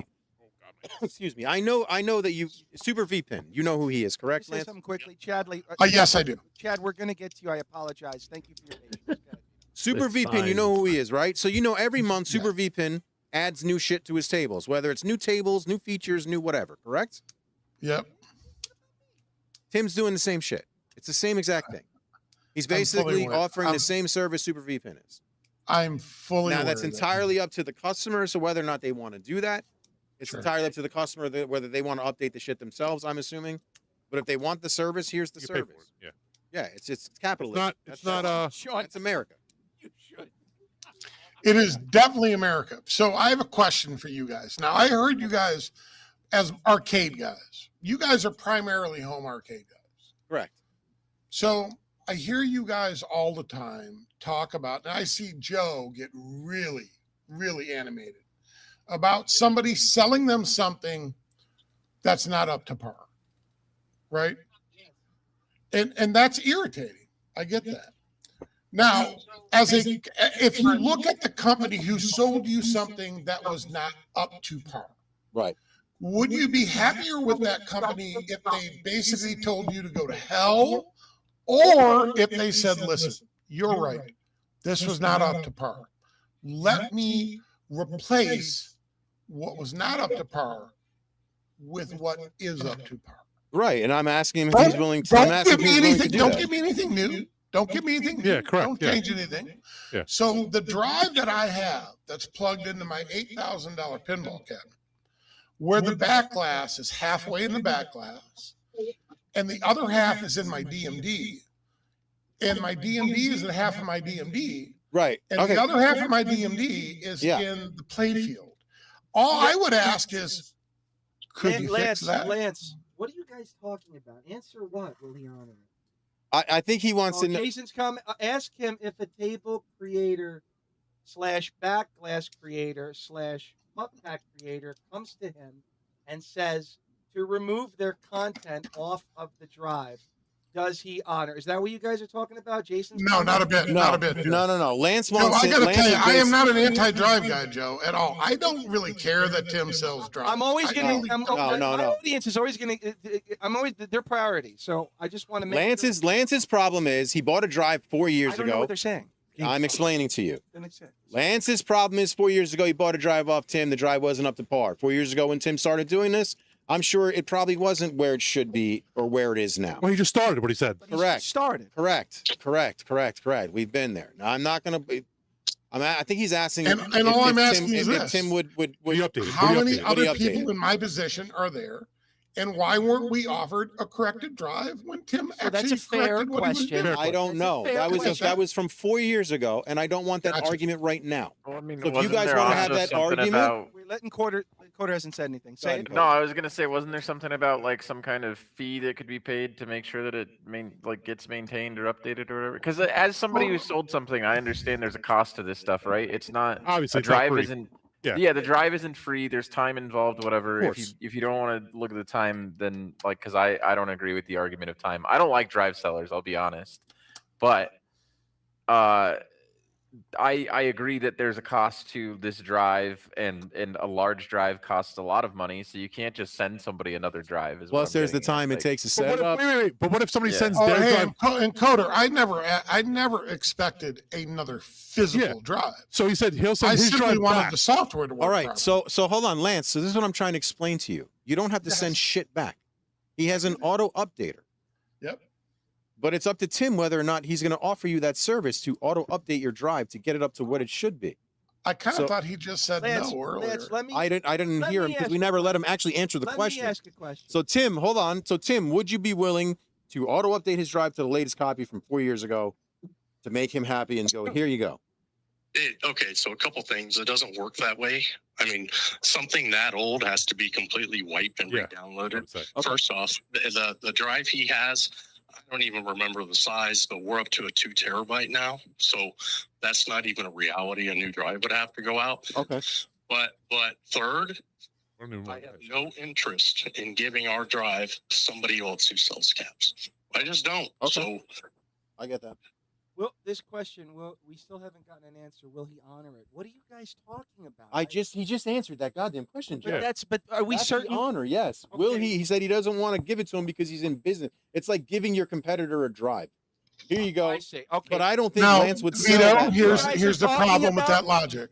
Excuse me. I know that you Super VPin. You know who he is, correct? Say something quickly, Chadley. Yes, I do. Chad, we're going to get to you. I apologize. Thank you for your patience. Super VPin. You know who he is, right? So you know every month Super VPin adds new shit to his tables, whether it's new tables, new features, new whatever. Correct? Yep. Tim's doing the same shit. It's the same exact thing. He's basically offering the same service Super VPin is. I'm fully now. That's entirely up to the customer. So whether or not they want to do that, it's entirely up to the customer whether they want to update the shit themselves. I'm assuming, but if they want the service, here's the service. Yeah, it's capitalism. It's not it's America. You should. It is definitely America. So I have a question for you guys. Now I heard you guys as arcade guys. You guys are primarily home arcade guys. Correct. So I hear you guys all the time talk about, and I see Joe get really, really animated about somebody selling them something that's not up to par, right? And that's irritating. I get that. Now, if you look at the company who sold you something that was not up to par, right? Would you be happier with that company if they basically told you to go to hell? Or if they said, listen, you're right. This was not up to par. Let me replace what was not up to par with what is up to par. Right. And I'm asking him if he's willing to. Don't give me anything new. Don't give me anything new. Yeah, correct. Don't change anything. Yeah. So the drive that I have that's plugged into my $8,000 pinball cabinet, where the back glass is halfway in the back glass, and the other half is in my DMD, and my DMD is in half of my DMD, right? And the other half of my DMD is in the play field. All I would ask is, could you fix that? Lance, what are you guys talking about? Answer what, will he honor it? I think he wants to know. Jason's comment. Ask him if a table creator / back glass creator / pup pack creator comes to him and says to remove their content off of the drive, does he honor? Is that what you guys are talking about, Jason? No, not a bit. Not a bit. No. Lance wants. I gotta tell you, I am not an anti-drive guy, Joe, at all. I don't really care that Tim sells drives. I'm always going to. No. My audience is always going to. I'm always their priority. So I just want to make. Lance's problem is he bought a drive 4 years ago. I don't know what they're saying. I'm explaining to you. That makes sense. Lance's problem is 4 years ago he bought a drive off Tim. The drive wasn't up to par. 4 years ago when Tim started doing this, I'm sure it probably wasn't where it should be or where it is now. Well, he just started what he said. Correct. Started. Correct. We've been there. Now I'm not going to. I think he's asking. And if, all I'm if asking Tim, is if this: Tim would update. How many other people in my position are there? And why weren't we offered a corrected drive when Tim So that's actually a fair corrected what he was question. doing? I don't know. That was from 4 years ago, and I don't want that Gotcha. argument right now. Well, I mean, So if you wasn't guys there want to also have that something argument, about- We're letting Quarter hasn't said anything. Say it. No, I was gonna say, wasn't there something about like some kind of fee that could be paid to make sure that it gets maintained or updated or whatever? Because as somebody who sold something, I understand there's a cost to this stuff, right? It's not Obviously, a it's not drive free. isn't. Yeah. Yeah, the drive isn't free. There's time involved, whatever. Of If course. you don't want to look at the time, then like, because I don't agree with the argument of time. I don't like drive sellers. I'll be honest, but I agree that there's a cost to this drive, and a large drive costs a lot of money, so you can't just send somebody another drive. Is what plus I'm there's the getting at. time it Like, takes to But set what it up. if, wait. But what if somebody Yeah. sends Oh, their hey, drive? Encoder, I never expected another physical drive. So he said he'll send I his simply drive wanted back. the software to work. All right, properly. so hold on, Lance. So this is what I'm trying to explain to you. You don't have to send Yes. shit back. He has an auto updater. Yep. But it's up to Tim whether or not he's going to offer you that service to auto update your drive to get it up to what it should be. I kind of So- thought he just said Lance, no earlier. Lance, let me I didn't let hear me him because ask we you never a let him actually answer the let question. me ask a question. So Tim, hold on. So Tim, would you be willing to auto update his drive to the latest copy from 4 years ago to make him happy and go, here you go? Okay, so a couple things. It doesn't work that way. I mean, something that old has to be completely wiped and Yeah. re-downloaded. Okay. First off, the drive he has, I don't even remember the size, but we're up to a 2 terabyte now. So that's not even a reality. A new drive would have to go out. Okay. But third, I don't even I know. have no interest in giving our drive to somebody else who sells caps. I just don't. Okay. So I get that. Well, this question, we still haven't gotten an answer. Will he honor it? What are you guys talking about? He just answered that goddamn question, But Jeff. but are we That's certain? the honor? Yes. Will Okay. he? He said he doesn't want to give it to him because he's in business. It's like giving your competitor a drive. Here you go. I see. Okay. But I don't think No, Lance would sell Vito, that here's drive. guys here's are the talking problem with about- that logic.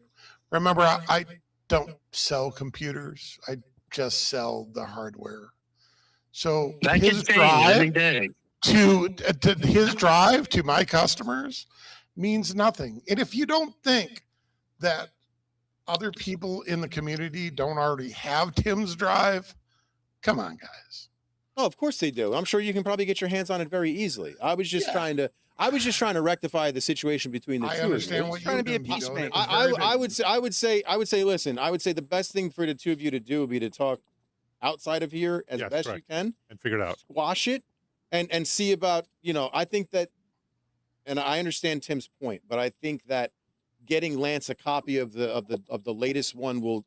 Remember, I don't sell computers. I just sell the hardware. So that his can change every drive day. to his drive to my customers means nothing. And if you don't think that other people in the community don't already have Tim's drive, come on, guys. Oh, of course they do. I'm sure you can probably get your hands on it very easily. I was just Yeah. trying to rectify the situation between the I two of understand you. what trying you're to be a doing, Vito, and it peacemaker. was very I big. would say, listen, I would say the best thing for the two of you to do would be to talk outside of here as Yes, best correct. you can, And figure it out. squash it, and see about, I think that, and I understand Tim's point, but I think that getting Lance a copy of the latest one will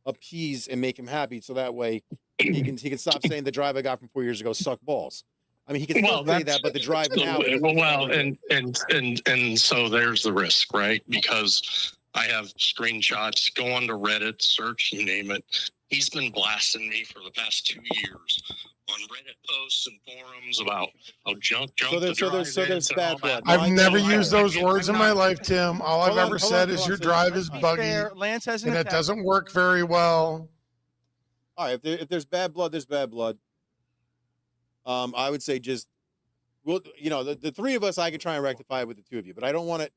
appease and make him happy, so that way he can stop saying the drive I got from 4 years ago suck balls. I mean, he can still say that, but the drive now. And so there's the risk, right? Because I have screenshots, go onto Reddit, search, you name it. He's been blasting me for the past 2 years on Reddit posts and forums about how junk So there's bad blood. I've I never know. used those words in my life, Tim. All I've Hold on, ever hold said on, is hold your on. drive is To be buggy fair, Lance hasn't and it attacked doesn't work very well. All right, if there's bad blood, there's bad blood. I would say just, the three of us, I could try and rectify it with the two of you, but I don't want to.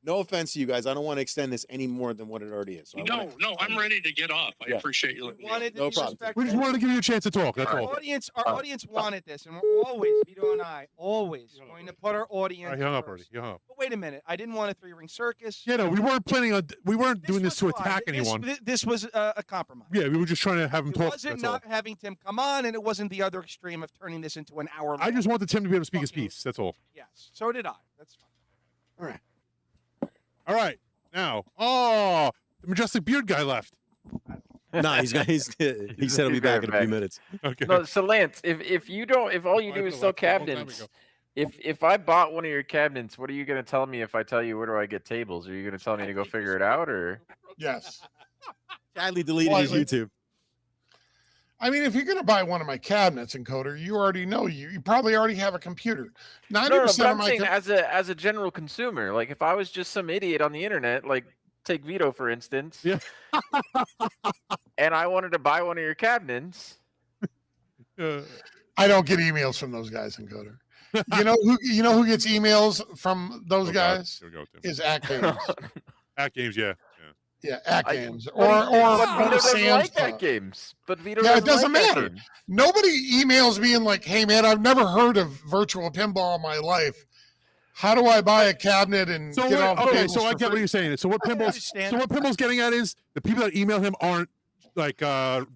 No offense to you guys, I don't want to extend this any more than what it already is. So No, I'm ready to get off. I Yeah. appreciate you. We wanted to No be problem. respectful. We just wanted to give you a chance to talk. That's Our all. audience wanted this, and we're always, Vito and I, always going to put our audience. I hung up first. already. You hung up. But wait a minute, I didn't want a 3-ring circus. Yeah, no, we weren't planning on. We weren't doing this to was fine. attack anyone. This was a compromise. Yeah, we were just trying to have him It talk. wasn't That's all. not having Tim come on, and it wasn't the other extreme of turning this into an hour. I just wanted Tim to be able to speak his Fucking- piece. That's all. Yes, so did I. That's fine. All right. Now, the majestic beard guy left. Nah, he said he'll be back in a few minutes. Okay. No, so Lance, if all you do is sell cabinets, if I bought one of your cabinets, what are you gonna tell me if I tell you where do I get tables? Are you gonna tell me to go figure it out, or? Yes. Sadly deleted his YouTube. I mean, if you're going to buy one of my cabinets, Encoder, you already know you probably already have a computer. 90% No, but of I'm my saying as a general consumer, like if I was just some idiot on the internet, like take Vito for instance, Yeah. and I wanted to buy one of your cabinets, I don't get emails from those guys in Encoder. You know who gets emails from those guys? Here we go, Tim. Is At Games. At Games, yeah. Yeah, At Games. But Vito doesn't Sam's like At Games. But Vito yeah, it doesn't doesn't like matter. At Games. Nobody emails me and like, hey man, I've never heard of virtual pinball in my life. How do I buy a cabinet and So get off okay, tables so I for get what free? you're saying. So what Pinball's getting at is the people that email him aren't like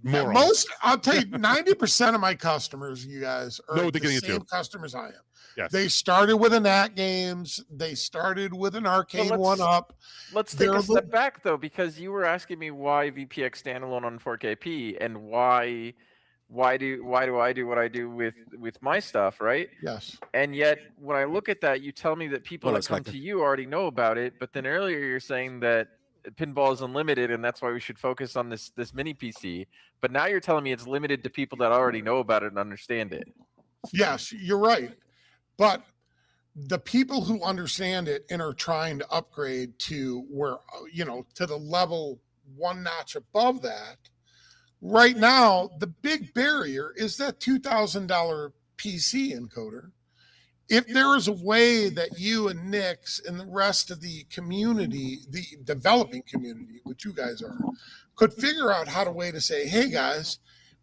morons. I'll tell you, 90% of my customers, you guys, are No, they're the getting it same too. customers I am. Yes. They started with an At Games. They started with an arcade let's- one up. Let's take a step back though, because you were asking me why VPX standalone on 4KP and why do I do what I do with my stuff, right? Yes. And yet when I look at that, you tell me that people Hold on that a come second. to you already know about it, but then earlier you're saying that pinball is unlimited and that's why we should focus on this mini PC. But now you're telling me it's limited to people that already know about it and understand it. Yes, you're right. But the people who understand it and are trying to upgrade to where, to the level one notch above that, right now, the big barrier is that $2,000 PC encoder. If there is a way that you and Nix and the rest of the community, the developing community, which you guys are, could figure out how to say, hey guys,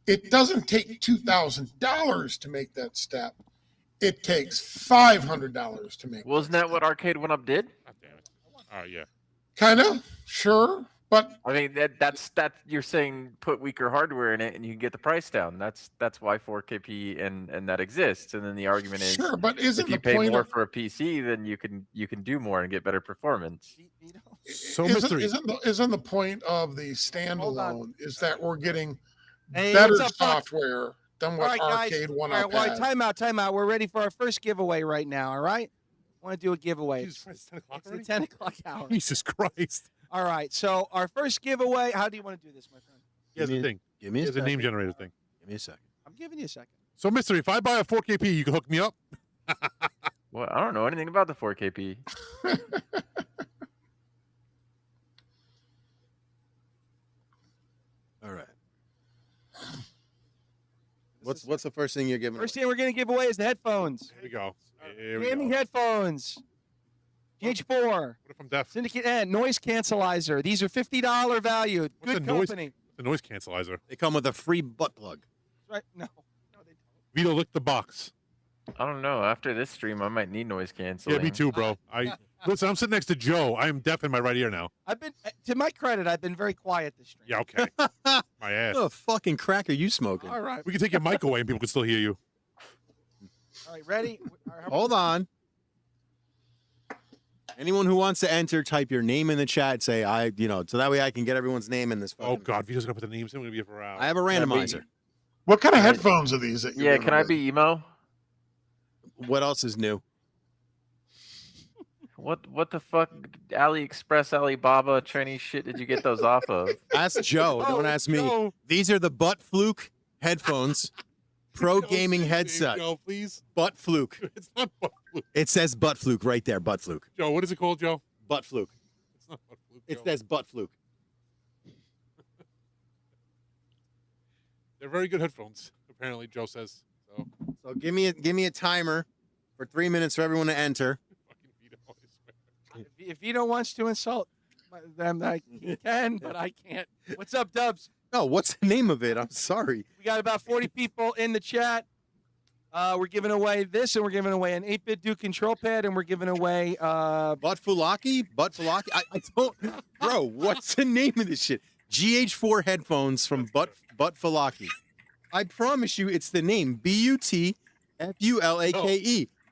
it doesn't take $2,000 to make that step. It takes $500 to make. Wasn't that what Arcade 1-Up did? God damn it. All right, yeah. Kind of, sure, but I mean that's you're saying put weaker hardware in it and you can get the price down. That's why 4KP and that exists. And then the argument is sure, but isn't if you the pay point more of, for a PC, then you can do more and get better performance. So isn't the point of the standalone is that we're getting Hey, better what's up, Buck? software than what All right, guys. Arcade One All Up right, had. time out. We're ready for our first giveaway right now. All right, I want to do a giveaway. Jesus Christ, it's 10 o'clock It's the already? 10 o'clock hour. Jesus Christ. All right, so our first giveaway. How do you want to do this, my friend? Here's the Give me- thing. Give me a Here's a name second. generator thing. Give me a second. I'm giving you a second. So, Mystery, if I buy a 4KP, you can hook me up? Well, I don't know anything about the 4KP. All right. What's the first thing you're giving? First thing we're going to give away is the headphones. Here we go. Here we Gaming go. headphones. GH4. What if I'm deaf? Syndicate N. Noise cancelizer. These are $50 value. What's Good the noise- company. The noise cancelizer. They come with a free butt plug. Right? No, they don't. Vito, lick the box. I don't know. After this stream, I might need noise canceling. Yeah, me too, bro. Listen, I'm sitting next to Joe. I am deaf in my right ear now. I've been, to my credit, I've been very quiet this stream. Yeah, okay. My ass. What a fucking crack are you smoking? All right. We can take your mic away and people can still hear you. All right, ready? All right, Hold on. Anyone who wants to enter, type your name in the chat. Say so that way I can get everyone's name in this. Oh, fucking God. Vito's going to put the names in. We're going to be here for hours. I have a randomizer. What kind of headphones are these? That you're Yeah, giving can I away? be emo? What else is new? What the fuck AliExpress, Alibaba, Chinese shit did you get those off of? Ask Joe. Don't ask me. Joe. These are the Butt Fluke headphones. Pro Joe, gaming say your name, headset. Joe, please. Butt Fluke. It's not Butt Fluke. It says Butt Fluke right there. Butt Fluke. Joe, what is it called, Joe? Butt Fluke. It's not Butt Fluke. It Joe. says Butt Fluke. They're very good headphones, apparently, Joe says. So, So give me a timer for 3 minutes for everyone to enter. fucking Vito, I swear. If Vito wants to insult them, I can, but I can't. What's up, Dubs? No, what's the name of it? I'm sorry. We got about 40 people in the chat. We're giving away this, and we're giving away an 8-bit Duke control pad, and we're giving away Butt Fulaki? Butt Fulaki? I don't. Bro, what's the name of this shit? GH4 headphones from Butt Fulaki. I promise you, it's the name. BUTFULAKE.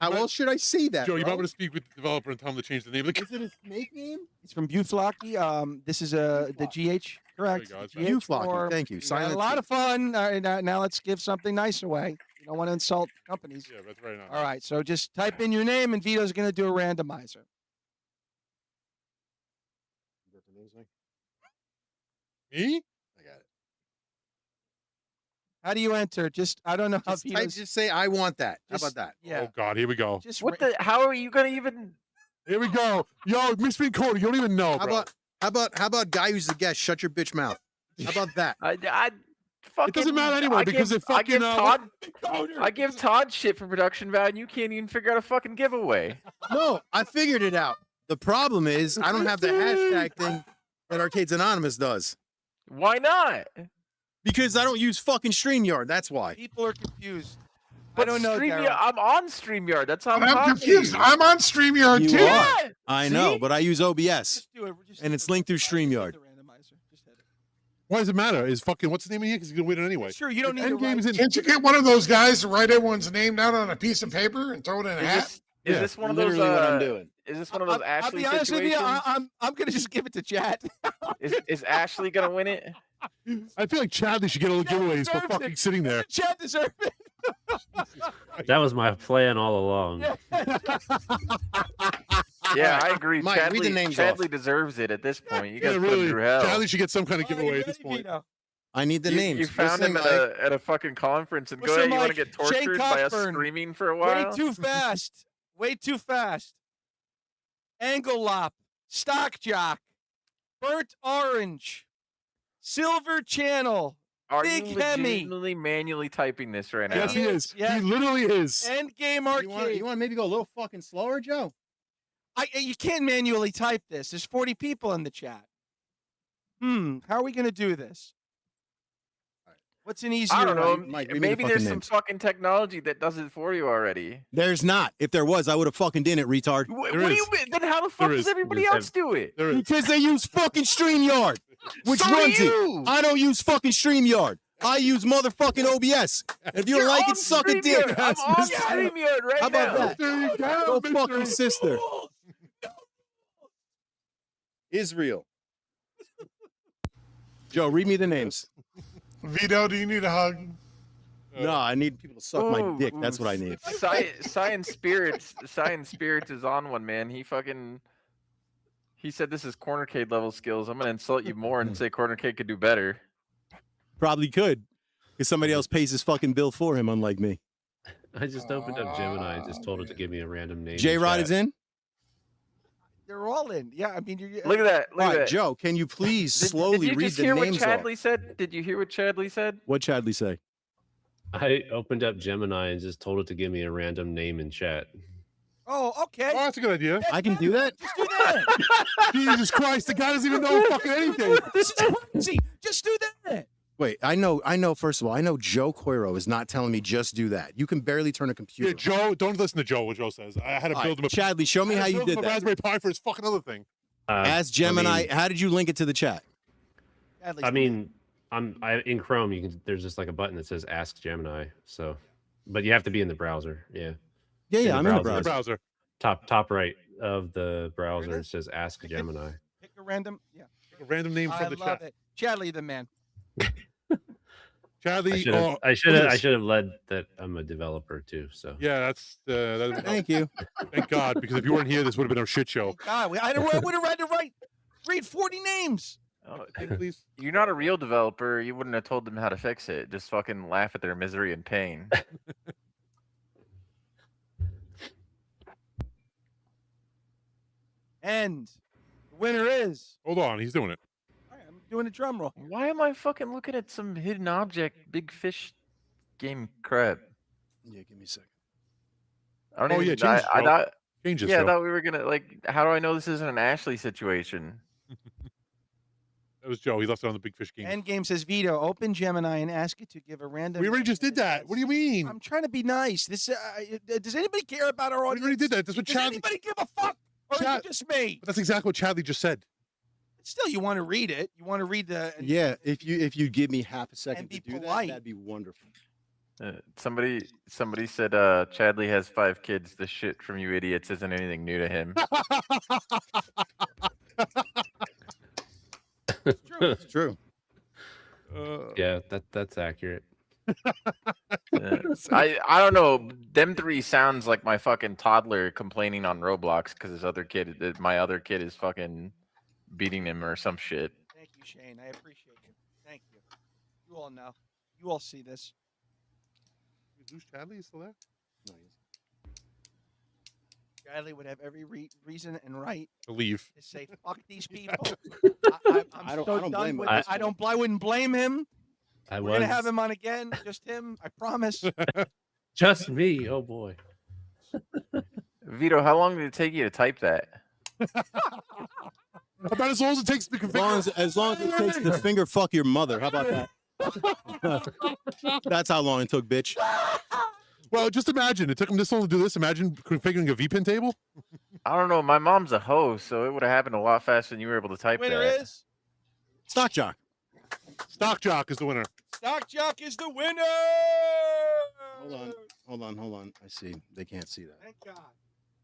How else should I say that? Joe, you bro? might want to speak with the developer and tell him to change the name of the Is it a snake name? It's from Buflaki. This is the GH, correct? There you go, The it's right. GH4. Buflaki, thank you. We got Silent a lot T. of fun. All right, now let's give something nice away. You don't want to insult companies. Yeah, that's right now. All right, so just type in your name, and Vito's going to do a randomizer. Me? I got it. How do you enter? Just I don't know how Vito's. Just say I want that. How about that? Yeah. Oh, God, here we go. Just What the? How are you gonna even? Here we go. Yo, Mystery Encoder, you don't even know, How bro. about guy who's the guest? Shut your bitch mouth. How about that? fucking. It doesn't matter anyway because it fucking. I give Todd shit for production value, and you can't even figure out a fucking giveaway. No, I figured it out. The problem is I don't have the hashtag thing that Arcades Anonymous does. Why not? Because I don't use fucking StreamYard. That's why. People are confused. But I don't know, StreamYard, I'm on StreamYard. That's how I'm confused. I'm on StreamYard You too. are. I know, See? but I use OBS, Just do it. and it's linked through StreamYard. Why does it matter? Is fucking what's his name in here? Because he's gonna win it anyway. Sure, you don't need to Endgame's in. Can't you get one of those guys to write everyone's name down on a piece of paper and throw it in a hat? Is this one of those? Literally what I'm doing. Is this one of those I'll Ashley be honest with situations? you. I'm gonna just give it to chat. Is Ashley gonna win it? I feel like Chadley should get all the giveaways for deserves fucking it. sitting there. Chat deserves it. That was my plan all along. Yeah, I agree. Mike, read the names off. Chadley deserves it at this point. You guys Yeah, put him really. through hell. Chadley should get some kind of All right, giveaway you at this ready, point. Vito? I need the names. You found him Listen, at a fucking conference and What's go your ahead. You want mic? to get Shane tortured by us Cockburn. screaming for a while? Way too fast. Way too fast. Angle Lop. Stock Jock. Burnt Orange. Silver Channel. Are Big you Hemi. legitimately manually typing this right now? Yes, he is. Yeah. He literally is. Endgame You Arcade. want to maybe go a little fucking slower, Joe? You can't manually type this. There's 40 people in the chat. How are we going to do this? What's an easier I don't know. way? Mike, read me the Maybe fucking there's some names. fucking technology that does it for you already. There's not. If there was, I would have fucking done it, retard. What There do is. you mean? Then how the fuck There does is. everybody There's else do it? There is. Because they use fucking StreamYard, which So do runs it. you. I don't use fucking StreamYard. I use motherfucking OBS. If you You're don't like on it, suck a dick. StreamYard. I'm on StreamYard right How about now. that? There you Go go. fuck your Mystery. sister. Israel. Joe, read me the names. Vito, do you need a hug? No, I need people to suck my Ooh, dick. That's what I need. Science Spirits is on one, man. He said this is Cornercade level skills. I'm gonna insult you more and say Cornercade could do better. Probably could. Because somebody else pays his fucking bill for him, unlike me. I just opened up Gemini and just told it to give me a random name. J-Rod is in? They're all in. Yeah, I mean, you're. Look at that. Look All at right, that. Joe, can you please slowly did you read just the hear names what off? Chadley said? Did you hear what Chadley said? What'd Chadley say? I opened up Gemini and just told it to give me a random name in chat. Oh, okay. Oh, that's a good idea. I can do that? Just do that. Jesus Christ, the guy doesn't even know fucking anything. This is crazy. Just do that. Wait, I know, first of all, I know Joe Coiro is not telling me just do that. You can barely turn a computer. Yeah, Joe, don't listen to Joe, what Joe says. I had to All build him a Chadley, show me I had how to you build him did a that. Raspberry Pi for his fucking other thing. Ask Gemini, how did you link it to the chat? I mean, in Chrome. There's just like a button that says Ask Gemini. So, but you have to be in the browser. Yeah. Yeah, I'm in the The browser. browser. Top right of the browser it says Ask Gemini. Pick a random. Yeah. A random name I from the love chat. it. Chadley, the man. Chadley, I should have led that I'm a developer too. So yeah, that's Thank you. thank God, because if you weren't here, this would have been a shit show. God, I would have had to read 40 names. Oh, Please. you're not a real developer. You wouldn't have told them how to fix it. Just fucking laugh at their misery and pain. And the winner is. Hold on, he's doing it. All right, I'm doing a drum roll. Why am I fucking looking at some hidden object, big fish game crap? Yeah, give me a second. I don't Oh, even. yeah, change I it, Joe. thought. Change this, Yeah, I Joe. thought we were gonna like. How do I know this isn't an Ashley situation? That was Joe. He left it on the big fish game. Endgame says Vito, open Gemini and ask it to give a random. We already just did that. What do you mean? I'm trying to be nice. This does anybody care about our We audience? already did that. That's what Does Chadley. anybody give a fuck? Or is Chad- it just me? But that's exactly what Chadley just said. Still, you want to read it. You want to read the. Yeah, if you give me half a second And be to do polite. that, that'd be wonderful. Somebody said Chadley has 5 kids. This shit from you idiots isn't anything new to him. It's true. yeah, that's accurate. I don't know. Them 3 sounds like my fucking toddler complaining on Roblox because my other kid is fucking beating him or some shit. Thank you, Shane. I appreciate you. Thank you. You all know. You all see this. Who's Chadley? Is still there? No, he isn't. Chadley would have every reason and right To leave. to say fuck these people. I'm I don't so blame done him. with I- it. I wouldn't blame him. We're gonna have him on again. Just him. I promise. Just me. Oh boy. Vito, how long did it take you to type that? About as long as it takes to configure. As long as it takes to finger fuck your mother. How about that? That's how long it took, bitch. Well, just imagine. It took him this long to do this. Imagine configuring a VPN table. I don't know. My mom's a host, so it would have happened a lot faster than you were able to type Winner that. is Stock Jock. Stock Jock is the winner. Stock Jock is the winner. Hold on. I see. They can't see that. Thank God.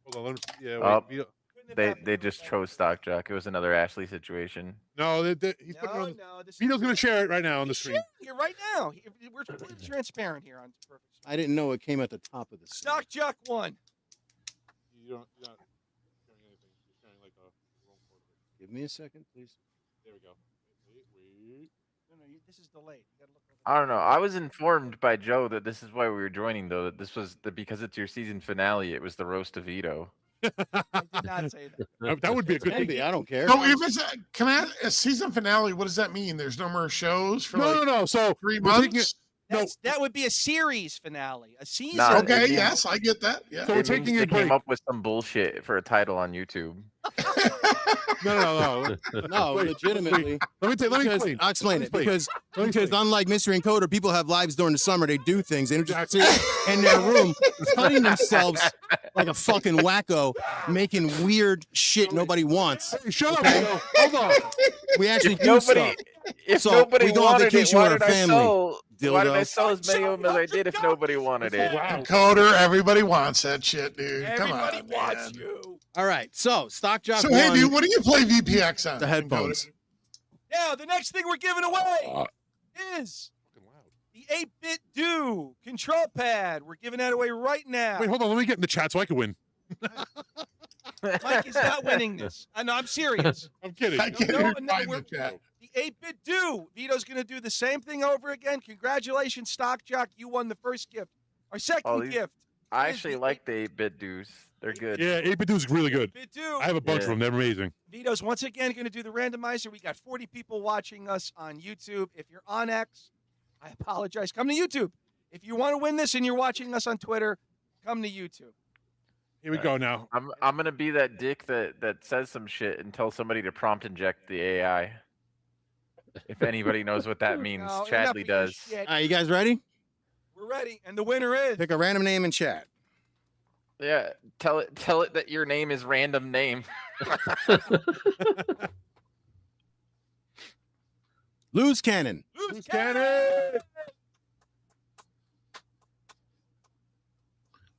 Hold on. Let me, yeah. Oh, Wait, they just chose Stock Jock. It was another Ashley situation. no, he's putting it on. Vito's going to share it right now on the stream. Here right now. We're completely transparent here on Perfect. I didn't know it came at the top of the screen. Stock Jock won. You're not sharing anything. You're sharing like the wrong part of it. Give me a second, please. There we go. Wait. No, this is delayed. You gotta look over. I don't know. I was informed by Joe that this is why we were joining, though. That this was because it's your season finale. It was the roast of Vito. I did not say that. That would be a good thing. I don't care. So if it's a season finale, what does that mean? There's no more shows for No. So 3 we're taking months? That would be a series finale. A season. Nah, Okay, yes, I get that. Yeah. So we're taking a they break. came up with some bullshit for a title on YouTube. No. No, legitimately. Let me explain. I'll explain it. Because explain. unlike Mystery Encoder, people have lives during the summer. They do things. They don't just sit in their room cutting themselves like a fucking wacko, making weird shit nobody wants. Hey, shut up. Vito. Hold on. We actually do nobody, stuff. if So, nobody we go on wanted it, vacation why with did our I family. sell? Why did I Dildo. sell as many of them as I did if nobody wanted it? Wow. Coder, everybody wants that shit, dude. Come Everybody on, wants man. you. All right. So, Stock Jock So, won hey, dude, what do you play VPX on? the headphones. Now, the next thing we're giving away is the 8-bit do control pad. We're giving that away right now. Wait, hold on. Let me get in the chat so I can win. Mike is not winning this. I know. I'm serious. I'm kidding. I can't No, even no, find we're- the chat. The 8-bit do. Vito's going to do the same thing over again. Congratulations, Stock Jock. You won the first gift. Our second gift. I is actually the like the 8-bit dues. They're good. Yeah, 8-bit is really good. 8-bit do. I have a bunch of them. They're amazing. Vito's once again going to do the randomizer. We got 40 people watching us on YouTube. If you're on X, I apologize. Come to YouTube. If you want to win this and you're watching us on Twitter, come to YouTube. Here we go now. I'm gonna be that dick that says some shit and tell somebody to prompt inject the AI. If anybody knows what that means, No, enough Chadley of your does. shit. All right, you guys ready? We're ready, and the winner is. Pick a random name in chat. Yeah, tell it that your name is random name. Lose Cannon. Loose Cannon.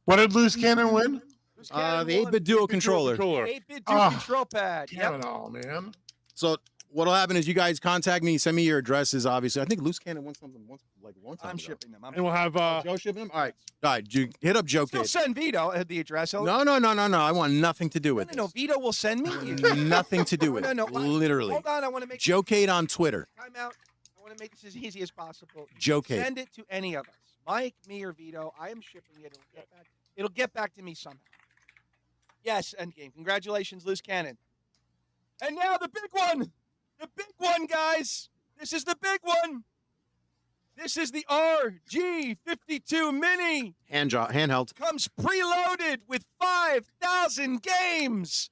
What did Loose Cannon win? Loose Cannon The won. 8-bit dual controller. 8-bit do Ah, control pad. Damn Yep. it all, man. So what'll happen is you guys contact me, send me your addresses. Obviously, I think Loose Cannon won something once time I'm ago. shipping them. And we'll have Joe shipping them. All right, hit up Joe Still Cade. send Vito the address. No. I want nothing to do with No. this. Vito will send me. Nothing to do with it. No. Literally. Hold on. I want to make Joe Cade on Twitter. time out. I want to make this as easy as possible. Joe Cade. Send it to any of us. Mike, me, or Vito. I am shipping it. It'll get back to me somehow. Yes, Endgame. Congratulations, Loose Cannon. And now the big one. The big one, guys. This is the big one. This is the RG52 Mini. Handheld. Comes preloaded with 5,000 games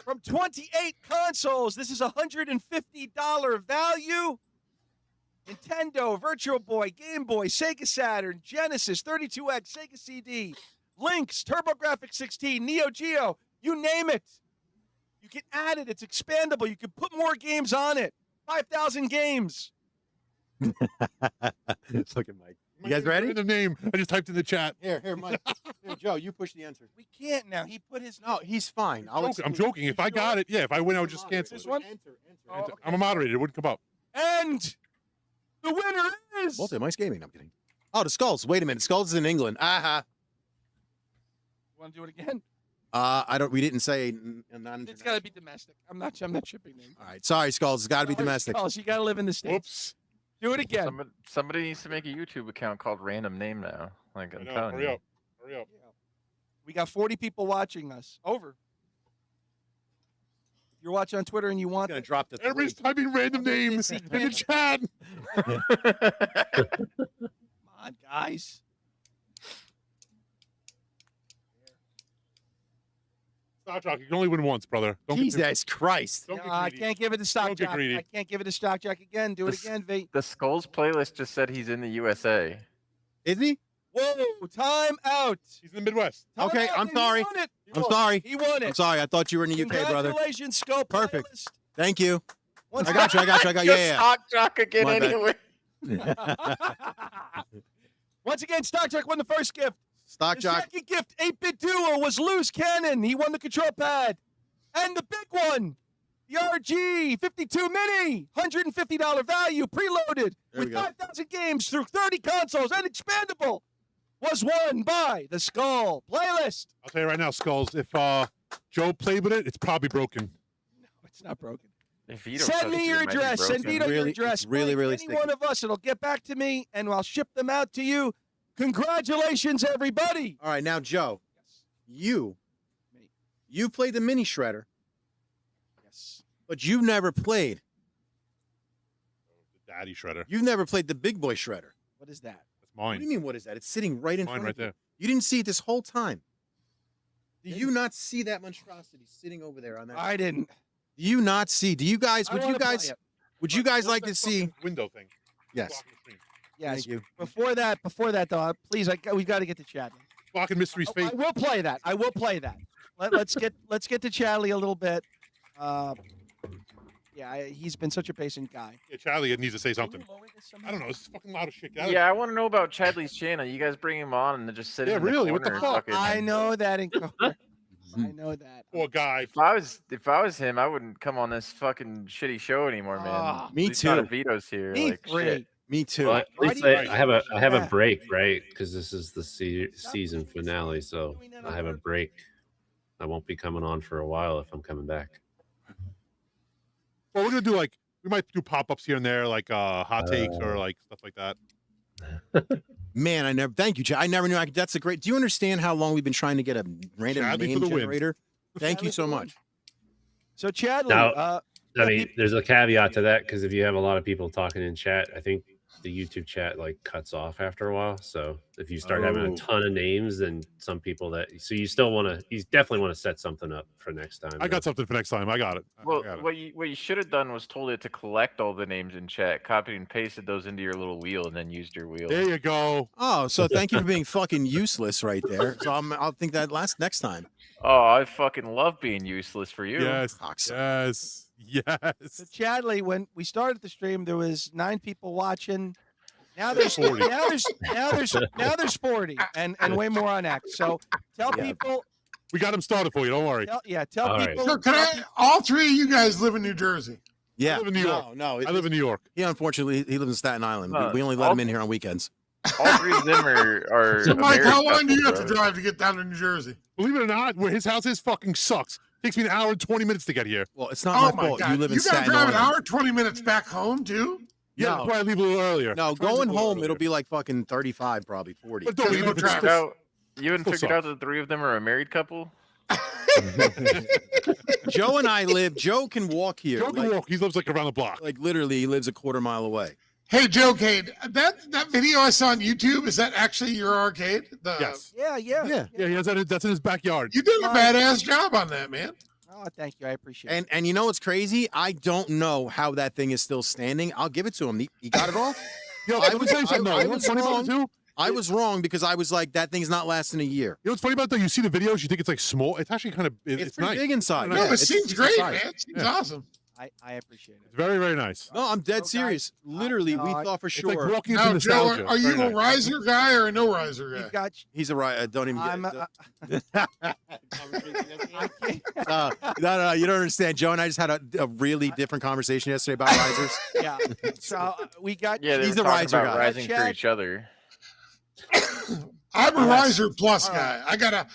from 28 consoles. This is a $150 value. Nintendo, Virtual Boy, Game Boy, Sega Saturn, Genesis, 32X, Sega CD, Lynx, TurboGrafx 16, Neo Geo, you name it. You can add it. It's expandable. You can put more games on it. 5,000 games. Look at Mike. You guys ready? The name. I just typed in the chat. Here, Mike. Here, Joe, you push the enter. We can't now. He put his. No, he's fine. I'm joking. If I got it, yeah. If I win, I would just cancel This it. one? Enter. Oh, okay. I'm a moderator. It wouldn't come up. And the winner is. Walter, Mike's gaming. I'm kidding. Oh, the Skulls. Wait a minute. Skulls is in England. Aha. Want to do it again? We didn't say It's got to be domestic. I'm not shipping them. All right. Sorry, Skulls. It's got to be Sorry, domestic. Skulls, you got to live in the States. Whoops. Do it again. Somebody needs to make a YouTube account called Random Name now. Like I'm telling Hurry you. up. Hurry up. We got 40 people watching us. Over. you're watching on Twitter and you want Gonna drop the. Everybody's typing random names in the chat. Come on, guys. Stock Jock, you can only win once, brother. Jesus Christ. Don't get I greedy. can't give it to Stock Don't get Jock. greedy. I can't give it to Stock Jock again. Do it This- again, V. The Skulls playlist just said he's in the USA. Is he? Whoa, time out. He's in the Midwest. Time Okay, out, I'm he sorry. won it. I'm sorry. He won it. I'm sorry. I thought you were in the UK, brother. Congratulations, Skull Perfect. playlist. Thank you. Once I got you. Yeah. Stock Jock again My bad. anyway. Once again, Stock Jock won the first gift. Stock The Jock. second gift, 8-bit duo, was Loose Cannon. He won the control pad. And the big one, the RG52 Mini, $150 value, preloaded There we with go. 5,000 games through 30 consoles and expandable, was won by the Skull playlist. I'll tell you right now, Skulls, if Joe played with it, it's probably broken. No, it's not broken. If Vito Send touched me it, your it might be address. Send broken. Vito your Really- address. it's really, Mike, really any sticky. one of us, it'll get back to me, and I'll ship them out to you. Congratulations, everybody. All right, now Joe, you played the mini shredder, Yes. but you've never played. The Daddy Shredder. You've never played the big boy shredder. What is that? That's What do mine. you mean? What is that? It's sitting right in Mine front right of you. there. You didn't see it this whole time. Do you not see that monstrosity sitting over there on that? I didn't. Do you not see? Do you guys? I Would you wanna play guys? it. Would you guys What's like that to see? fucking window thing? Yes. Blocking the screen. Yes. Thank you. Before that, though, please, we got to get to Chadley. Blocking Mystery's face. I will play that. I will play that. Let's get to Chadley a little bit. Yeah, he's been such a patient guy. Yeah, Charlie needs to say something. Can you lower this somehow? I don't know. It's fucking loud as shit. Get out of Yeah, I want to know about Chadley's channel. You guys bring him on and then just sit Yeah, in the really, what the corner fuck? fucking- I know that. I know that. Poor guy. If I was him, I wouldn't come on this fucking shitty show anymore, man. Ah, me At least not if too. Vito's here. Me Like, three. shit. Me too. Well, at Why least do you- I have a Yeah. break, right? Because this is the season finale, so I have a break. I won't be coming on for a while if I'm coming back. Well, we're gonna do like we might do pop-ups here and there, like hot takes or like stuff like that. Man, I never. Thank you, Chad. I never knew. That's a great. Do you understand how long we've been trying to get a random Chadley name for the win. generator? Thank you so much. So Chadley, Now- I mean, there's a caveat to that because if you have a lot of people talking in chat, I think the YouTube chat like cuts off after a while. So if you start having Oh. a ton of names, then some people you still want to, you definitely want to set something up for next time. I got something for next time. I got it. Well, I got it. what you should have done was told it to collect all the names in chat, copied and pasted those into your little wheel, and then used your wheel. There you go. Oh, so thank you for being fucking useless right there. So I'll think that next time. Oh, I fucking love being useless for you. Yes. Cocksucker. Yes. So Yes. Chadley, when we started the stream, there was 9 people watching. Now there's 40. now there's 40 and way more on X. So tell Yeah. people, We got him started for you. Don't worry. tell All right. people. So can I? All three of you guys live in New Jersey. Yeah. live in New York. No. I live in New York. He unfortunately he lives in Staten Island. No, We only let him all- in here on weekends. All three of them are So Mike, how long do you have to American, drive to get down to New Jersey? Believe it or not, where his house is fucking sucks. Takes me an hour and 20 minutes to get here. Well, it's not Oh my my fault. God! You live in You gotta Staten drive an Island. hour, 20 minutes back home too. Yeah, No. that's why I leave a little earlier. No, Try to leave going a little home, it'll earlier. be like fucking 35, probably 40. But don't Because even of if it's traffic. still- You haven't Still figured out that the three of them are a married couple? Joe and I live. Joe can walk here. Joe can like, walk. He lives like around the block. like literally, he lives a quarter mile away. Hey, Joe Cade, that video I saw on YouTube, is that actually your arcade? Yes. Yeah. Yeah. Yeah, he has that. That's in his backyard. You did a badass job on that, man. Oh, thank you. I appreciate it. And you know what's crazy? I don't know how that thing is still standing. I'll give it to him. He got it off. Yo, I let me was- tell you something. I though. You know was what's funny about it wrong. too? I was wrong because I was like, that thing's not lasting a year. You know what's funny about it, though? You see the videos, you think it's like small. It's actually kind of It's, it's pretty nice. big inside. No, No, Yeah, it it's seems decent great, size. man. It seems Yeah. awesome. I appreciate it. It's very, very nice. No, I'm dead Okay. serious. Literally, we No, thought for It's like sure walking into Now, Joe, nostalgia. are you Very a nice. riser guy or a no riser guy? You've got. he's a right. Don't even I'm. get no, you don't understand. Joe and I just had a really different conversation yesterday about risers. Yeah. So we got. Yeah, they He's were the talking riser about guy. rising for Chad- each other. I'm a riser plus All guy. I gotta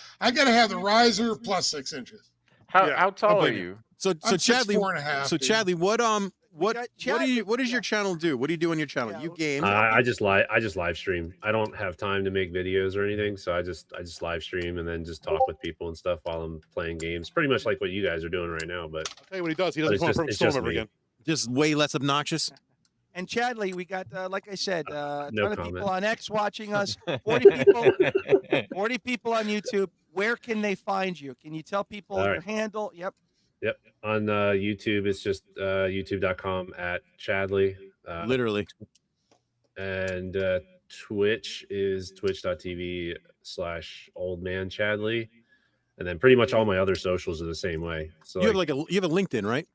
have the riser plus 6 inches. How Yeah, how I'll tall are blame you. you? So I'm Chadley, 6'4.5". so dude. Chadley, what got what does yeah. your channel do? What do you do on your channel? Yeah, You game. I just live stream. I don't have time to make videos or anything, so I just live stream and then just talk with people and stuff while I'm playing games. Pretty much like what you guys are doing right now. But I'll tell you what he does. He but doesn't it's come on just Perfect it's Storm just ever me. again. Just way less obnoxious. And Chadley, we got, like I said, a No ton of comment. people on X watching us. 40 people, 40 people on YouTube. Where can they find you? Can you tell people All your right. handle? Yep. Yep. On YouTube, it's just youtube.com/Chadley. Literally. And Twitch is twitch.tv/oldmanchadley. And then pretty much all my other socials are the same way. So You have a LinkedIn, right?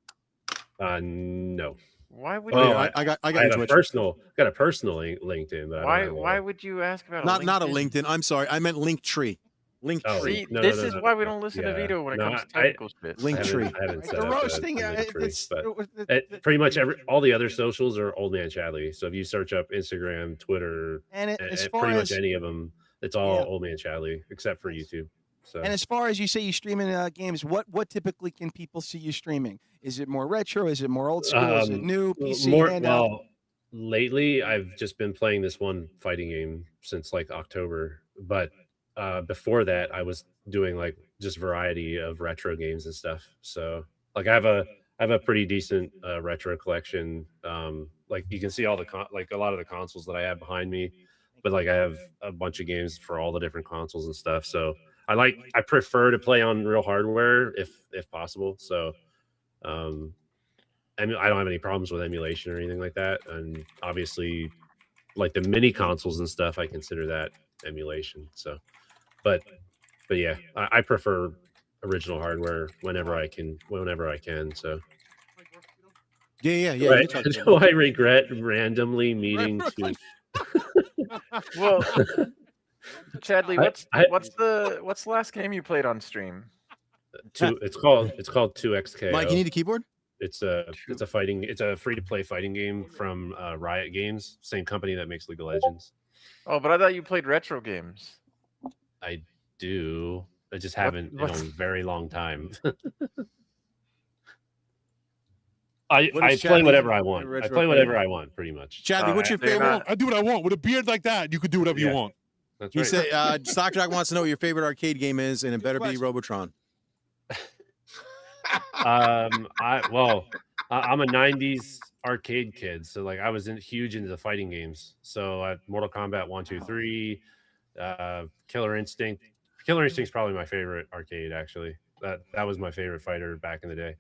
no. Why would Oh, you? yeah, I got I your have Twitch. got a personal LinkedIn, but I don't have Why would you ask about Not a LinkedIn? LinkedIn. I'm sorry. I meant Linktree. Linktree. See, no, this no, is no, why we no. don't listen to Yeah. Vito when it No, comes to technical shit. Linktree. I haven't set The up roasting, the Linktree, it's but pretty much all the other socials are Old Man Chadley. So if you search up Instagram, Twitter, and as far pretty as much any of them, it's all Yeah. Old Man Chadley except for YouTube. So and as far as you say you stream in games, what typically can people see you streaming? Is it more retro? Is it more old school? Is it new PC? Handheld? Lately I've just been playing this one fighting game since like October, but before that I was doing like just variety of retro games and stuff. So like I have a pretty decent retro collection. Like you can see all the like a lot of the consoles that I have behind me, but like I have a bunch of games for all the different consoles and stuff. So I prefer to play on real hardware if possible. So I don't have any problems with emulation or anything like that. And obviously like the mini consoles and stuff, I consider that emulation. So but yeah, I prefer original hardware whenever I can. So Yeah. right. You talked about Do I regret randomly meeting to? Well, Chadley, what's the last game you played on stream? It's called 2XK. Mike, you need a keyboard? It's a free to play fighting game from Riot Games, same company that makes League of Legends. Oh, but I thought you played retro games. I do. I just haven't in a very long time. I play whatever I want. I play whatever I want, pretty much. Chadley, what's your favorite? I do what I want. With a beard like that, you could do whatever you want. That's You right. say Stockjock wants to know what your favorite arcade game is, and it better be Robotron. I'm a '90s arcade kid, so like I was huge into the fighting games. So Mortal Kombat 1, 2, 3, Killer Instinct. Killer Instinct's probably my favorite arcade. Actually, that was my favorite fighter back in the day.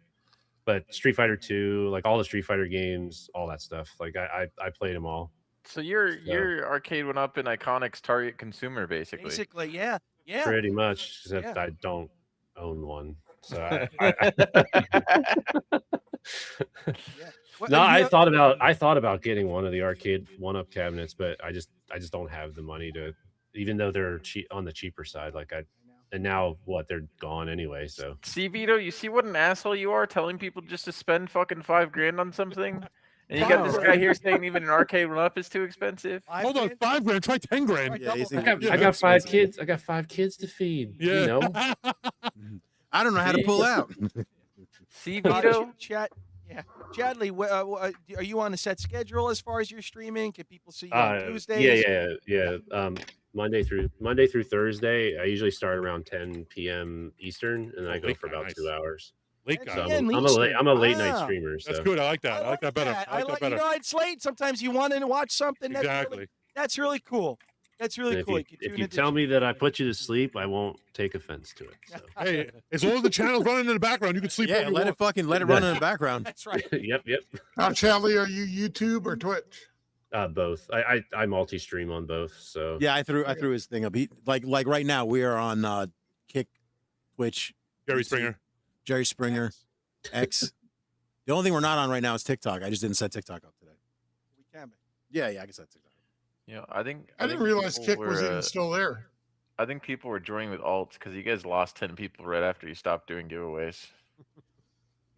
But Street Fighter 2, like all the Street Fighter games, all that stuff. Like I played them all. So your arcade went up in Iconic's Target Consumer, basically. Basically, yeah. Pretty much, except I don't own one. So I thought about getting one of the arcade 1-up cabinets, but I just don't have the money to, even though they're cheap on the cheaper side. And now they're gone anyway. So see, Vito, you see what an asshole you are, telling people just to spend fucking $5,000 on something, and you got this guy here saying even an arcade 1-up is too expensive. Hold on, $5,000. Try $10,000. Yeah, I got 5 kids. I got 5 kids to feed. Yeah. You know. I don't know how to pull out. See, Vito? Chadley, are you on a set schedule as far as your streaming? Can people see you on Tuesdays? Yeah. Monday through Thursday. I usually start around 10 p.m. Eastern, and then I go for about 2 hours. Late So guy. I'm a late night streamer. So. That's good. I like that. I like that better. I like that better. You know, it's late. Sometimes you want to watch something. Exactly. That's really cool. That's really cool. If you tell me that I put you to sleep, I won't take offense to it. So. Hey, as long as the channel's running in the background, you can sleep. Yeah, let it run in the background. That's right. Yep. Now, Chadley, are you YouTube or Twitch? Both. I multi-stream on both. So Yeah, I threw his thing up. He like right now we are on Kick, Twitch, Jerry Springer, X. The only thing we're not on right now is TikTok. I just didn't set TikTok up today. We can be. Yeah, I can set TikTok. I didn't realize Kick was even still there. I think people were joining with alts because you guys lost 10 people right after you stopped doing giveaways.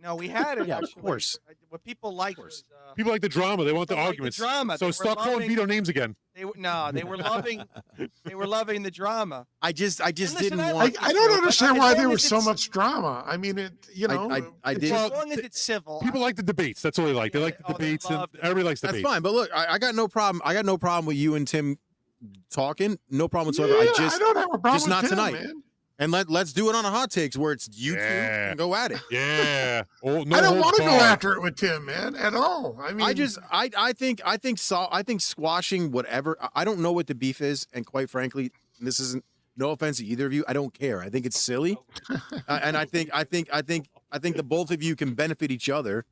No, we had it. Yeah, of actually. course. What people liked was People like the drama. They want the People like the arguments. drama. They So were stop calling loving- Vito names again. they were loving the drama. I just listen, didn't I want. I don't understand why there long was as so it's- much drama. I mean, I did. As long as it's civil. People like the debates. That's all they like. They like the Oh, they debates, and love it. everybody likes That's debates. fine, but look, I got no problem. I got no problem with you and Tim talking. No problem whatsoever. Yeah, I don't have a problem just with not Tim, tonight. man. And let's do it on a hot takes where it's you two Yeah. and go at it. Yeah. Oh, no I don't holds want to go barred. after it with Tim, man, at all. I mean, I think squashing whatever. I don't know what the beef is, and quite frankly, this isn't. No offense to either of you. I don't care. I think it's silly, and I think the both of you can benefit each other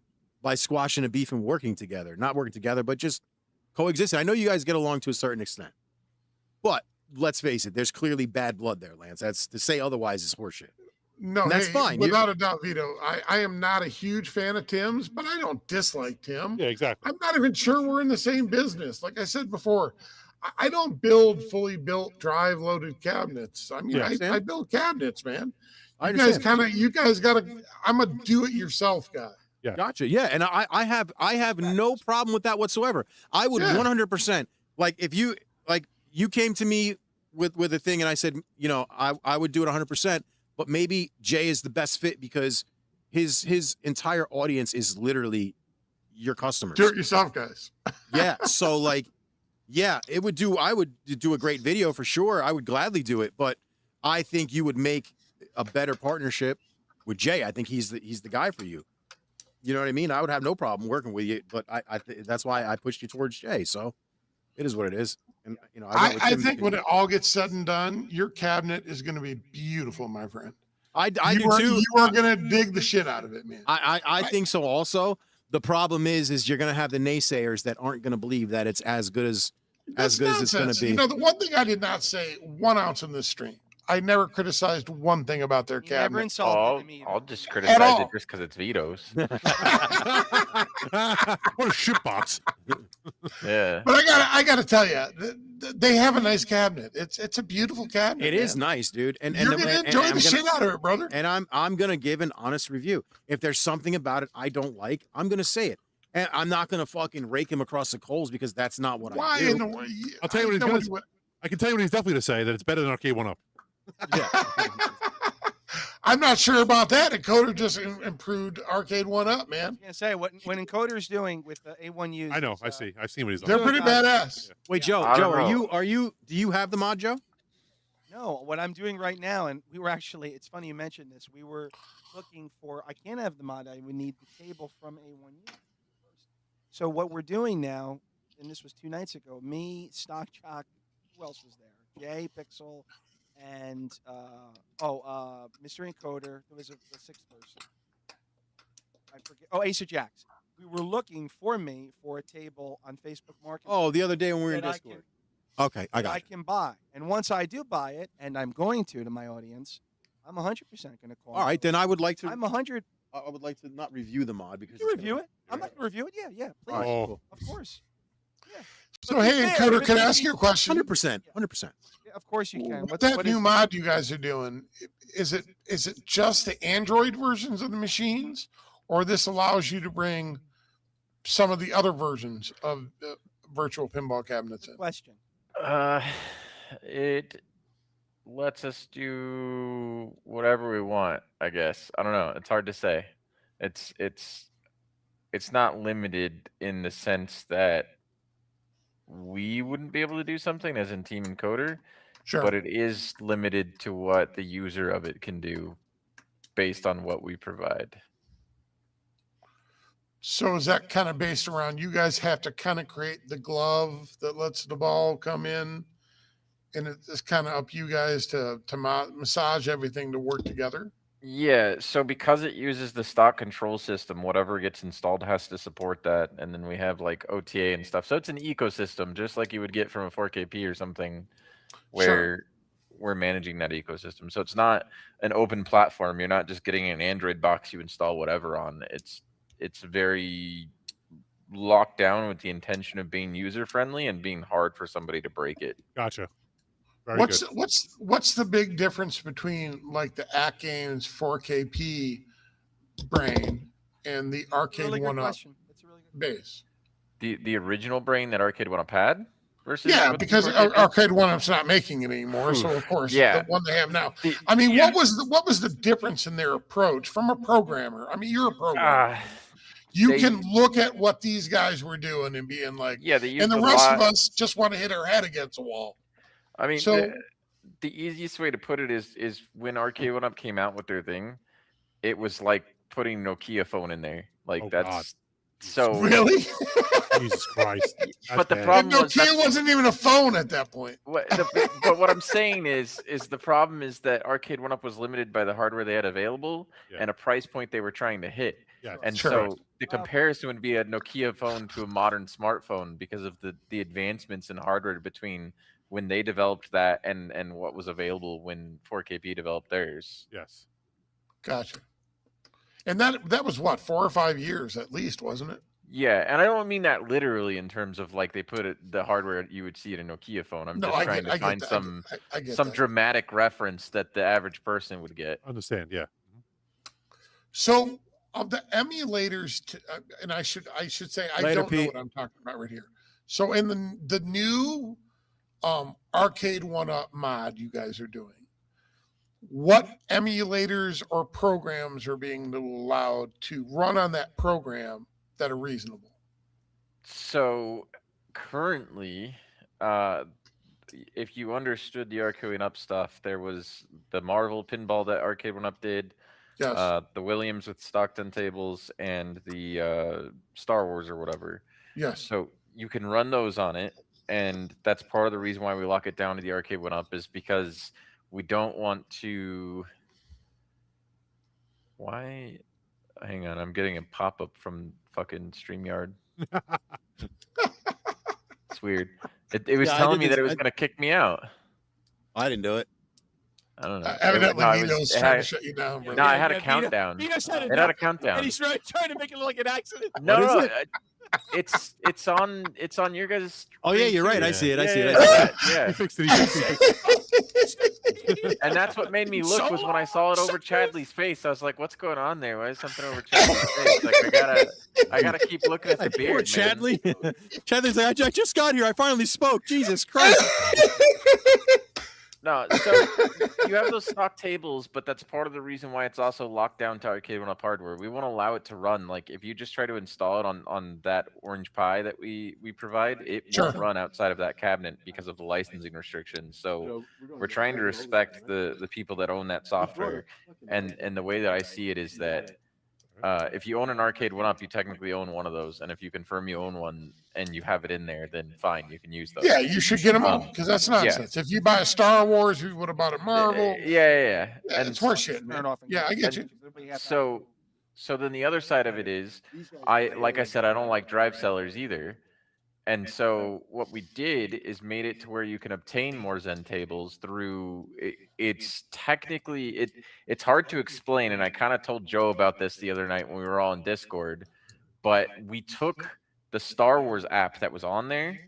by squashing a beef and working together. Not working together, but just coexisting. I know you guys get along to a certain extent, but let's face it. There's clearly bad blood there, Lance. That's to say otherwise is horseshit. no, and that's hey, fine. Without a doubt, Vito. I am not a huge fan of Tim's, but I don't dislike Tim. Yeah, exactly. I'm not even sure we're in the same business. Like I said before, I don't build fully built drive loaded cabinets. I mean, Yeah, I build cabinets, man. I You guys understand. gotta. I'm a do-it-yourself guy. Yeah. Gotcha. Yeah, and I have no problem with that whatsoever. I would Yeah. 100% like if you came to me with a thing and I said, I would do it 100%, but maybe Jay is the best fit because his entire audience is literally your customers. Do it yourself, guys. Yeah. So I would do a great video for sure. I would gladly do it, but I think you would make a better partnership with Jay. I think he's the guy for you. You know what I mean? I would have no problem working with you, but that's why I pushed you towards Jay. So it is what it is. And I think when it all gets said and done, your cabinet is going to be beautiful, my friend. I do too. You are going to dig the shit out of it, man. I think so also. The problem is you're going to have the naysayers that aren't going to believe that it's as good as it's going nonsense. to be. You know, the one thing I did not say 1 ounce in this stream. I never criticized one thing about their You never cabinet. insulted me. I'll just criticize all. it just because it's Vito's. What a shitbox. Yeah. But I got to tell you, they have a nice cabinet. It's a beautiful cabinet. It is man. nice, dude. And You're going to enjoy the shit out of it, brother. And I'm gonna give an honest review. If there's something about it I don't like, I'm gonna say it. And I'm not gonna fucking rake him across the coals because that's not what I Why do. in the way? I'll tell you what he's nobody gonna- would- I can tell you what he's definitely to say, that it's better than Arcade 1-Up. Yeah. I'm not sure about that. Encoder just improved Arcade 1-Up, man. I was gonna say when Encoder's doing with the A1U. I know. I've seen what he's done. They're pretty badass. Wait, Yeah. Joe, I don't are you do you have the mod, Joe? No, what I'm doing right now, and we were actually, it's funny you mentioned this. We were looking for, I can't have the mod, I would need the cable from A1U first. So what we're doing now, and this was 2 nights ago, me, Stock Jock, who else was there? Jay, Pixel, and Mystery Encoder. There was a 6th person. I forget. Oh, Ace of Jacks. We were looking for a table on Facebook Marketplace. Oh, the other day when we were in that I Discord. Okay, I that got I it. can buy. And once I do buy it, and I'm going to my audience, I'm 100% going to call. All right, then I would like to. I'm 100. I would like to not review the mod because You review it. I'm not going to review it. Yeah, please. All right, Oh. cool. Of course. Yeah. So, But hey, yeah, Encoder, if can I it's ask you a question? 100%. 100%. Yeah, of course you can. With What that is new it? mod you guys are doing, is it just the Android versions of the machines, or this allows you to bring some of the other versions of virtual pinball cabinets in? Question. It lets us do whatever we want, I guess. I don't know. It's hard to say. It's not limited in the sense that we wouldn't be able to do something as in Team Encoder, Sure. but it is limited to what the user of it can do based on what we provide. So is that kind of based around you guys have to kind of create the glove that lets the ball come in, and it's kind of up you guys to massage everything to work together? Yeah, so because it uses the stock control system, whatever gets installed has to support that, and then we have like OTA and stuff. So it's an ecosystem, just like you would get from a 4KP or something, where Sure. we're managing that ecosystem. So it's not an open platform. You're not just getting an Android box you install whatever on. It's very locked down with the intention of being user friendly and being hard for somebody to break it. Gotcha. Very What's good. what's the big difference between like the Act Games 4KP brain and the arcade Really good one-up question. That's a really good base. The original brain that Arcade One Up had versus Yeah, what the because new Arcade did? arcade one-up's not making it anymore, so of course Yeah. the one they have now. The- I mean, what was the difference in their approach from a programmer? I mean, you're a programmer. You they- can look at what these guys were doing and being like, Yeah, they used and the a rest lot. of us just want to hit our head against a wall. I mean, So the easiest way to put it is when Arcade One Up came out with their thing, it was like putting Nokia phone in there. Like Oh, that's God. so really, Jesus Christ. But the bad. problem and was Nokia wasn't even a phone at that point. but what I'm saying is the problem is that Arcade One Up was limited by the hardware they had available and a price point they were trying to hit. Yeah, And sure. so the comparison would be a Nokia phone to a modern smartphone because of the advancements in hardware between when they developed that and what was available when 4KP developed theirs. Yes. Gotcha. And that was what, 4 or 5 years at least, wasn't it? Yeah, and I don't mean that literally in terms of like they put the hardware you would see in a Nokia phone. I'm No, just I trying get- to I get find that. I get some that. dramatic reference that the average person would get. Understand, yeah. So of the emulators, and I should say I Later, don't know Pete. what I'm talking about right here. So in the new arcade one-up mod you guys are doing, what emulators or programs are being allowed to run on that program that are reasonable? So currently, if you understood the Arcade One Up stuff, there was the Marvel pinball that Arcade One Up did, Yes. the Williams with Stockton tables, and the Star Wars or whatever. Yes. So you can run those on it, and that's part of the reason why we lock it down to the Arcade One Up is because we don't want to. Why? Hang on, I'm getting a pop-up from fucking StreamYard. It's weird. It was Yeah, I telling did me that this- it was going to kick me out. I didn't do it. I don't know. Evidently, No, it Vito's was- it trying had- to shut you down, bro. No, I had a Vito- countdown. Vito said It had a countdown. And he's trying to make it look like an accident. No, What is no, it? it's on your guys'. Oh yeah, screen you're right. too. I see it. I Yeah, see it. yeah, I see it. yeah. He fixed it. He fixed it. And that's what made me look was when I saw it over Chadley's face. I was like, "What's going on there? Why is something over Chadley's face?" Like I gotta keep looking at the Like, beard, poor man. Chadley. Chadley's like, I just got here. I finally spoke. Jesus Christ. No, so you have those stock tables, but that's part of the reason why it's also locked down to Arcade One Up hardware. We won't allow it to run. Like if you just try to install it on that Orange Pi that we provide, it won't run outside of that cabinet because of the licensing restrictions. So we're trying to respect the people that own that software. And the way that I see it is that if you own an Arcade One Up, you technically own one of those. And if you confirm you own one and you have it in there, then fine, you can use those. Yeah, you should get them all because that's nonsense. If you buy a Star Wars, you would have bought a Marvel. Yeah. And it's horseshit, man. Yeah, I get you. So then the other side of it is, like I said, I don't like drive sellers either. And so what we did is made it to where you can obtain more Zen tables through. It's technically it's hard to explain, and I kind of told Joe about this the other night when we were all in Discord. But we took the Star Wars app that was on there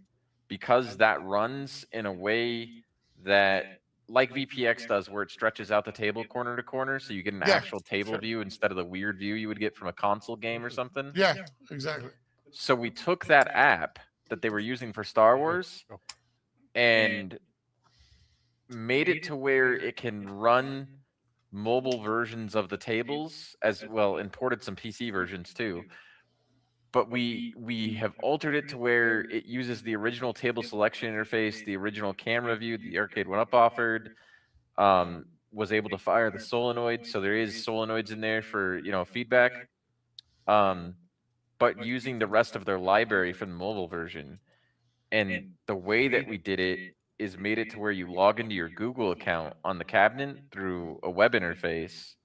because that runs in a way that, like VPX does, where it stretches out the table corner to corner, so you get an actual table view instead of the weird view you would get from a console game or something. Yeah, exactly. So we took that app that they were using for Star Wars and made it to where it can run mobile versions of the tables as well, imported some PC versions too. But we have altered it to where it uses the original table selection interface, the original camera view the Arcade One Up offered, was able to fire the solenoid, so there is solenoids in there for feedback. But using the rest of their library from the mobile version. And the way that we did it is made it to where you log into your Google account on the cabinet through a web interface,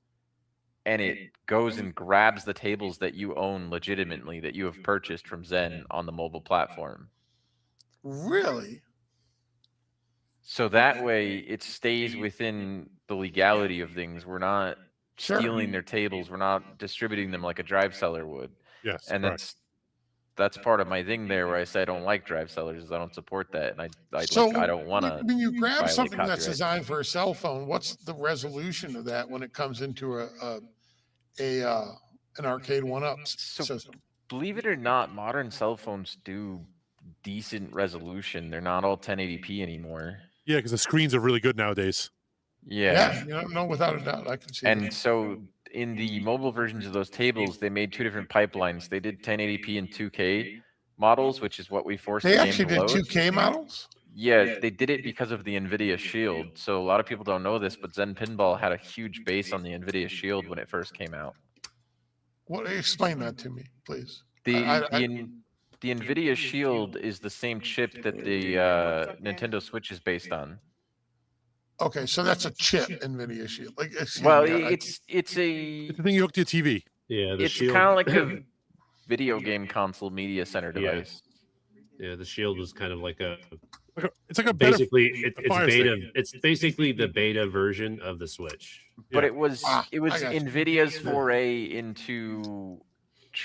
and it goes and grabs the tables that you own legitimately that you have purchased from Zen on the mobile platform. Really? So that way it stays within the legality of things. We're not stealing their tables. We're not distributing them like a drive seller would. Yes, and correct. that's part of my thing there, where I say I don't like drive sellers, is I don't support that, and I don't want to. When you grab violate something that's copyright. designed for a cell phone, what's the resolution of that when it comes into an arcade one-up So, system. believe it or not, modern cell phones do decent resolution. They're not all 1080p anymore. Yeah, because the screens are really good nowadays. Yeah. No, without a doubt, I can see And that. so in the mobile versions of those tables, they made two different pipelines. They did 1080p and 2K models, which is what we forced They the game actually to did load. 2K models? Yeah, they did it because of the NVIDIA Shield. So a lot of people don't know this, but Zen Pinball had a huge base on the NVIDIA Shield when it first came out. What? Explain that to me, please. The NVIDIA Shield is the same chip that the Nintendo Switch is based on. Okay, so that's a chip, NVIDIA Shield. Like, Well, it's the thing you hook to your TV. Yeah, it's kind of like a video game console media center device. Yeah, the Shield was kind of like a. It's like a basically it's beta. It's basically the beta version of the Switch. But it was NVIDIA's foray into.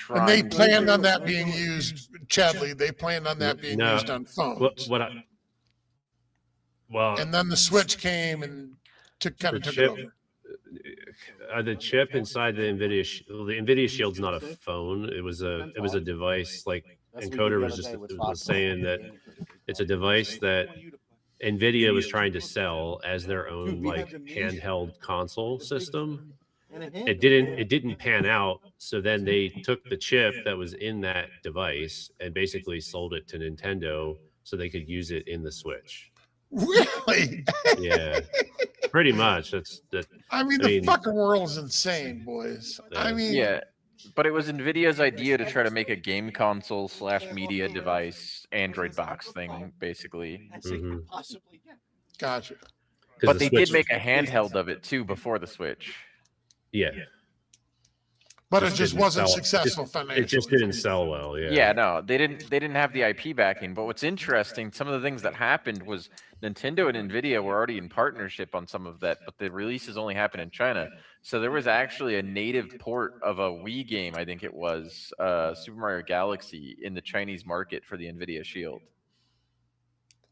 And they planned on that being used, Chadley. They planned on that being used on phones. Well, and then the Switch came and took it over. The chip inside the NVIDIA, the NVIDIA Shield's not a phone. It was a device. Like Encoder was saying that it's a device that NVIDIA was trying to sell as their own like handheld console system. It didn't pan out. So then they took the chip that was in that device and basically sold it to Nintendo so they could use it in the Switch. Really? Yeah, pretty much. That's that. I mean, the fucking world is insane, boys. I mean, yeah, but it was NVIDIA's idea to try to make a game console / media device Android box thing, basically. Mm-hmm. Gotcha. But they did make a handheld of it too before the Switch. Yeah. But it just wasn't successful financially. It just didn't sell well. Yeah. Yeah, no, they didn't have the IP backing. But what's interesting, some of the things that happened was Nintendo and NVIDIA were already in partnership on some of that, but the releases only happened in China. So there was actually a native port of a Wii game, I think it was, Super Mario Galaxy, in the Chinese market for the NVIDIA Shield.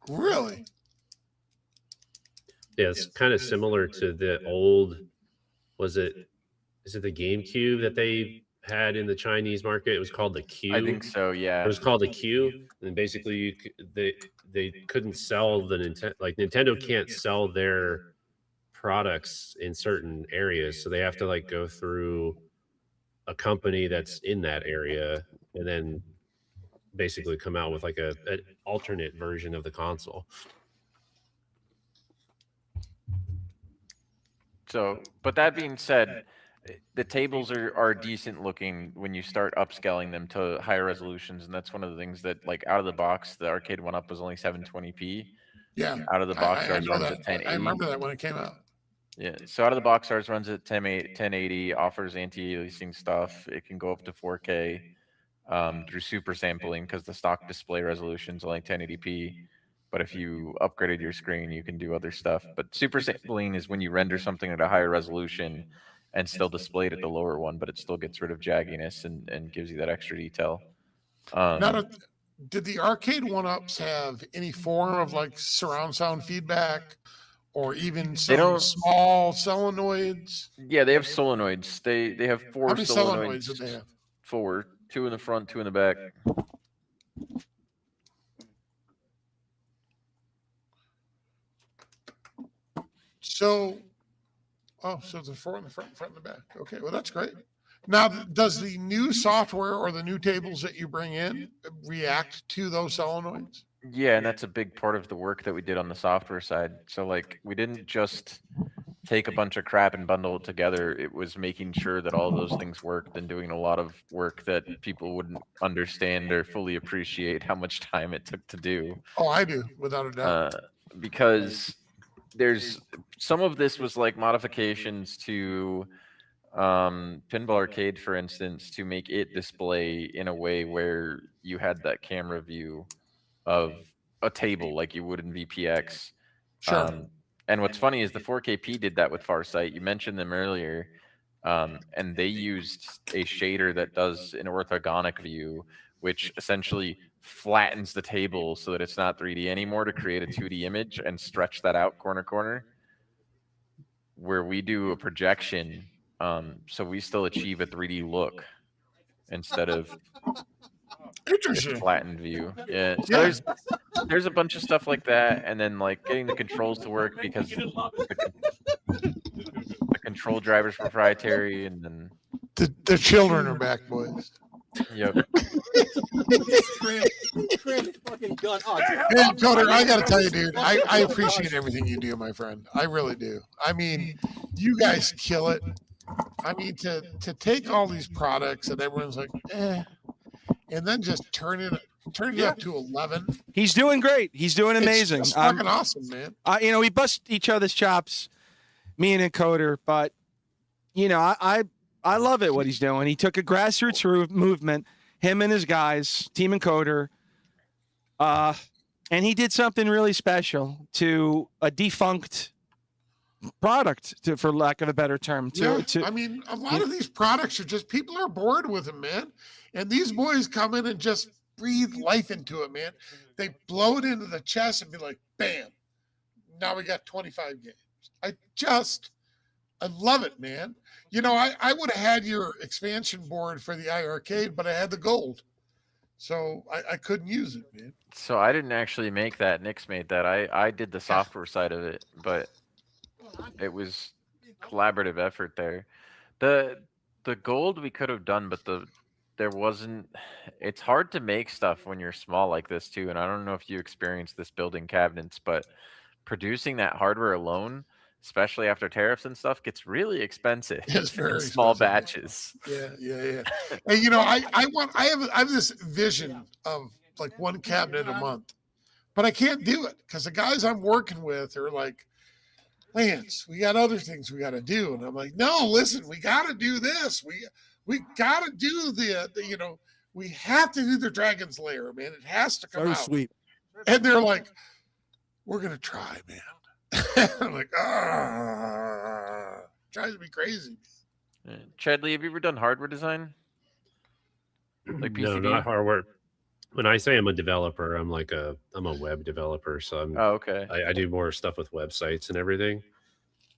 Really? Yeah, it's kind of similar to the old. Is it the GameCube that they had in the Chinese market? It was called the Q. I think so, yeah. It was called the Q, and basically they couldn't sell the Nintendo. Like Nintendo can't sell their products in certain areas, so they have to like go through a company that's in that area, and then basically come out with like an alternate version of the console. So, but that being said, the tables are decent looking when you start upscaling them to higher resolutions, and that's one of the things that, like, out of the box, the arcade one up was only 720p. Yeah. Out of the box, I ours know runs that. at 1080. I remember that when it came out. Yeah, so out of the box, ours runs at 1080, offers anti-aliasing stuff. It can go up to 4K through super sampling because the stock display resolution is only 1080p. But if you upgraded your screen, you can do other stuff. But super sampling is when you render something at a higher resolution and still display it at the lower one, but it still gets rid of jagginess and gives you that extra detail. Now, did the arcade one-ups have any form of like surround sound feedback or even some small solenoids? Yeah, they have solenoids. They have 4 How many solenoids. do they have? 4, 2 in the front, 2 in the back. So the 4 in the front and the back. Okay, well, that's great. Now, does the new software or the new tables that you bring in react to those solenoids? Yeah, and that's a big part of the work that we did on the software side. So, like, we didn't just take a bunch of crap and bundle it together. It was making sure that all those things worked and doing a lot of work that people wouldn't understand or fully appreciate how much time it took to do. Oh, I do, without a doubt. Because there's some of this was like modifications to Pinball Arcade, for instance, to make it display in a way where you had that camera view of a table like you would in VPX. Sure. And what's funny is the 4KP did that with Farsight. You mentioned them earlier, and they used a shader that does an orthogonic view, which essentially flattens the table so that it's not 3D anymore to create a 2D image and stretch that out corner. Where we do a projection So we still achieve a 3D look instead of just Interesting. flattened view. Yeah. So there's a bunch of stuff like that, and then like getting the controls to work because the control driver's proprietary, and then The children are back, boys. yep. Fucking gun. Oh, Hey, Coder, I got to tell you, dude, I appreciate everything you do, my friend. I really do. I mean, you guys kill it. I mean, to take all these products and everyone's like, and then just turn it up to 11. He's doing great. He's doing amazing. It's fucking awesome, man. You know, we bust each other's chops, me and Encoder, but you know, I love it what he's doing. He took a grassroots movement, him and his guys, Team Encoder, and he did something really special to a defunct product, for lack of a better term. I mean, a lot of these products are just, people are bored with them, man. And these boys come in and just breathe life into it, man. They blow it into the chest and be like, bam, now we got 25 games. I love it, man. You know, I would have had your expansion board for the iArcade, but I had the gold. So I couldn't use it, man. So I didn't actually make that. Nick's made that. I did the software side of it, but it was collaborative effort there. The gold we could have done, but there wasn't. It's hard to make stuff when you're small like this too. And I don't know if you experienced this building cabinets, but producing that hardware alone, especially after tariffs and stuff, gets really expensive. It's very in small expensive. batches. Yeah. And you know, I have this vision of like one cabinet a month, but I can't do it because the guys I'm working with are like, Lance, we got other things we got to do, and I'm like, no, listen, we got to do this. We got to do the you know, we have to do the Dragon's Lair, man. It has to come out. Sweet. And they're like, we're gonna try, man. I'm like, drives me crazy. Chadley, have you ever done hardware design? Like No, PCB? not hardware. When I say I'm a developer, I'm a web developer. So Oh, okay. I do more stuff with websites and everything.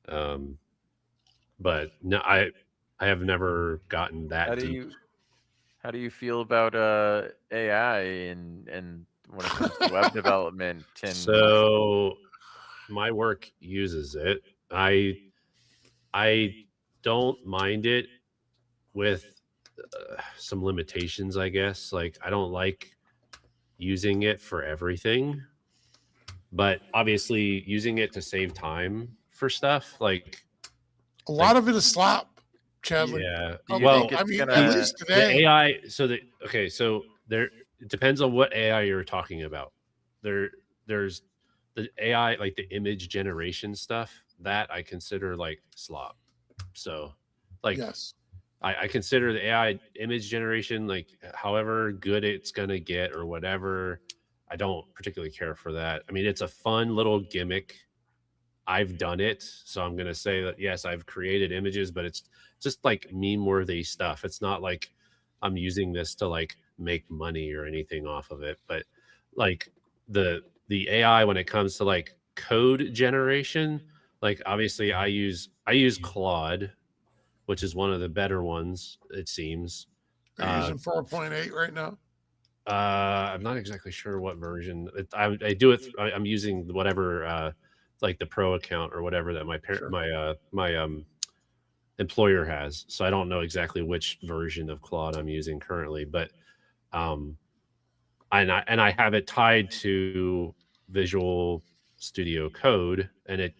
But no, I have never gotten that deep. How do you feel about AI and when it comes to web development? And So my work uses it. I don't mind it with some limitations, I guess. Like I don't like using it for everything, but obviously using it to save time for stuff like a lot of it is slop, Chadley. Yeah. Well, I mean, at least today. The AI. So there. It depends on what AI you're talking about. There's the AI, like the image generation stuff, that I consider like slop. So, like, yes. I consider the AI image generation, like however good it's going to get or whatever. I don't particularly care for that. I mean, it's a fun little gimmick. I've done it. So I'm going to say that, yes, I've created images, but it's just like meme worthy stuff. It's not like I'm using this to like make money or anything off of it. But like the AI, when it comes to like code generation, like obviously I use Claude, which is one of the better ones, it seems. Are you using 4.8 right now? I'm not exactly sure what version. I do it. I'm using whatever, like the pro account or whatever that my employer has. So I don't know exactly which version of Claude I'm using currently, but and I have it tied to Visual Studio Code, and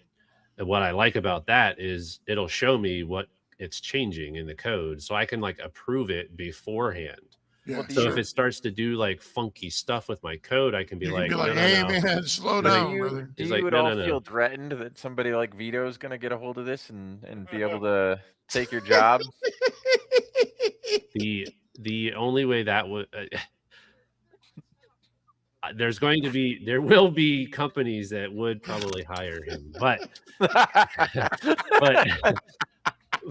what I like about that is it'll show me what it's changing in the code, so I can like approve it beforehand. Yeah, so if it starts to do like funky stuff with my code, I can be like, hey man, slow down, brother. Do you at all feel threatened that somebody like Vito is going to get a hold of this and be able to take your job? The only way that would there will be companies that would probably hire him, but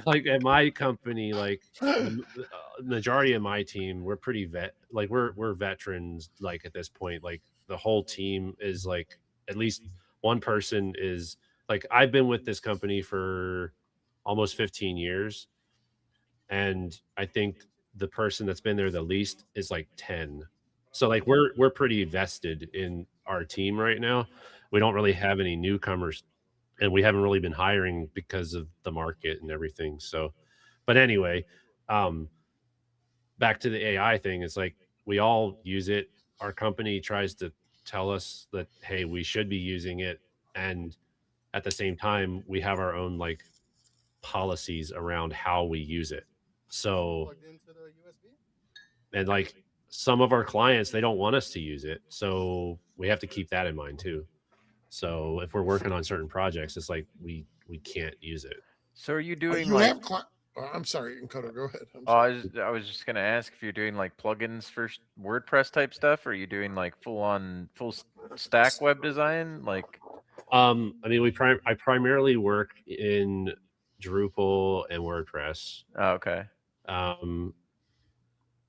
like at my company, like majority of my team, we're pretty we're veterans. Like at this point, like the whole team is like at least one person is like, I've been with this company for almost 15 years, and I think the person that's been there the least is like 10. So like we're pretty vested in our team right now. We don't really have any newcomers, and we haven't really been hiring because of the market and everything. So, but anyway, back to the AI thing, it's like we all use it. Our company tries to tell us that, hey, we should be using it, and at the same time, we have our own like policies around how we use it. So, Plugged into the USB? and like some of our clients, they don't want us to use it, so we have to keep that in mind too. So if we're working on certain projects, it's like we can't use it. So are you Oh, doing you like? have I'm sorry, Encoder, go ahead. I'm Oh, sorry. I was just gonna ask if you're doing like plugins for WordPress type stuff, or are you doing like full stack web design? Like, I mean, I primarily work in Drupal and WordPress. oh, okay.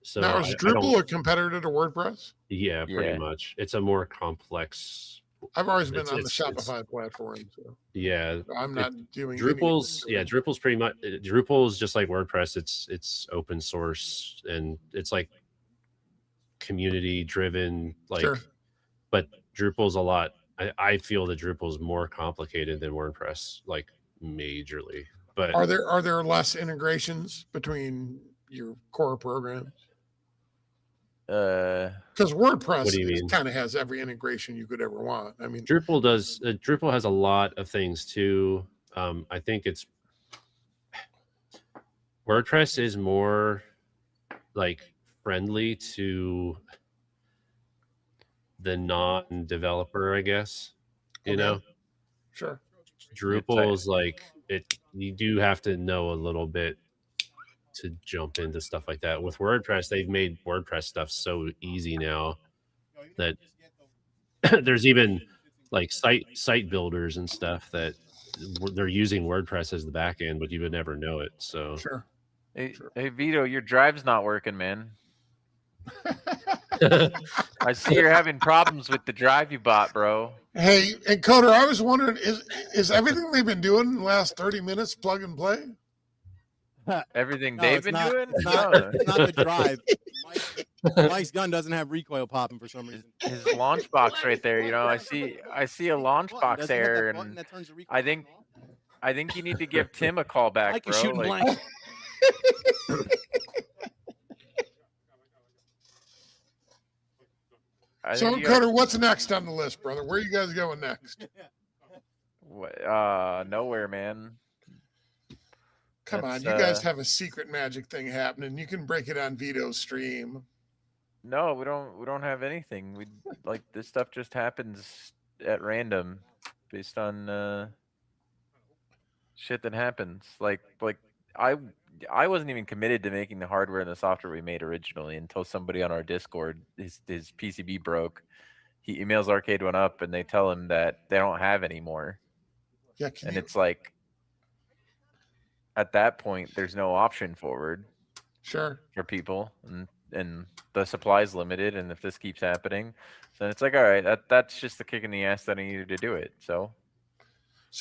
So Now, is I Drupal don't. a competitor to WordPress? Yeah, pretty Yeah. much. It's a more complex. I've always been It's- on the it's- Shopify platform, so Yeah, I'm not doing Drupal's. any of it. Drupal's pretty much. Drupal's just like WordPress. It's open source, and it's like community driven. Like, Sure. but Drupal's a lot. I feel that Drupal's more complicated than WordPress, like majorly. But Are there less integrations between your core programs? Because WordPress What do you mean? kind of has every integration you could ever want. I mean, Drupal does. Drupal has a lot of things too. I think it's WordPress is more like friendly to the non-developer, I guess. You Okay. know, sure. Drupal's like it. You do have to know a little bit to jump into stuff like that. With WordPress, they've made WordPress stuff so easy now that there's even like site builders and stuff that they're using WordPress as the back end, but you would never know it. So Sure. Hey, hey Vito, your drive's not working, man. I see you're having problems with the drive you bought, bro. Hey, Encoder, I was wondering, is everything they've been doing in the last 30 minutes plug and play? Everything No, they've it's been not, doing? It's not, No. it's not the drive. Mike's gun doesn't have recoil popping for some reason. His launch box right there. You know, I see a launch box Doesn't it have that error, button and that turns the recoil I think you need to give Tim a call back, Mike is bro. shooting Like, blank. I So, think you gotta- Encoder, what's next on the list, brother? Where are you guys going next? nowhere, man. Come That's, on, you guys have a secret magic thing happening. You can break it on Vito's stream. No, we don't have anything. We like this stuff just happens at random based on shit that happens. Like I wasn't even committed to making the hardware and the software we made originally until somebody on our Discord, his PCB broke. He emails Arcade One Up and they tell him that they don't have any more. Yeah, and it's like at that point there's no option forward. Sure. For people, and the supply's limited, and if this keeps happening, then it's like, all right, that's just the kick in the ass that I needed to do it. So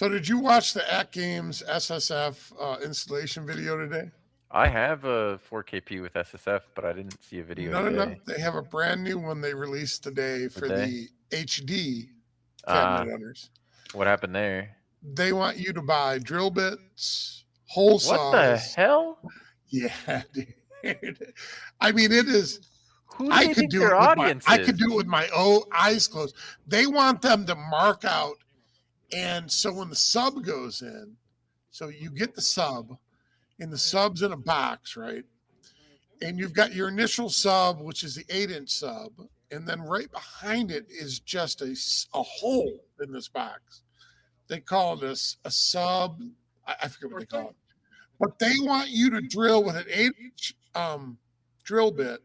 did you watch the At Games SSF installation video today? I have a 4KP with SSF, but I didn't see a video today. No. They have a brand new one they released today for the HD cabinet owners. What happened there? They want you to buy drill bits, hole saws. What the hell? Yeah, dude. I mean, it is. Who do they think their audience I is? could do it with my eyes closed. They want them to mark out, and so when the sub goes in, so you get the sub, and the sub's in a box, right? And you've got your initial sub, which is the 8-inch sub, and then right behind it is just a hole in this box. They call this a sub. I forget what they call it. But they want you to drill with an 8-inch drill bit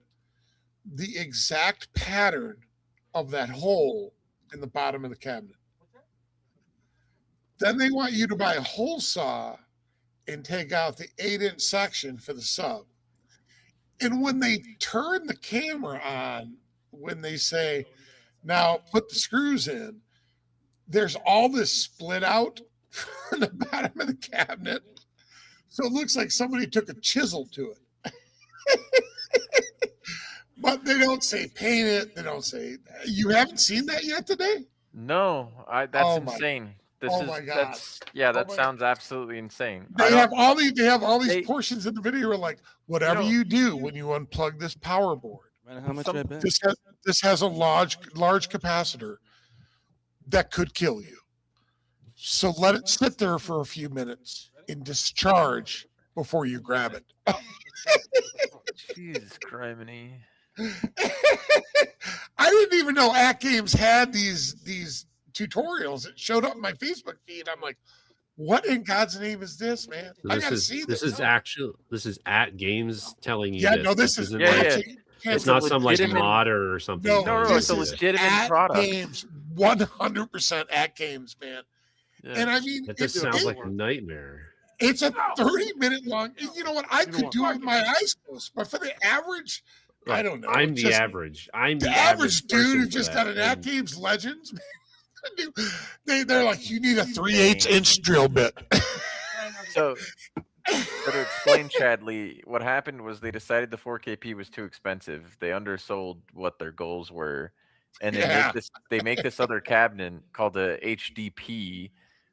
the exact pattern of that hole in the bottom of the cabinet. Then they want you to buy a hole saw and take out the 8-inch section for the sub. And when they turn the camera on, when they say, now put the screws in, there's all this split out from the bottom of the cabinet. So it looks like somebody took a chisel to it. But they don't say paint it. They don't say. You haven't seen that yet today? No, that's insane. My God. That sounds absolutely insane. They have all these portions in the video are like, whatever you do when you unplug this power board. How much I bet? This has a large capacitor that could kill you. So let it sit there for a few minutes and discharge before you grab it. Jesus criminy. I didn't even know At Games had these tutorials. It showed up in my Facebook feed. I'm like, what in God's name is this, man? So I gotta see this. This is At Games telling you. Yeah, no, this is actually. It's not some like modder or something. No, it's a legitimate product. Games, 100% At Games, man. Yeah. And I mean, that just sounds like a nightmare. It's a 30-minute long. You know what? I could do it with my eyes closed, but for the average, I don't know. I'm the average. I'm the average dude who just got an At Games Legends. They're like, you need a 3/8-inch drill bit. So to explain, Chadley, what happened was they decided the 4KP was too expensive. They undersold what their goals were, and they make this other cabinet called the HDP,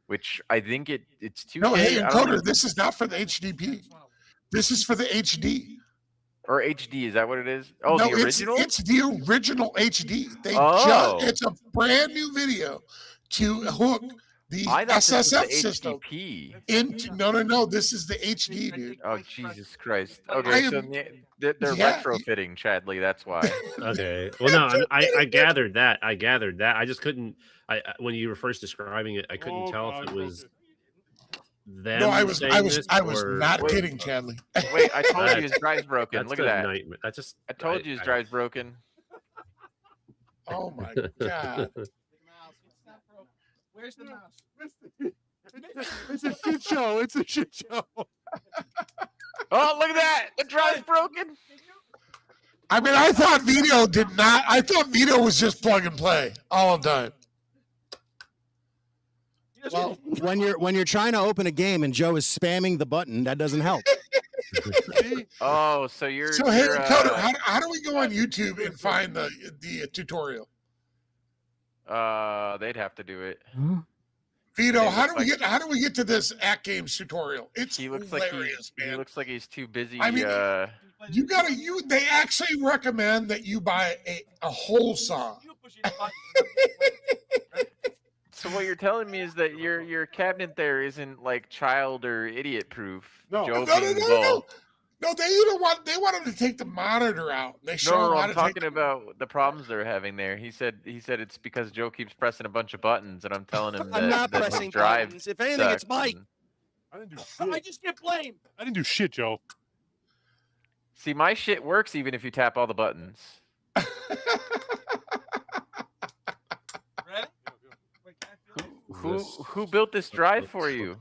which I think it's 2K. No, hey, Encoder, this is not for the HDP. This is for the HD. Or HD, is that what it is? Oh, no, the original? It's the original HD. It's a brand new video to hook the SSF system into. No. This is the HD, dude. Oh, Jesus Christ. Okay, so they're retrofitting, Chadley. That's why. Okay. Well, no, I gathered that. I just couldn't. When you were first describing it, I couldn't tell if it was them. No, I was not kidding, Chadley. Wait, I told you his drive's broken. That's Look at that. Nightmare. I told you his drive's broken. Oh my God. Where's the mouse? It's a shit show. It's a shit show. Oh, look at that. The drive's broken. I mean, I thought Vito was just plug and play all the time. Well, when you're trying to open a game and Joe is spamming the button, that doesn't help. Oh, so you're. So hey, Coder, how do we go on YouTube and find the tutorial? They'd have to do it. Vito, how do we get to this At Games tutorial? It's hilarious, man. He looks like he's too busy. I mean, they actually recommend that you buy a hole saw. So what you're telling me is that your cabinet there isn't like child or idiot proof. No, Joe No, they want him to take the monitor out. They show I'm talking about the problems they're having there. He said it's because Joe keeps pressing a bunch of buttons, and I'm telling him I'm not pressing buttons. If anything, it's Mike. I didn't do shit. I just get blamed. I didn't do shit, Joe. See, my shit works even if you tap all the buttons. Who built this drive for you?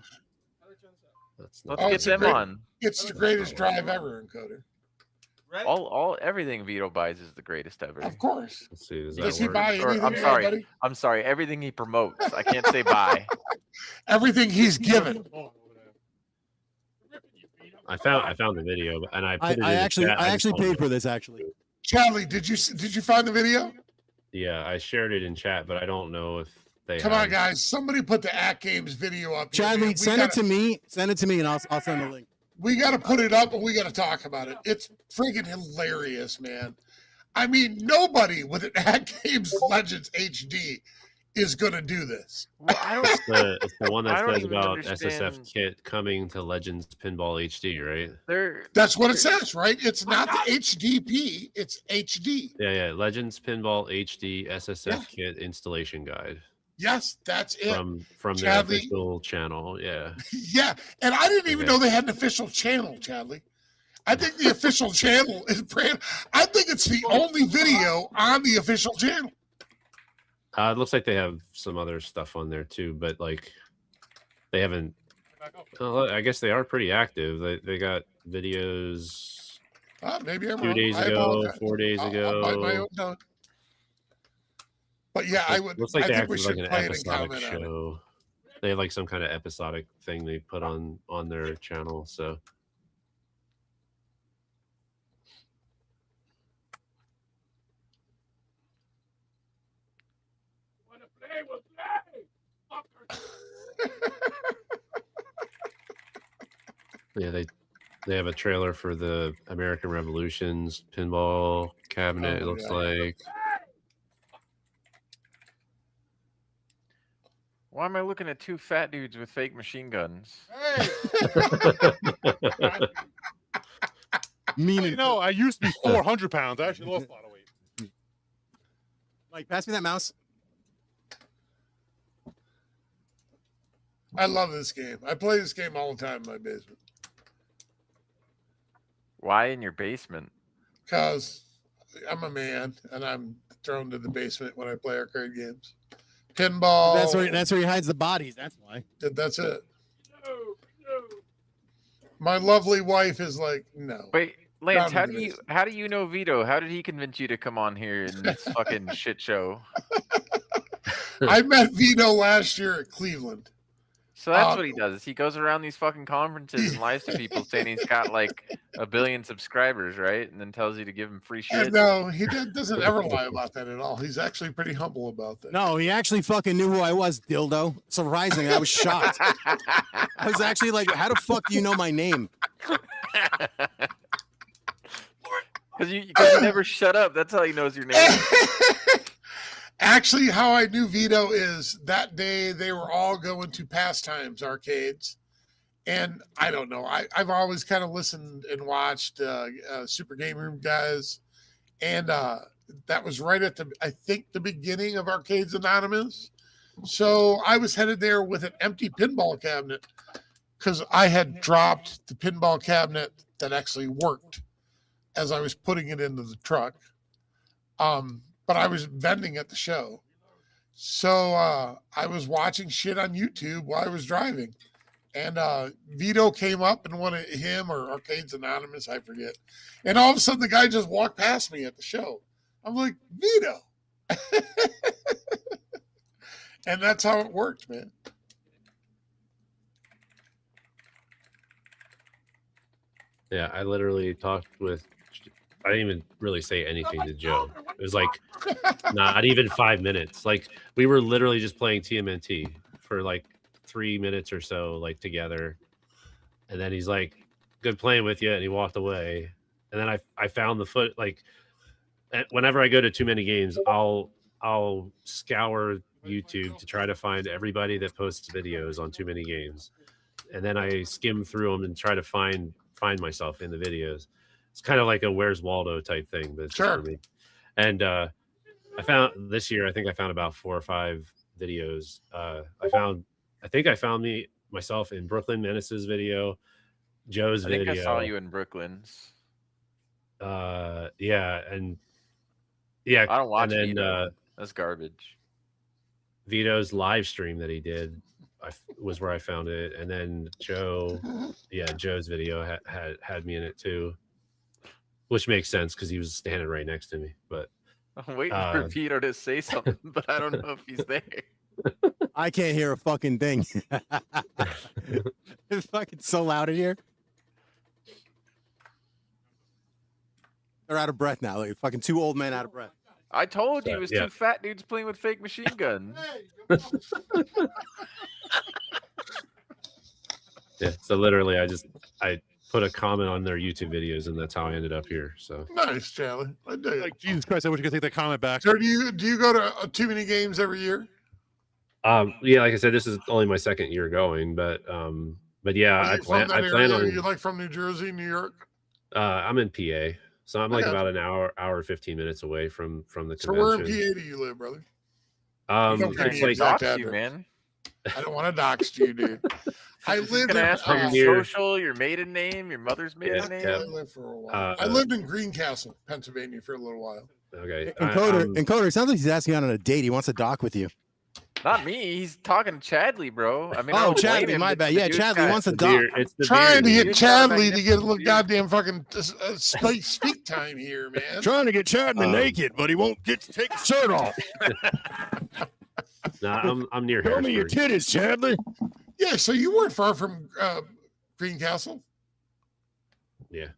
Let's get them on. It's the greatest drive ever, Encoder. Everything Vito buys is the greatest ever. Of course. Let's see. Does he buy anything? I'm sorry. Everything he promotes. I can't say buy. Everything he's given. I found the video, and I put it in I actually paid for it. this. Actually, Charlie, did you find the video? Yeah, I shared it in chat, but I don't know if they. Come on, guys! Somebody put the At Games video up. Charlie, send it to me. Send it to me, and I'll send the link. We got to put it up, and we got to talk about it. It's freaking hilarious, man. I mean, nobody with an At Games Legends HD is going to do this. Well, it's the one that says about SSF kit coming to Legends Pinball HD, right? That's what it says, right? It's not the HDP, it's HD. Yeah. Legends Pinball HD SSF kit installation guide. Yes, that's it. From their official channel, yeah. Yeah, and I didn't even know they had an official channel, Chadley. I think the official channel is I think it's the only video on the official channel. It looks like they have some other stuff on there too, but like they haven't. I guess they are pretty active. They got videos. Maybe I'm 2 days ago, 4 days ago. I'll bite my own tongue. But yeah, I would. Looks like I they think we acted should like an play it and episodic comment on it. show. They have like some kind of episodic thing they put on their channel. So yeah, they have a trailer for the American Revolutions pinball cabinet. It looks like. Why am I looking at two fat dudes with fake machine guns? Hey. You know, I used to be 400 pounds. I actually lost a lot of weight. Mike, pass me that mouse. I love this game. I play this game all the time in my basement. Why in your basement? Because I'm a man and I'm thrown to the basement when I play arcade games. Pinball. That's where he hides the bodies. That's why. That's it. My lovely wife is like, no. Wait, Lance, how do you know Vito? How did he convince you to come on here in this fucking shit show? I met Vito last year at Cleveland. So that's what he does. He goes around these fucking conferences and lies to people saying he's got like 1 billion subscribers, right? And then tells you to give him free shit. No, he doesn't ever lie about that at all. He's actually pretty humble about that. No, he actually fucking knew who I was, dildo. Surprisingly, I was shocked. I was actually like, how the fuck do you know my name? Because you never shut up. That's how he knows your name. Actually, how I knew Vito is that day they were all going to Pastimes arcades. And I don't know. I've always kind of listened and watched Super Game Room guys. And that was right at the beginning of Arcades Anonymous. So I was headed there with an empty pinball cabinet because I had dropped the pinball cabinet that actually worked as I was putting it into the truck. But I was vending at the show. So I was watching shit on YouTube while I was driving. And Vito came up and wanted him or Arcades Anonymous, I forget. And all of a sudden the guy just walked past me at the show. I'm like, Vito. And that's how it worked, man. Yeah, I literally talked with. I didn't even really say anything to Joe. It was like not even 5 minutes. Like we were literally just playing TMNT for like 3 minutes or so, like together. And then he's like, "Good playing with you," and he walked away. And then I found the foot. Like whenever I go to too many games, I'll scour YouTube to try to find everybody that posts videos on too many games, and then I skim through them and try to find myself in the videos. It's kind of like a Where's Waldo type thing, but it's just for me. And I found this year, I think I found about 4 or 5 videos. I think I found myself in Brooklyn Menace's video, Joe's video. I think I saw you in Brooklyn's. Yeah, and yeah, I don't watch and then, Vito. That's garbage. Vito's live stream that he did was where I found it, and then Joe's video had me in it too. Which makes sense because he was standing right next to me. But I'm waiting for Vito to say something, but I don't know if he's there. I can't hear a fucking thing. It's fucking so loud in here. They're out of breath now. Like fucking 2 old men out of breath. I told you it was 2 fat dudes playing with fake machine guns. Yeah. So literally, I put a comment on their YouTube videos, and that's how I ended up here. So nice, Charlie. I dig it. Like Jesus Christ, I wish I could take that comment back. So do you go to too many games every year? Yeah, like I said, this is only my 2nd year going, but yeah, I plan on. You like from New Jersey, New York? I'm in PA, so I'm like about an hour 15 minutes away from the convention. So where in PA do you live, brother? It's like dox you, man. I don't want to dox you, dude. I lived in ask for your social, your maiden name, your mother's maiden name. I lived for a while. I lived in Greencastle, Pennsylvania, for a little while. Okay. Encoder, sounds like he's asking out on a date. He wants to dock with you. Not me. He's talking to Chadley, bro. I mean, Chadley, my bad. Yeah, Chadley wants to dock. Trying to get Chadley to get a little goddamn fucking speak time here, man. Trying to get Chadley naked, but he won't get to take his shirt off. No, I'm near Show me your Harrisburg. titties, Chandler. Yeah, so you weren't far from Greencastle. Yeah.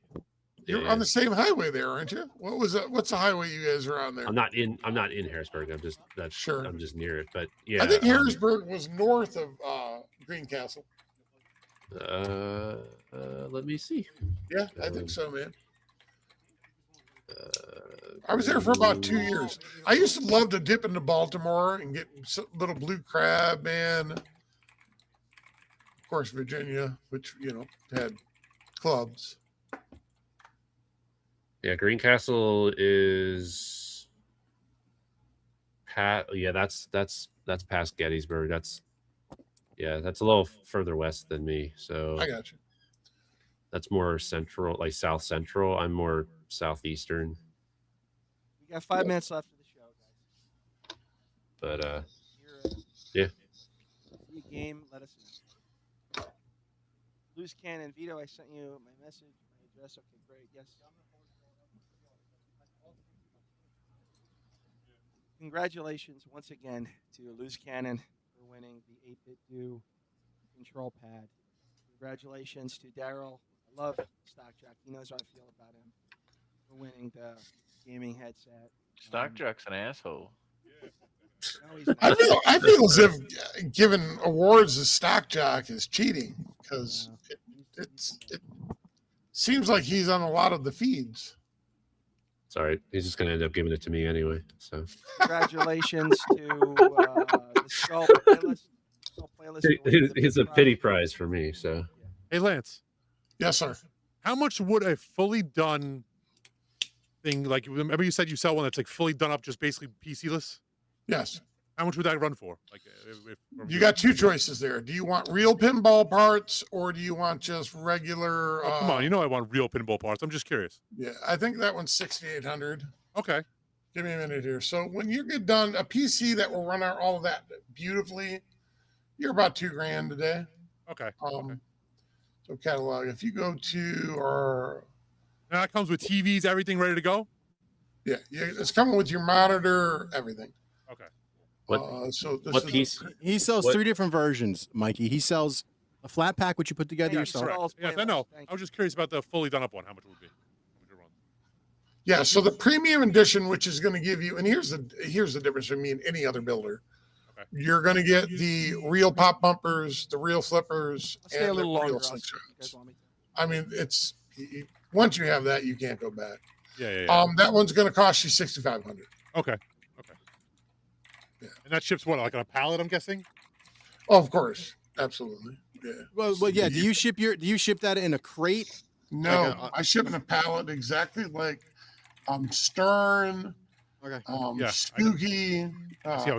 You're on the same highway there, aren't you? What's the highway you guys are on there? I'm not in Harrisburg. I'm just near it. But yeah. I think Harrisburg was north of Greencastle. Let me see. Yeah, I think so, man. I was there for about 2 years. I used to love to dip into Baltimore and get little blue crab, man. Of course, Virginia, which had clubs. Yeah, Greencastle is that's past Gettysburg. That's a little further west than me. So I got you. That's more central, like south central. I'm more southeastern. We got 5 minutes left of the show, guys. But yeah. See a game, let us know. Loose cannon, Vito, I sent you my message, my address. Okay, great. Yes. Congratulations once again to Loose Cannon for winning the 8-bit do control pad. Congratulations to Daryl. I love Stockjack. He knows how I feel about him for winning the gaming headset. Stockjack's an asshole. No, he's not. I feel as if giving awards to Stockjack is cheating because it seems like he's on a lot of the feeds. Sorry, he's just going to end up giving it to me anyway. So congratulations to the Skull playlist. It's a pity prize for me. So, hey Lance. Yes, sir. How much would a fully done thing, like remember you said you sell one that's like fully done up, just basically PC-less? Yes. How much would that run for? Like, you got two choices there. Do you want real pinball parts or do you want just regular? Oh, come on, you know I want real pinball parts. I'm just curious. Yeah, I think that one's $6,800. Okay. Give me a minute here. So when you get done, a PC that will run out all of that beautifully, you're about $2,000 today. Okay. Okay. So catalog. If you go to our, now that comes with TVs, everything ready to go. Yeah, it's coming with your monitor, everything. Okay. What piece? He sells 3 different versions, Mikey. He sells a flat pack, which you put together yourself. Yes, I know. I was just curious about the fully done up one. How much it would be? Yeah, so the premium edition, which is going to give you, and here's the difference between me and any other builder. Okay. You're going to get the real pop bumpers, the real flippers, Stay a and the little real longer. slingshots. I mean, it's once you have that, you can't go back. Yeah. That one's going to cost you $6,500. Okay. Yeah. And that ships what, like on a pallet? I'm guessing. Oh, of course, absolutely. Yeah. Well, yeah. Do you ship that in a crate? No, like I ship in a pallet exactly like Stern, Spooky,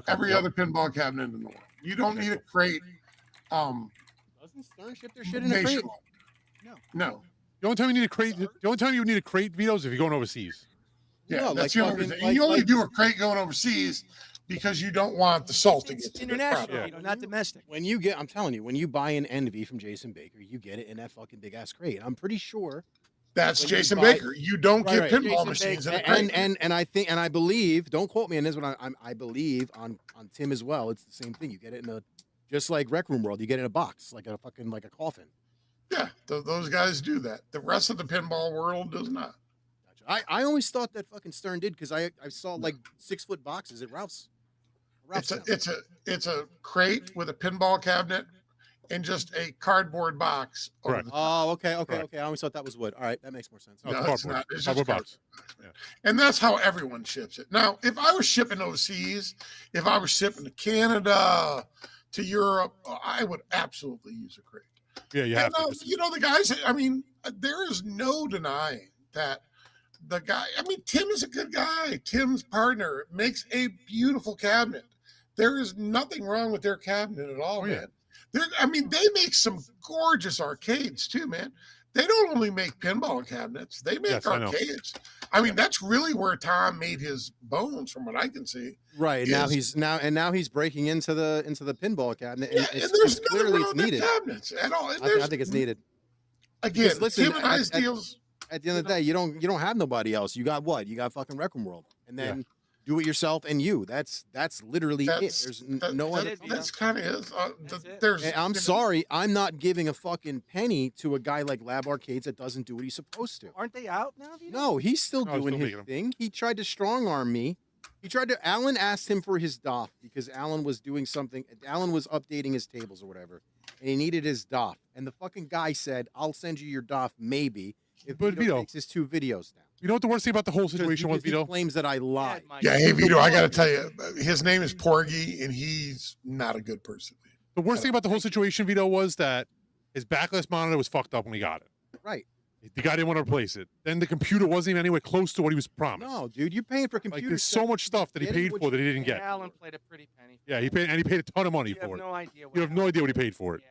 every other pinball cabinet in the world. You don't need a crate. Doesn't Stern ship their shit in a crate? No. The only time you need a crate, Vito, is if you're going overseas. Yeah, No, that's like the only fucking- thing. You only do a crate going overseas because you don't want the salt to get to the International, product. not domestic. I'm telling you, when you buy an Envy from Jason Baker, you get it in that fucking big ass crate. I'm pretty sure. That's when you Jason buy- Baker. You don't get Jason pinball machines in a crate. And I believe, don't quote me on this, but I believe on Tim as well. It's the same thing. You get it in a, just like Rec Room World, you get it in a box, like a coffin. Yeah, those guys do that. The rest of the pinball world does not. I always thought that fucking Stern did because I saw like 6-foot boxes at Ralph's. It's a crate with a pinball cabinet and just a cardboard box. Correct. Oh, okay. I always thought that was wood. All right, that makes more sense. No, cardboard. it's not. It's just Cardboard cardboard. box. Yeah. And that's how everyone ships it. Now, if I was shipping overseas, if I was shipping to Canada, to Europe, I would absolutely use a crate. Yeah, you have to. The guys, I mean, there is no denying that the guy, I mean, Tim is a good guy. Tim's partner makes a beautiful cabinet. There is nothing wrong with their cabinet at all, man. They make some gorgeous arcades too, man. They don't only make pinball cabinets; they make arcades. I mean, that's really where Tom made his bones, from what I can see. Right now he's breaking into the pinball cabinet. Yeah, and there's clearly nothing wrong with needed. cabinets at all. I think it's needed. Again, Because listen, Tim and I's deals. At the end of the day, you don't have nobody else. You got what? You got fucking Rec Room World, and then do it yourself, and you. That's literally it. There's no other. That's kind of it. There's. And I'm sorry, I'm not giving a fucking penny to a guy like Lab Arcades that doesn't do what he's supposed to. Aren't they out now? Vito? No, he's still No, doing still his thing. He tried to strong arm me. Alan asked him for his DOF because Alan was doing something. Alan was updating his tables or whatever, and he needed his DOF. And the fucking guy said, "I'll send you your DOF maybe if Vito takes his 2 videos down." You know what the worst thing about the whole situation was, Vito? He claims that I lied. Yeah, hey Vito, I got to tell you, his name is Porgy, and he's not a good person. The worst thing about the whole situation, Vito, was that his backlist monitor was fucked up when he got it. Right. The guy didn't want to replace it. Then the computer wasn't even anywhere close to what he was promised. No, dude, you're paying for computers. Like, there's so much stuff that he paid for that he didn't get. Alan played a pretty penny. Yeah, he paid a ton of money You for have it. no idea. You have no idea what he paid for it.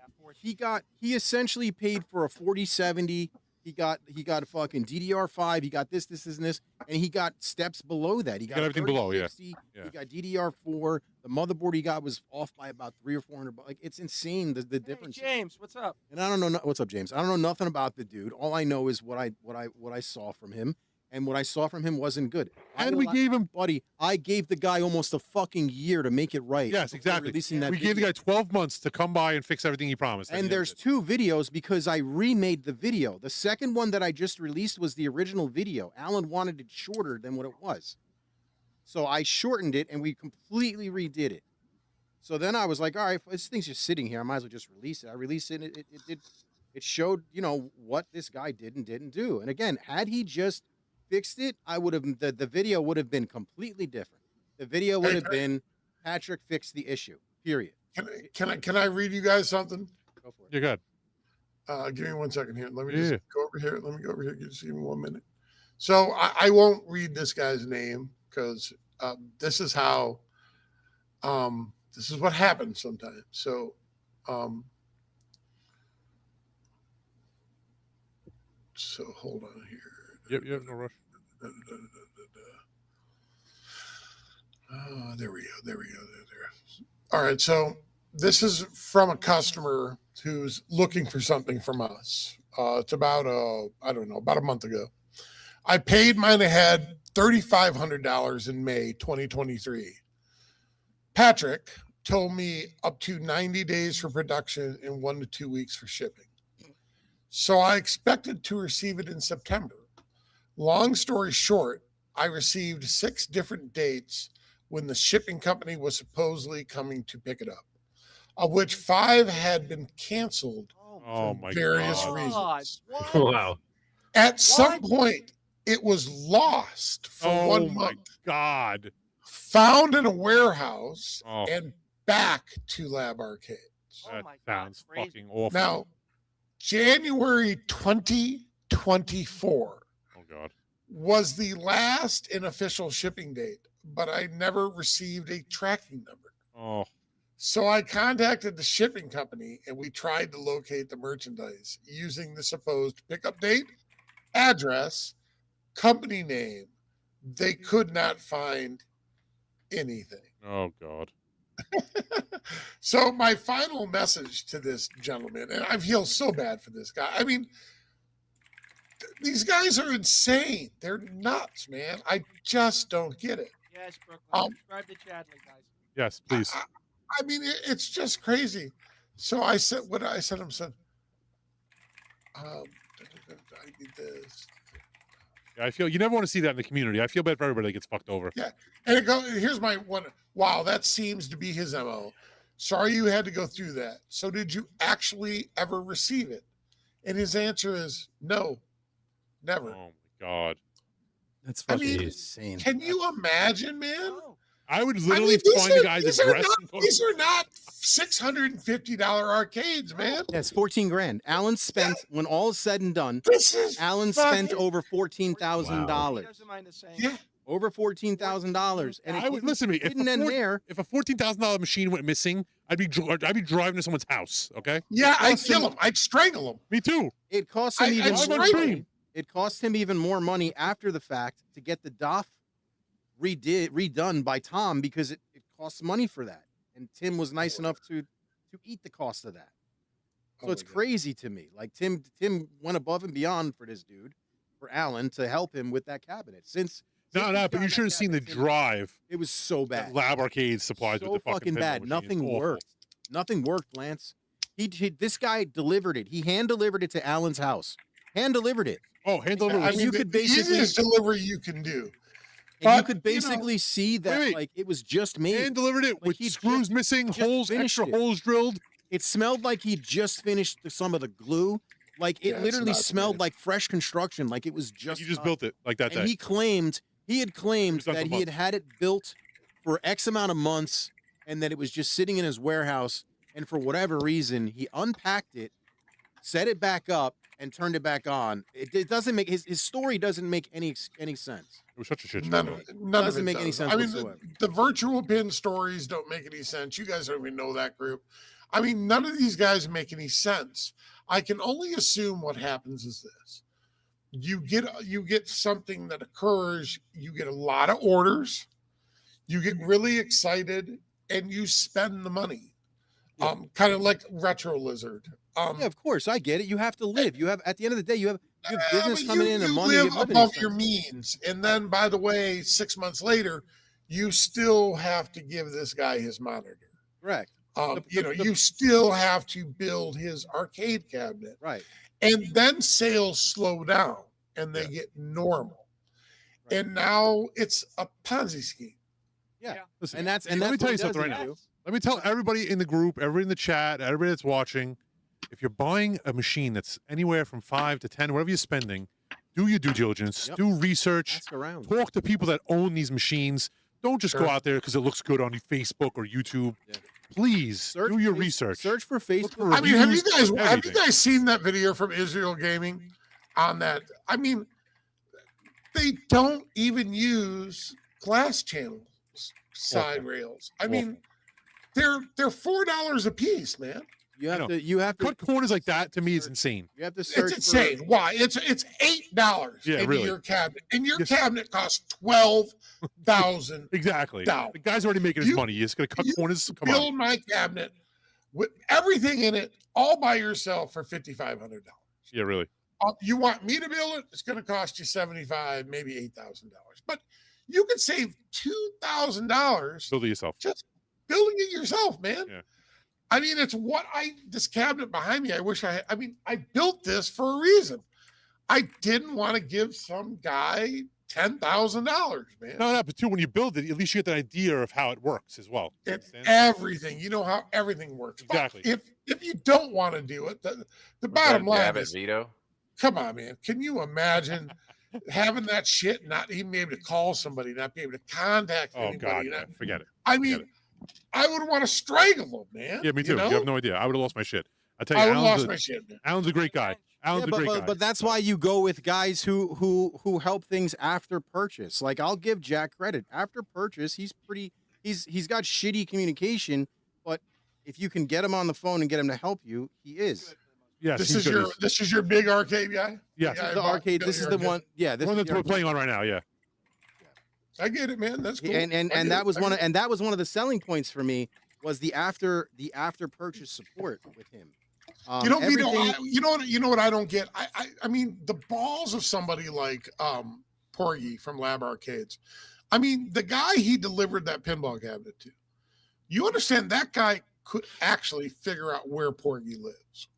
He essentially paid for a 4070. He got a fucking DDR5. He got this, and this, and he got steps below that. He got everything below, yeah. 3060, He got DDR4. The motherboard he got was off by about $300 or $400. Like, it's insane the difference. James, what's up? And I don't know what's up, James. I don't know nothing about the dude. All I know is what I saw from him, and what I saw from him wasn't good. And we gave him, buddy. I gave the guy almost a fucking year to make it right. Yes, exactly. Releasing that we gave the guy 12 months to come by and fix everything he promised. And there's 2 videos because I remade the video. The second one that I just released was the original video. Alan wanted it shorter than what it was. So I shortened it and we completely redid it. So then I was like, all right, this thing's just sitting here. I might as well just release it. I released it and it showed, what this guy did and didn't do. And again, had he just fixed it, I would have the video would have been completely different. The video would have been Patrick fixed the issue. Period. Can I read you guys something? Go for it. You're good. Give me 1 second here. Let me just go over here. Let me go over here. Just give me 1 minute. So I won't read this guy's name because this is how this is what happens sometimes. So so hold on here. Yep, no rush. There we go. There. All right. So this is from a customer who's looking for something from us. It's about about a month ago. I paid mine ahead $3,500 in May 2023. Patrick told me up to 90 days for production and 1 to 2 weeks for shipping. So I expected to receive it in September. Long story short, I received 6 different dates when the shipping company was supposedly coming to pick it up, of which 5 had been canceled for various reasons. Wow. At some point, it was lost for 1 month. Oh, my God. Found in a warehouse and back to Lab Arcades. That sounds fucking awful. Now, January 2024 was the last unofficial shipping date, but I never received a tracking number. Oh. So I contacted the shipping company and we tried to locate the merchandise using the supposed pickup date, address, company name. They could not find anything. Oh, God. So my final message to this gentleman, and I feel so bad for this guy. I mean, these guys are insane. They're nuts, man. I just don't get it. Yes, Brooklyn. Subscribe to Chadley, guys. Yes, please. I mean, it's just crazy. So I said, I need this. Yeah, I feel you never want to see that in the community. I feel bad for everybody that gets fucked over. Yeah. And here's my one. Wow, that seems to be his MO. Sorry you had to go through that. So did you actually ever receive it? And his answer is no, never. Oh, my God. That's fucking insane. Can you imagine, man? I would literally find the guy's address. These are not $650 arcades, man. Yeah, it's 14 grand. Alan spent, when all is said and done, Alan spent over $14,000. Yeah. Over $14,000. And I would listen to me. If a $14,000 machine went missing, I'd be driving to someone's house. Okay. Yeah, I'd kill him. I'd strangle him. Me too. It cost him It cost him even more money after the fact to get the DOF redone by Tom because it costs money for that. And Tim was nice enough to eat the cost of that. So it's crazy to me. Like Tim went above and beyond for this dude, for Alan, to help him with that cabinet. Since No, but you should have seen the drive. It was so bad. that Lab Arcade supplies So with the fucking pinball bad. machine. Nothing It's awful. worked. Nothing worked, Lance. This guy delivered it. He hand delivered it to Alan's house. Hand delivered it. Oh, hand delivered. I mean, you the could basically easiest delivery you can do. and you But, could basically see that wait. like it was just made. Hand delivered it Like, with he screws missing, just holes, finished extra it. holes drilled. It smelled like he just finished some of the glue. Like it Yeah, it's literally nuts, smelled man. like fresh construction. Like it was just. You just done. built it like that And day. he had claimed It was done that for he had had it built for X amount of months, and that it was just sitting in his warehouse. And for whatever reason, he unpacked it, set it back up, and turned it back on. It doesn't make his story doesn't make any sense. It was such a shit show. None of it. None of Doesn't it make any does. sense I mean, whatsoever. the virtual pin stories don't make any sense. You guys don't even know that group. I mean, none of these guys make any sense. I can only assume what happens is this: you get something that occurs. You get a lot of orders. You get really excited, and you spend the money. Kind of like Retro Lizard. Yeah, of course, I get it. You have to live. You have at the end of the day, you have business but coming in and you money. live you have living above your expenses. means, and then by the way, 6 months later, you still have to give this guy his monitor. Correct. You still have to build his arcade cabinet, Right. and then sales slow down and they get normal, and now it's a Ponzi scheme. Yeah. Listen, And that's let me what tell he you something does right it now. to. Let me tell everybody in the group, everybody in the chat, everybody that's watching, if you're buying a machine that's anywhere from 5 to 10, whatever you're spending, do your due diligence, Yep. do research, Ask around. talk to people that own these machines. Don't just go Sure. out there because it looks good on Facebook or YouTube. Yeah. Please do your research. Search for Look Facebook. for I mean, have you reviews, guys seen that video from Israel Gaming on that? I mean, they don't even use glass channel side Awful. rails. I mean, they're $4 a piece, man. You I know. have to Cut corners like that to me is insane. you have to search It's insane. for Why? It's $8 Yeah, into really. your cabinet, and your Yes. cabinet costs $12,000. Exactly. Now, The guy's already making his you- money. He's just going to cut you corners. Come on. Build my cabinet with everything in it, all by yourself for $5,500. Yeah, really. You want me to build it? It's going to cost you $75,000, maybe $8,000. But you could save $2,000 Build it yourself. just building it yourself, man. Yeah. I mean, it's this cabinet behind me. I built this for a reason. I didn't want to give some guy $10,000, man. No, but too, when you build it, at least you get the idea of how it works as well. You It's understand? everything. You know how everything works. But Exactly. if you don't want to do it, the bottom line Grab it, is, Vito. come on, man. Can you imagine having that shit, and not even be able to call somebody, not be able to contact Oh, anybody? God. not- Yeah. Forget it. I Forget mean, I would want to strangle them, man. Yeah, me too. You, know? have no idea. I would have lost my shit. I tell you, I would have Alan's lost a, my shit, man. Alan's a great guy. Alan's Yeah, a great guy. but that's why you go with guys who help things after purchase. Like I'll give Jack credit. After purchase, he's got shitty communication, but if you can get him on the phone and get him to help you, he is. Yes, This he's is good. this is your big arcade guy. Yes. guy The bought- arcade. built This is your the arcade? one. Yeah, this One is that the we're arcade. playing on right now. Yeah. I get it, man. That's cool. And I get that it. was I one get of, and that was one of the selling points for me was the after purchase support with him. You know, Vito, everything- you know what I don't get? I mean, the balls of somebody like Porgy from Lab Arcades. I mean, the guy he delivered that pinball cabinet to. You understand that guy could actually figure out where Porgy lives.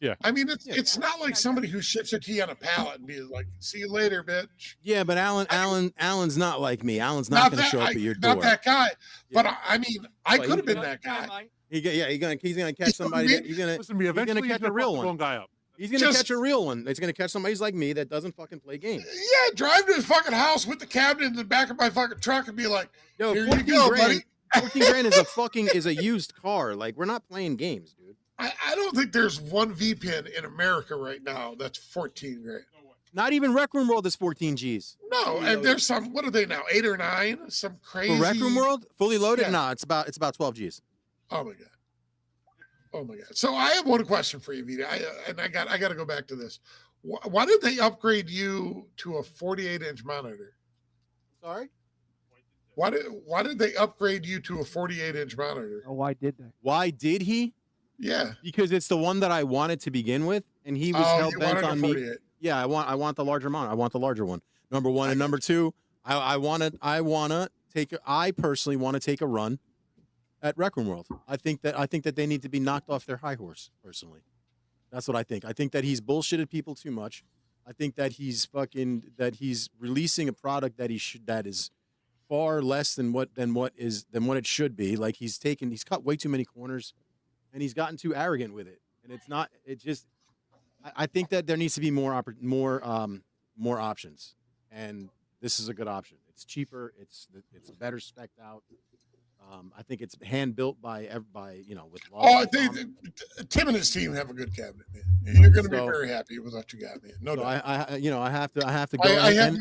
Yeah. I mean, it's not like somebody who ships it to you on a pallet and be like, "See you later, bitch." Yeah, but Alan's not like me. Alan's not going to show up at your door. Not that guy. Yeah. But I mean, I Well, could have been that guy. He's gonna catch somebody. He's gonna Listen to me. Eventually, catch a fuck real the one. wrong guy up. He's gonna Just- catch a real one. It's gonna catch somebody like me that doesn't fucking play games. Yeah, drive to his fucking house with the cabinet in the back of my fucking truck and be like, Yo, "Here 14 you go, grand, buddy." 14 grand is a used car. Like we're not playing games, dude. I don't think there's one V pin in America right now that's 14 grand. Not even Rec Room World is 14 G's. No, and there's some. What are they now? 8 or 9? Some crazy. For Rec Room World, fully loaded, Yeah. nah, it's about 12 G's. Oh my god. Oh my god. So I have one question for you, Vita. I got to go back to this. Why did they upgrade you to a 48-inch monitor? Sorry. Why did they upgrade you to a 48-inch monitor? Oh, why did they? Why did he? Yeah. Because it's the one that I wanted to begin with, and he was hell you bent wanted a on me. 48. Yeah, I want the larger monitor. I want the larger one. Number one, and number two, I personally want to take a run at Rec Room World. I think that they need to be knocked off their high horse. Personally, that's what I think. I think that he's bullshitted people too much. I think that he's releasing a product that that is far less than what it should be. Like he's cut way too many corners, and he's gotten too arrogant with it. And it's not. It just. I think that there needs to be more options, and this is a good option. It's cheaper. It's better spec'd out. I think it's hand built by with. Tim and his team have a good cabinet, man. You're going to be very happy with what you got, man. No doubt. I have to go. I have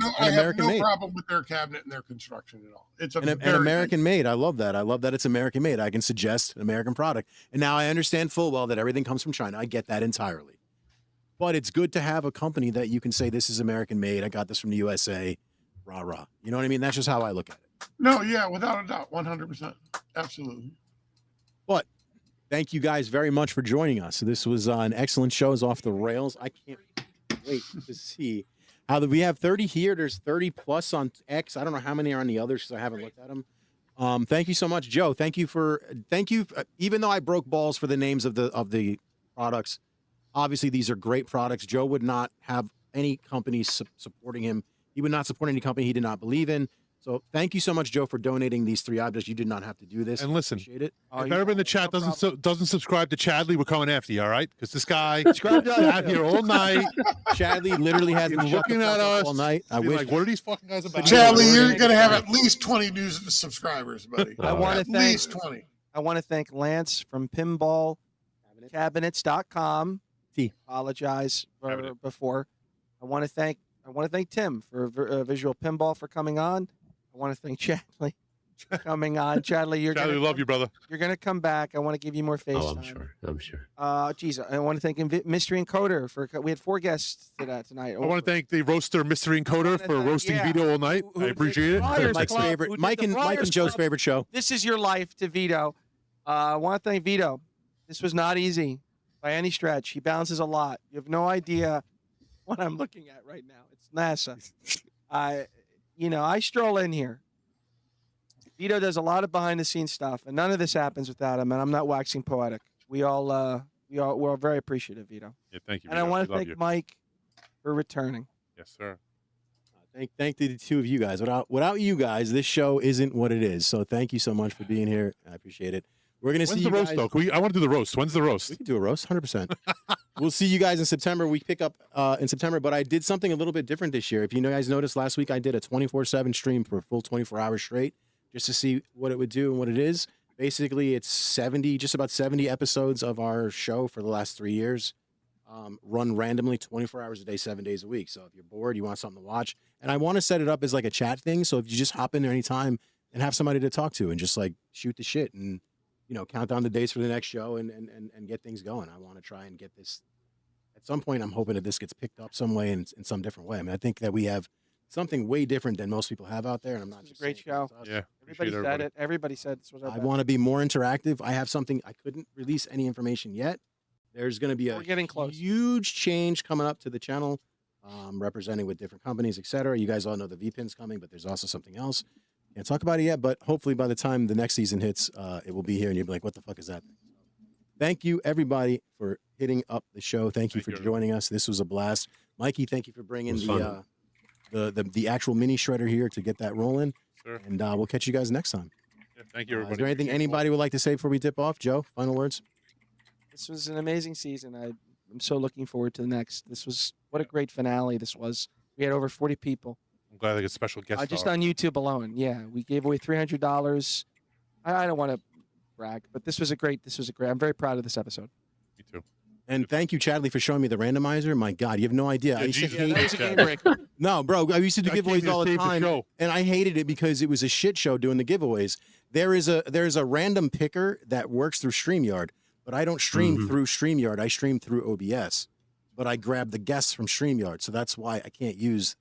no problem with their cabinet and their construction at all. It's an American made. I love that. I love that it's American made. I can suggest an American product, and now I understand full well that everything comes from China. I get that entirely, but it's good to have a company that you can say this is American made. I got this from the USA. Rah rah. You know what I mean? That's just how I look at it. No, yeah, without a doubt, 100%, absolutely. But thank you guys very much for joining us. This was an excellent show. It's off the rails. I can't wait to see how we have 30 here. There's 30 plus on X. I don't know how many are on the others because I haven't looked at them. Thank you so much, Joe. Thank you. Even though I broke balls for the names of the products, obviously these are great products. Joe would not have any company supporting him. He would not support any company he did not believe in. So thank you so much, Joe, for donating these 3 objects. You did not have to do this. And listen, appreciate it. If everybody in the chat doesn't subscribe to Chadley, we're coming after you, all right? Because this guy sat here all night. Chadley literally has been looking at us all night. I wish. Like, what are these fucking guys about? Chadley, you're going to have at least 20 new subscribers, buddy. I want to at least 20. I want to thank Lance from Pinball Cabinets.com. Apologize for before. I want to thank Tim for Visual Pinball for coming on. I want to thank Chadley for coming on. Chadley, love you, brother. You're going to come back. I want to give you more face time. I'm sure. Geez, I want to thank Mystery Encoder we had 4 guests tonight. I want to thank the roaster Mystery Encoder for roasting Vito all night. I appreciate it. Mike's favorite. Mike and Joe's favorite show. This is your life to Vito. I want to thank Vito. This was not easy by any stretch. He bounces a lot. You have no idea what I'm looking at right now. It's NASA. I stroll in here. Vito does a lot of behind-the-scenes stuff, and none of this happens without him. And I'm not waxing poetic. We're all very appreciative, Vito. Yeah, thank you. And Vito. I want to thank Mike for returning. Yes, sir. Thank the 2 of you guys. Without you guys, this show isn't what it is. So thank you so much for being here. I appreciate it. We're gonna see you When's guys. the roast, though? I want to do the roast. When's the roast? We can do a roast, 100%. We'll see you guys in September. We pick up in September, but I did something a little bit different this year. If you guys noticed, last week I did a 24/7 stream for a full 24 hours straight, just to see what it would do and what it is. Basically, it's just about 70 episodes of our show for the last 3 years, run randomly 24 hours a day, 7 days a week. So if you're bored, you want something to watch, and I want to set it up as like a chat thing. So if you just hop in there anytime and have somebody to talk to and just like shoot the shit and count down the days for the next show and get things going. I want to try and get this at some point. I'm hoping that this gets picked up some way in some different way. I mean, I think that we have something way different than most people have out there. And I'm not just a great show. Yeah. Everybody said it. Everybody said this was our I best. want to be more interactive. I have something. I couldn't release any information yet. There's going to be We're getting close. Huge change coming up to the channel, representing with different companies, etc. You guys all know the V-Pin's coming, but there's also something else. Can't talk about it yet, but hopefully by the time the next season hits, it will be here, and you'll be like, what the fuck is that? Thank you, everybody, for hitting up the show. Thank you for joining us. This was a blast. Mikey, thank you for bringing the actual mini shredder here to get that rolling. Sure. And we'll catch you guys next time. Yeah, thank you, everybody. Is there anything anybody would like to say before we dip off? Joe, final words? This was an amazing season. I'm so looking forward to the next. What a great finale this was. We had over 40 people. I'm glad I get special guest Just star. on YouTube alone. Yeah, we gave away $300. I don't want to brag, but this was a great. I'm very proud of this episode. Me too. And thank you, Chadley, for showing me the randomizer. My God, you have no idea. I used to hate that was a game breaker. No, bro, I used to do That giveaways game all the saved the time, show. and I hated it because it was a shit show doing the giveaways. There's a random picker that works through StreamYard, but I don't stream through StreamYard. I stream through OBS, but I grab the guests from StreamYard, so that's why I can't use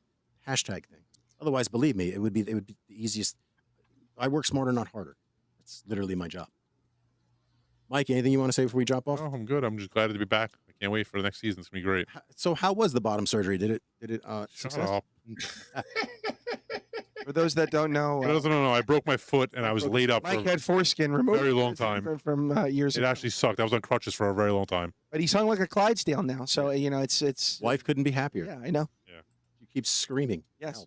hashtag thing. Otherwise, believe me, it would be the easiest. I work smarter, not harder. That's literally my job. Mike, anything you want to say before we drop off? Oh, I'm good. I'm just glad to be back. I can't wait for the next season. It's gonna be great. So, how was the bottom surgery? Did it? Shut up. For those that don't know, For those that don't know, I broke my foot and I was laid up Mike for had foreskin removed. very long time. From years It ago. actually sucked. I was on crutches for a very long time. But he's hung like a Clydesdale now, so it's. Wife couldn't be happier. Yeah, I know. Yeah. She keeps screaming. Yes.